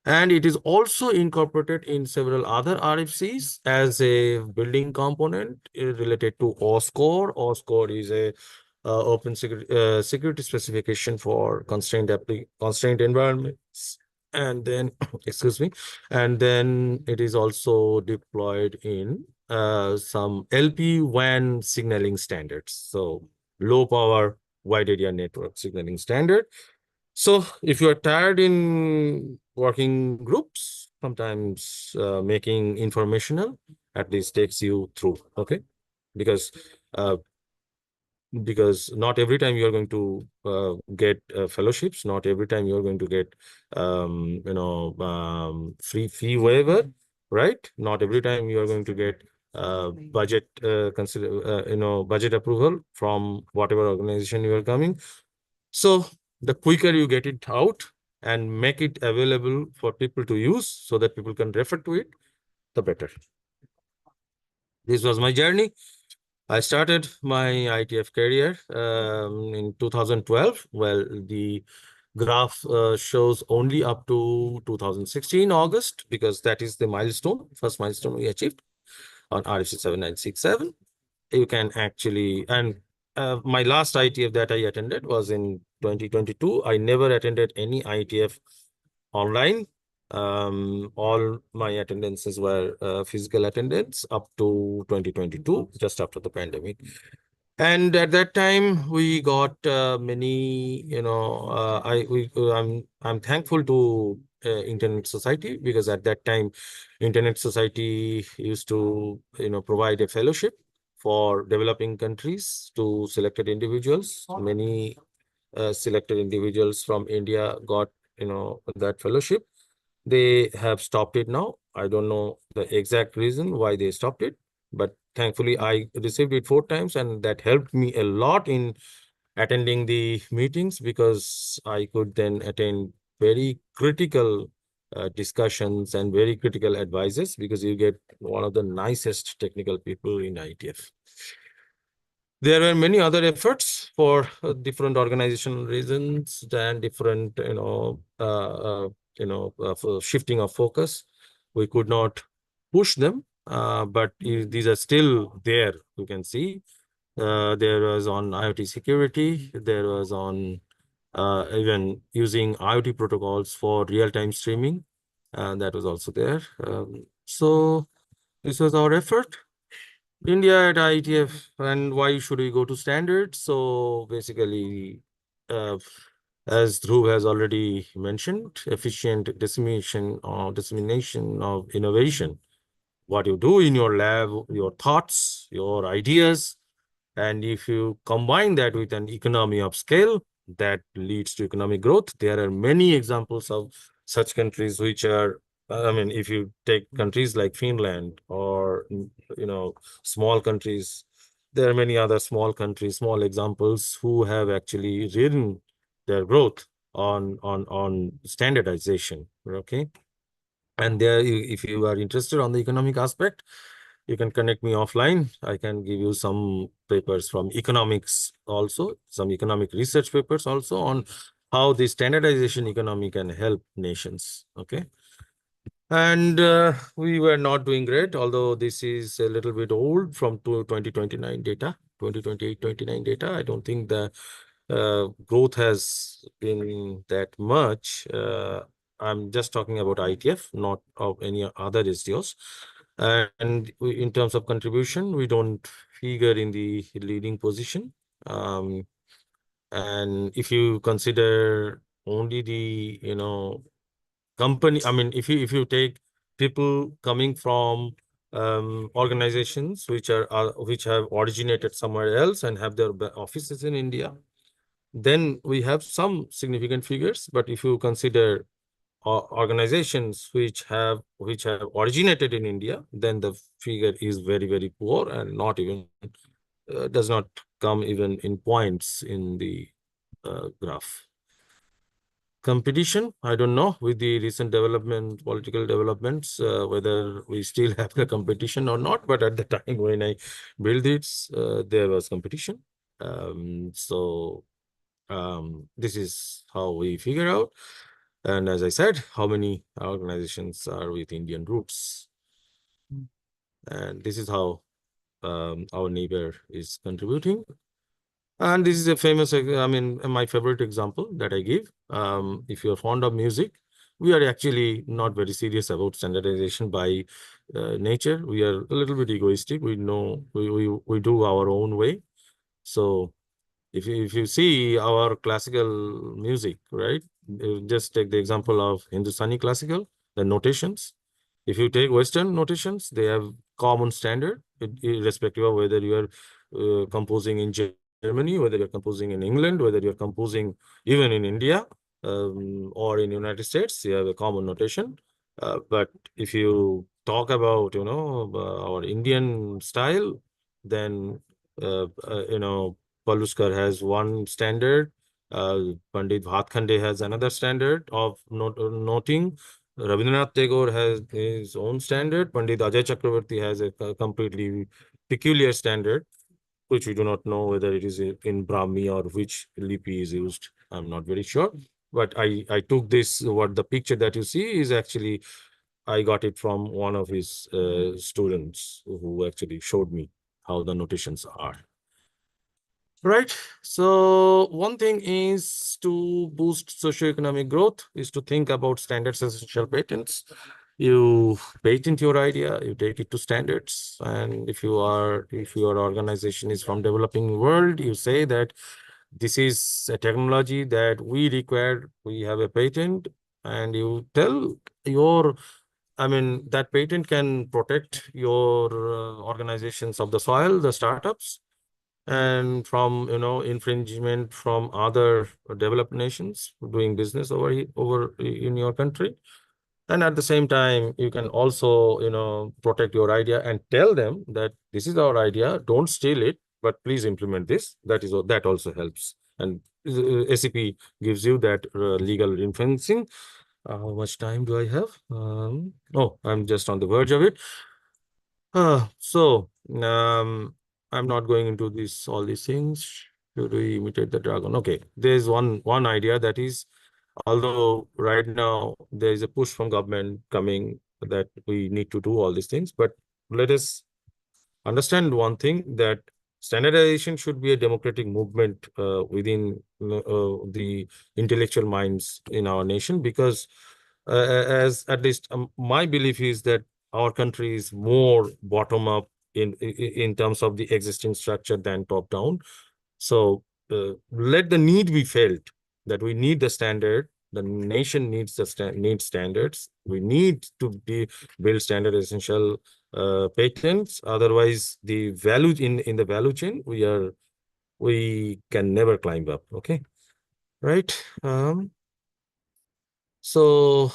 And it is also incorporated in several other RFCs as a building component related to OSCORE. OSCORE is a open security specification for constrained environments. And then, excuse me, and then it is also deployed in some LPWAN signaling standards. So low power wide area network signaling standard. So if you are tired in working groups, sometimes making informational at least takes you through, okay? Because because not every time you are going to get fellowships, not every time you are going to get free fee waiver, right? Not every time you are going to get budget budget approval from whatever organization you are coming. So the quicker you get it out and make it available for people to use so that people can refer to it, the better. This was my journey. I started my ITF career in 2012. Well, the graph shows only up to 2016 August, because that is the milestone, first milestone we achieved on RFC 7967. You can actually, and my last ITF that I attended was in 2022. I never attended any ITF online. All my attendances were physical attendance up to 2022, just after the pandemic. And at that time, we got many, I'm thankful to Internet Society, because at that time, Internet Society used to, provide a fellowship for developing countries to selected individuals. Many selected individuals from India got, that fellowship. They have stopped it now. I don't know the exact reason why they stopped it, but thankfully I received it 4 times, and that helped me a lot in attending the meetings, because I could then attend very critical discussions and very critical advices, because you get one of the nicest technical people in ITF. There were many other efforts for different organizational reasons and different, for shifting of focus. We could not push them, but these are still there. You can see there was on IoT security. There was on even using IoT protocols for real-time streaming. That was also there. So this was our effort. India at IETF, and why should we go to standards? So basically, as Dhruv has already mentioned, efficient dissemination of innovation. What you do in your lab, your thoughts, your ideas, and if you combine that with an economy of scale, that leads to economic growth. There are many examples of such countries which are, if you take countries like Finland or, small countries, there are many other small countries, small examples who have actually ridden their growth on standardization. Okay. And there, if you are interested on the economic aspect, you can connect me offline. I can give you some papers from economics also, some economic research papers also on how the standardization economy can help nations. Okay. And we were not doing great, although this is a little bit old from 2029 data, 2028-29 data. I don't think the growth has been that much. I'm just talking about ITF, not of any other SDOs. And in terms of contribution, we don't figure in the leading position. And if you consider only the, company, if you take people coming from organizations which have originated somewhere else and have their offices in India, then we have some significant figures. But if you consider organizations which have originated in India, then the figure is very, very poor, and not even does not come even in points in the graph. Competition, I don't know, with the recent political developments, whether we still have the competition or not, but at the time when I built it, there was competition. This is how we figure out. And as I said, how many organizations are with Indian roots. And this is how our neighbor is contributing. And this is a famous, my favorite example that I give. If you're fond of music, we are actually not very serious about standardization by nature. We are a little bit egoistic. We know we do our own way. So if you see our classical music, right? Just take the example of Hindustani classical, the notations. If you take Western notations, they have common standard, irrespective of whether you are composing in Germany, whether you're composing in England, whether you're composing even in India or in United States, you have a common notation. But if you talk about, our Indian style, then, Paluskar has one standard. Pandit Bhatkhande has another standard of noting. Rabindranath Tagore has his own standard. Pandit Ajay Chakravarti has a completely peculiar standard, which we do not know whether it is in Brahmi or which lipi is used. I'm not very sure. But I took this, what the picture that you see is actually, I got it from one of his students who actually showed me how the notations are. Right. So one thing is to boost socioeconomic growth is to think about standards as essential patents. You patent your idea, you take it to standards, and if your organization is from developing world, you say that this is a technology that we require, we have a patent, and you tell your, that patent can protect your organizations of the soil, the startups, and from infringement from other developed nations doing business over in your country. And at the same time, you can also protect your idea and tell them that this is our idea, don't steal it, but please implement this. That also helps. And SAP gives you that legal influencing. How much time do I have? Oh, I'm just on the verge of it. So I'm not going into all these things. Should we imitate the dragon? Okay, there's one idea that is, although right now there is a push from government coming that we need to do all these things, but let us understand one thing, that standardization should be a democratic movement within the intellectual minds in our nation, because as at least my belief is that our country is more bottom up in terms of the existing structure than top down. So let the need be felt that we need the standard. The nation needs needs standards. We need to build standard essential patents. Otherwise, the value in the value chain, we can never climb up. Okay, right? So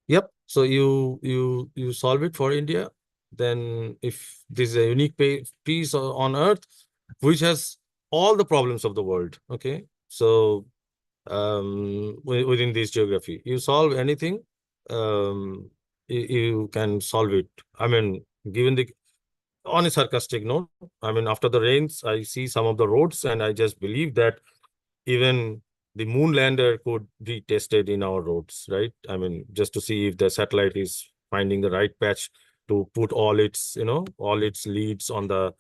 yep. So you solve it for India. Then if this is a unique piece on Earth, which has all the problems of the world. Okay, so within this geography, you solve anything, you can solve it. Given on a sarcastic note, after the rains, I see some of the roads, and I just believe that even the moon lander could be tested in our roads, right? Just to see if the satellite is finding the right patch to put all its leads on the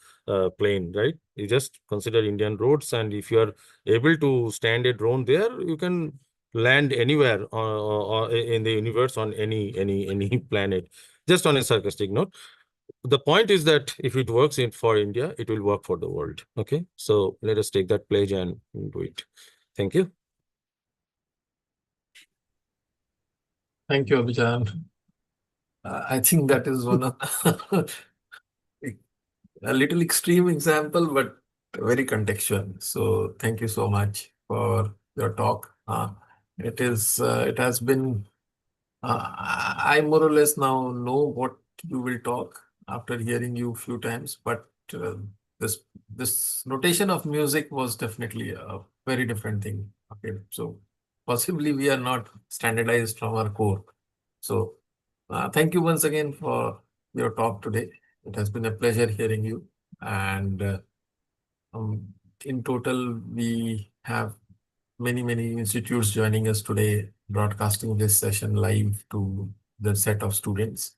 plane, right? You just consider Indian roads, and if you are able to stand a drone there, you can land anywhere in the universe on any planet. Just on a sarcastic note, the point is that if it works for India, it will work for the world. Okay, so let us take that pledge and do it. Thank you. Thank you, Abhijan. I think that is one of a little extreme example, but very contextual. So thank you so much for your talk. It has been, I more or less now know what you will talk after hearing you a few times, but this notation of music was definitely a very different thing. Okay, so possibly we are not standardized from our core. So thank you once again for your talk today. It has been a pleasure hearing you. And in total, we have many institutes joining us today, broadcasting this session live to the set of students.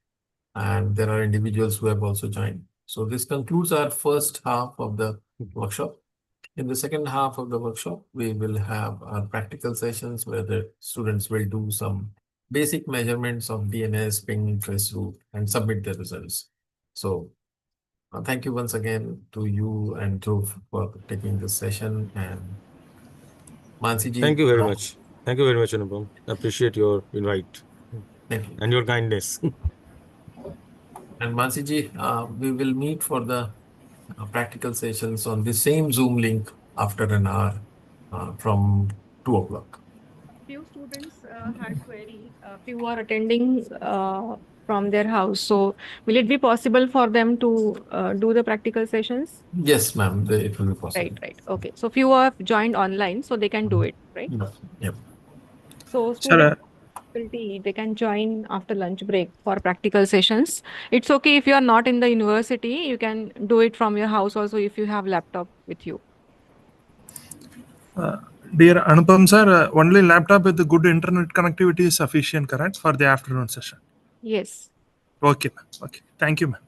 And there are individuals who have also joined. So this concludes our first half of the workshop. In the second half of the workshop, we will have our practical sessions where the students will do some basic measurements of DNS, ping, trace route, and submit the results. So thank you once again to you and Dhruv for taking this session. And Mansi ji. Thank you very much. Thank you very much, Anupam. Appreciate your invite. Thank you. And your kindness. And Mansi ji, we will meet for the practical sessions on the same Zoom link after an hour from 2 o'clock. Few students had query, few are attending from their house. So will it be possible for them to do the practical sessions? Yes, ma'am, it will be possible. Right. Okay. So few have joined online, so they can do it, right? Yep. So Sir, students, faculty, they can join after lunch break for practical sessions. It's okay if you are not in the university, you can do it from your house also if you have laptop with you. dear Anupam sir, only laptop with the good internet connectivity is sufficient, correct, for the afternoon session? Yes. Okay, ma'am. Okay. Thank you, ma'am.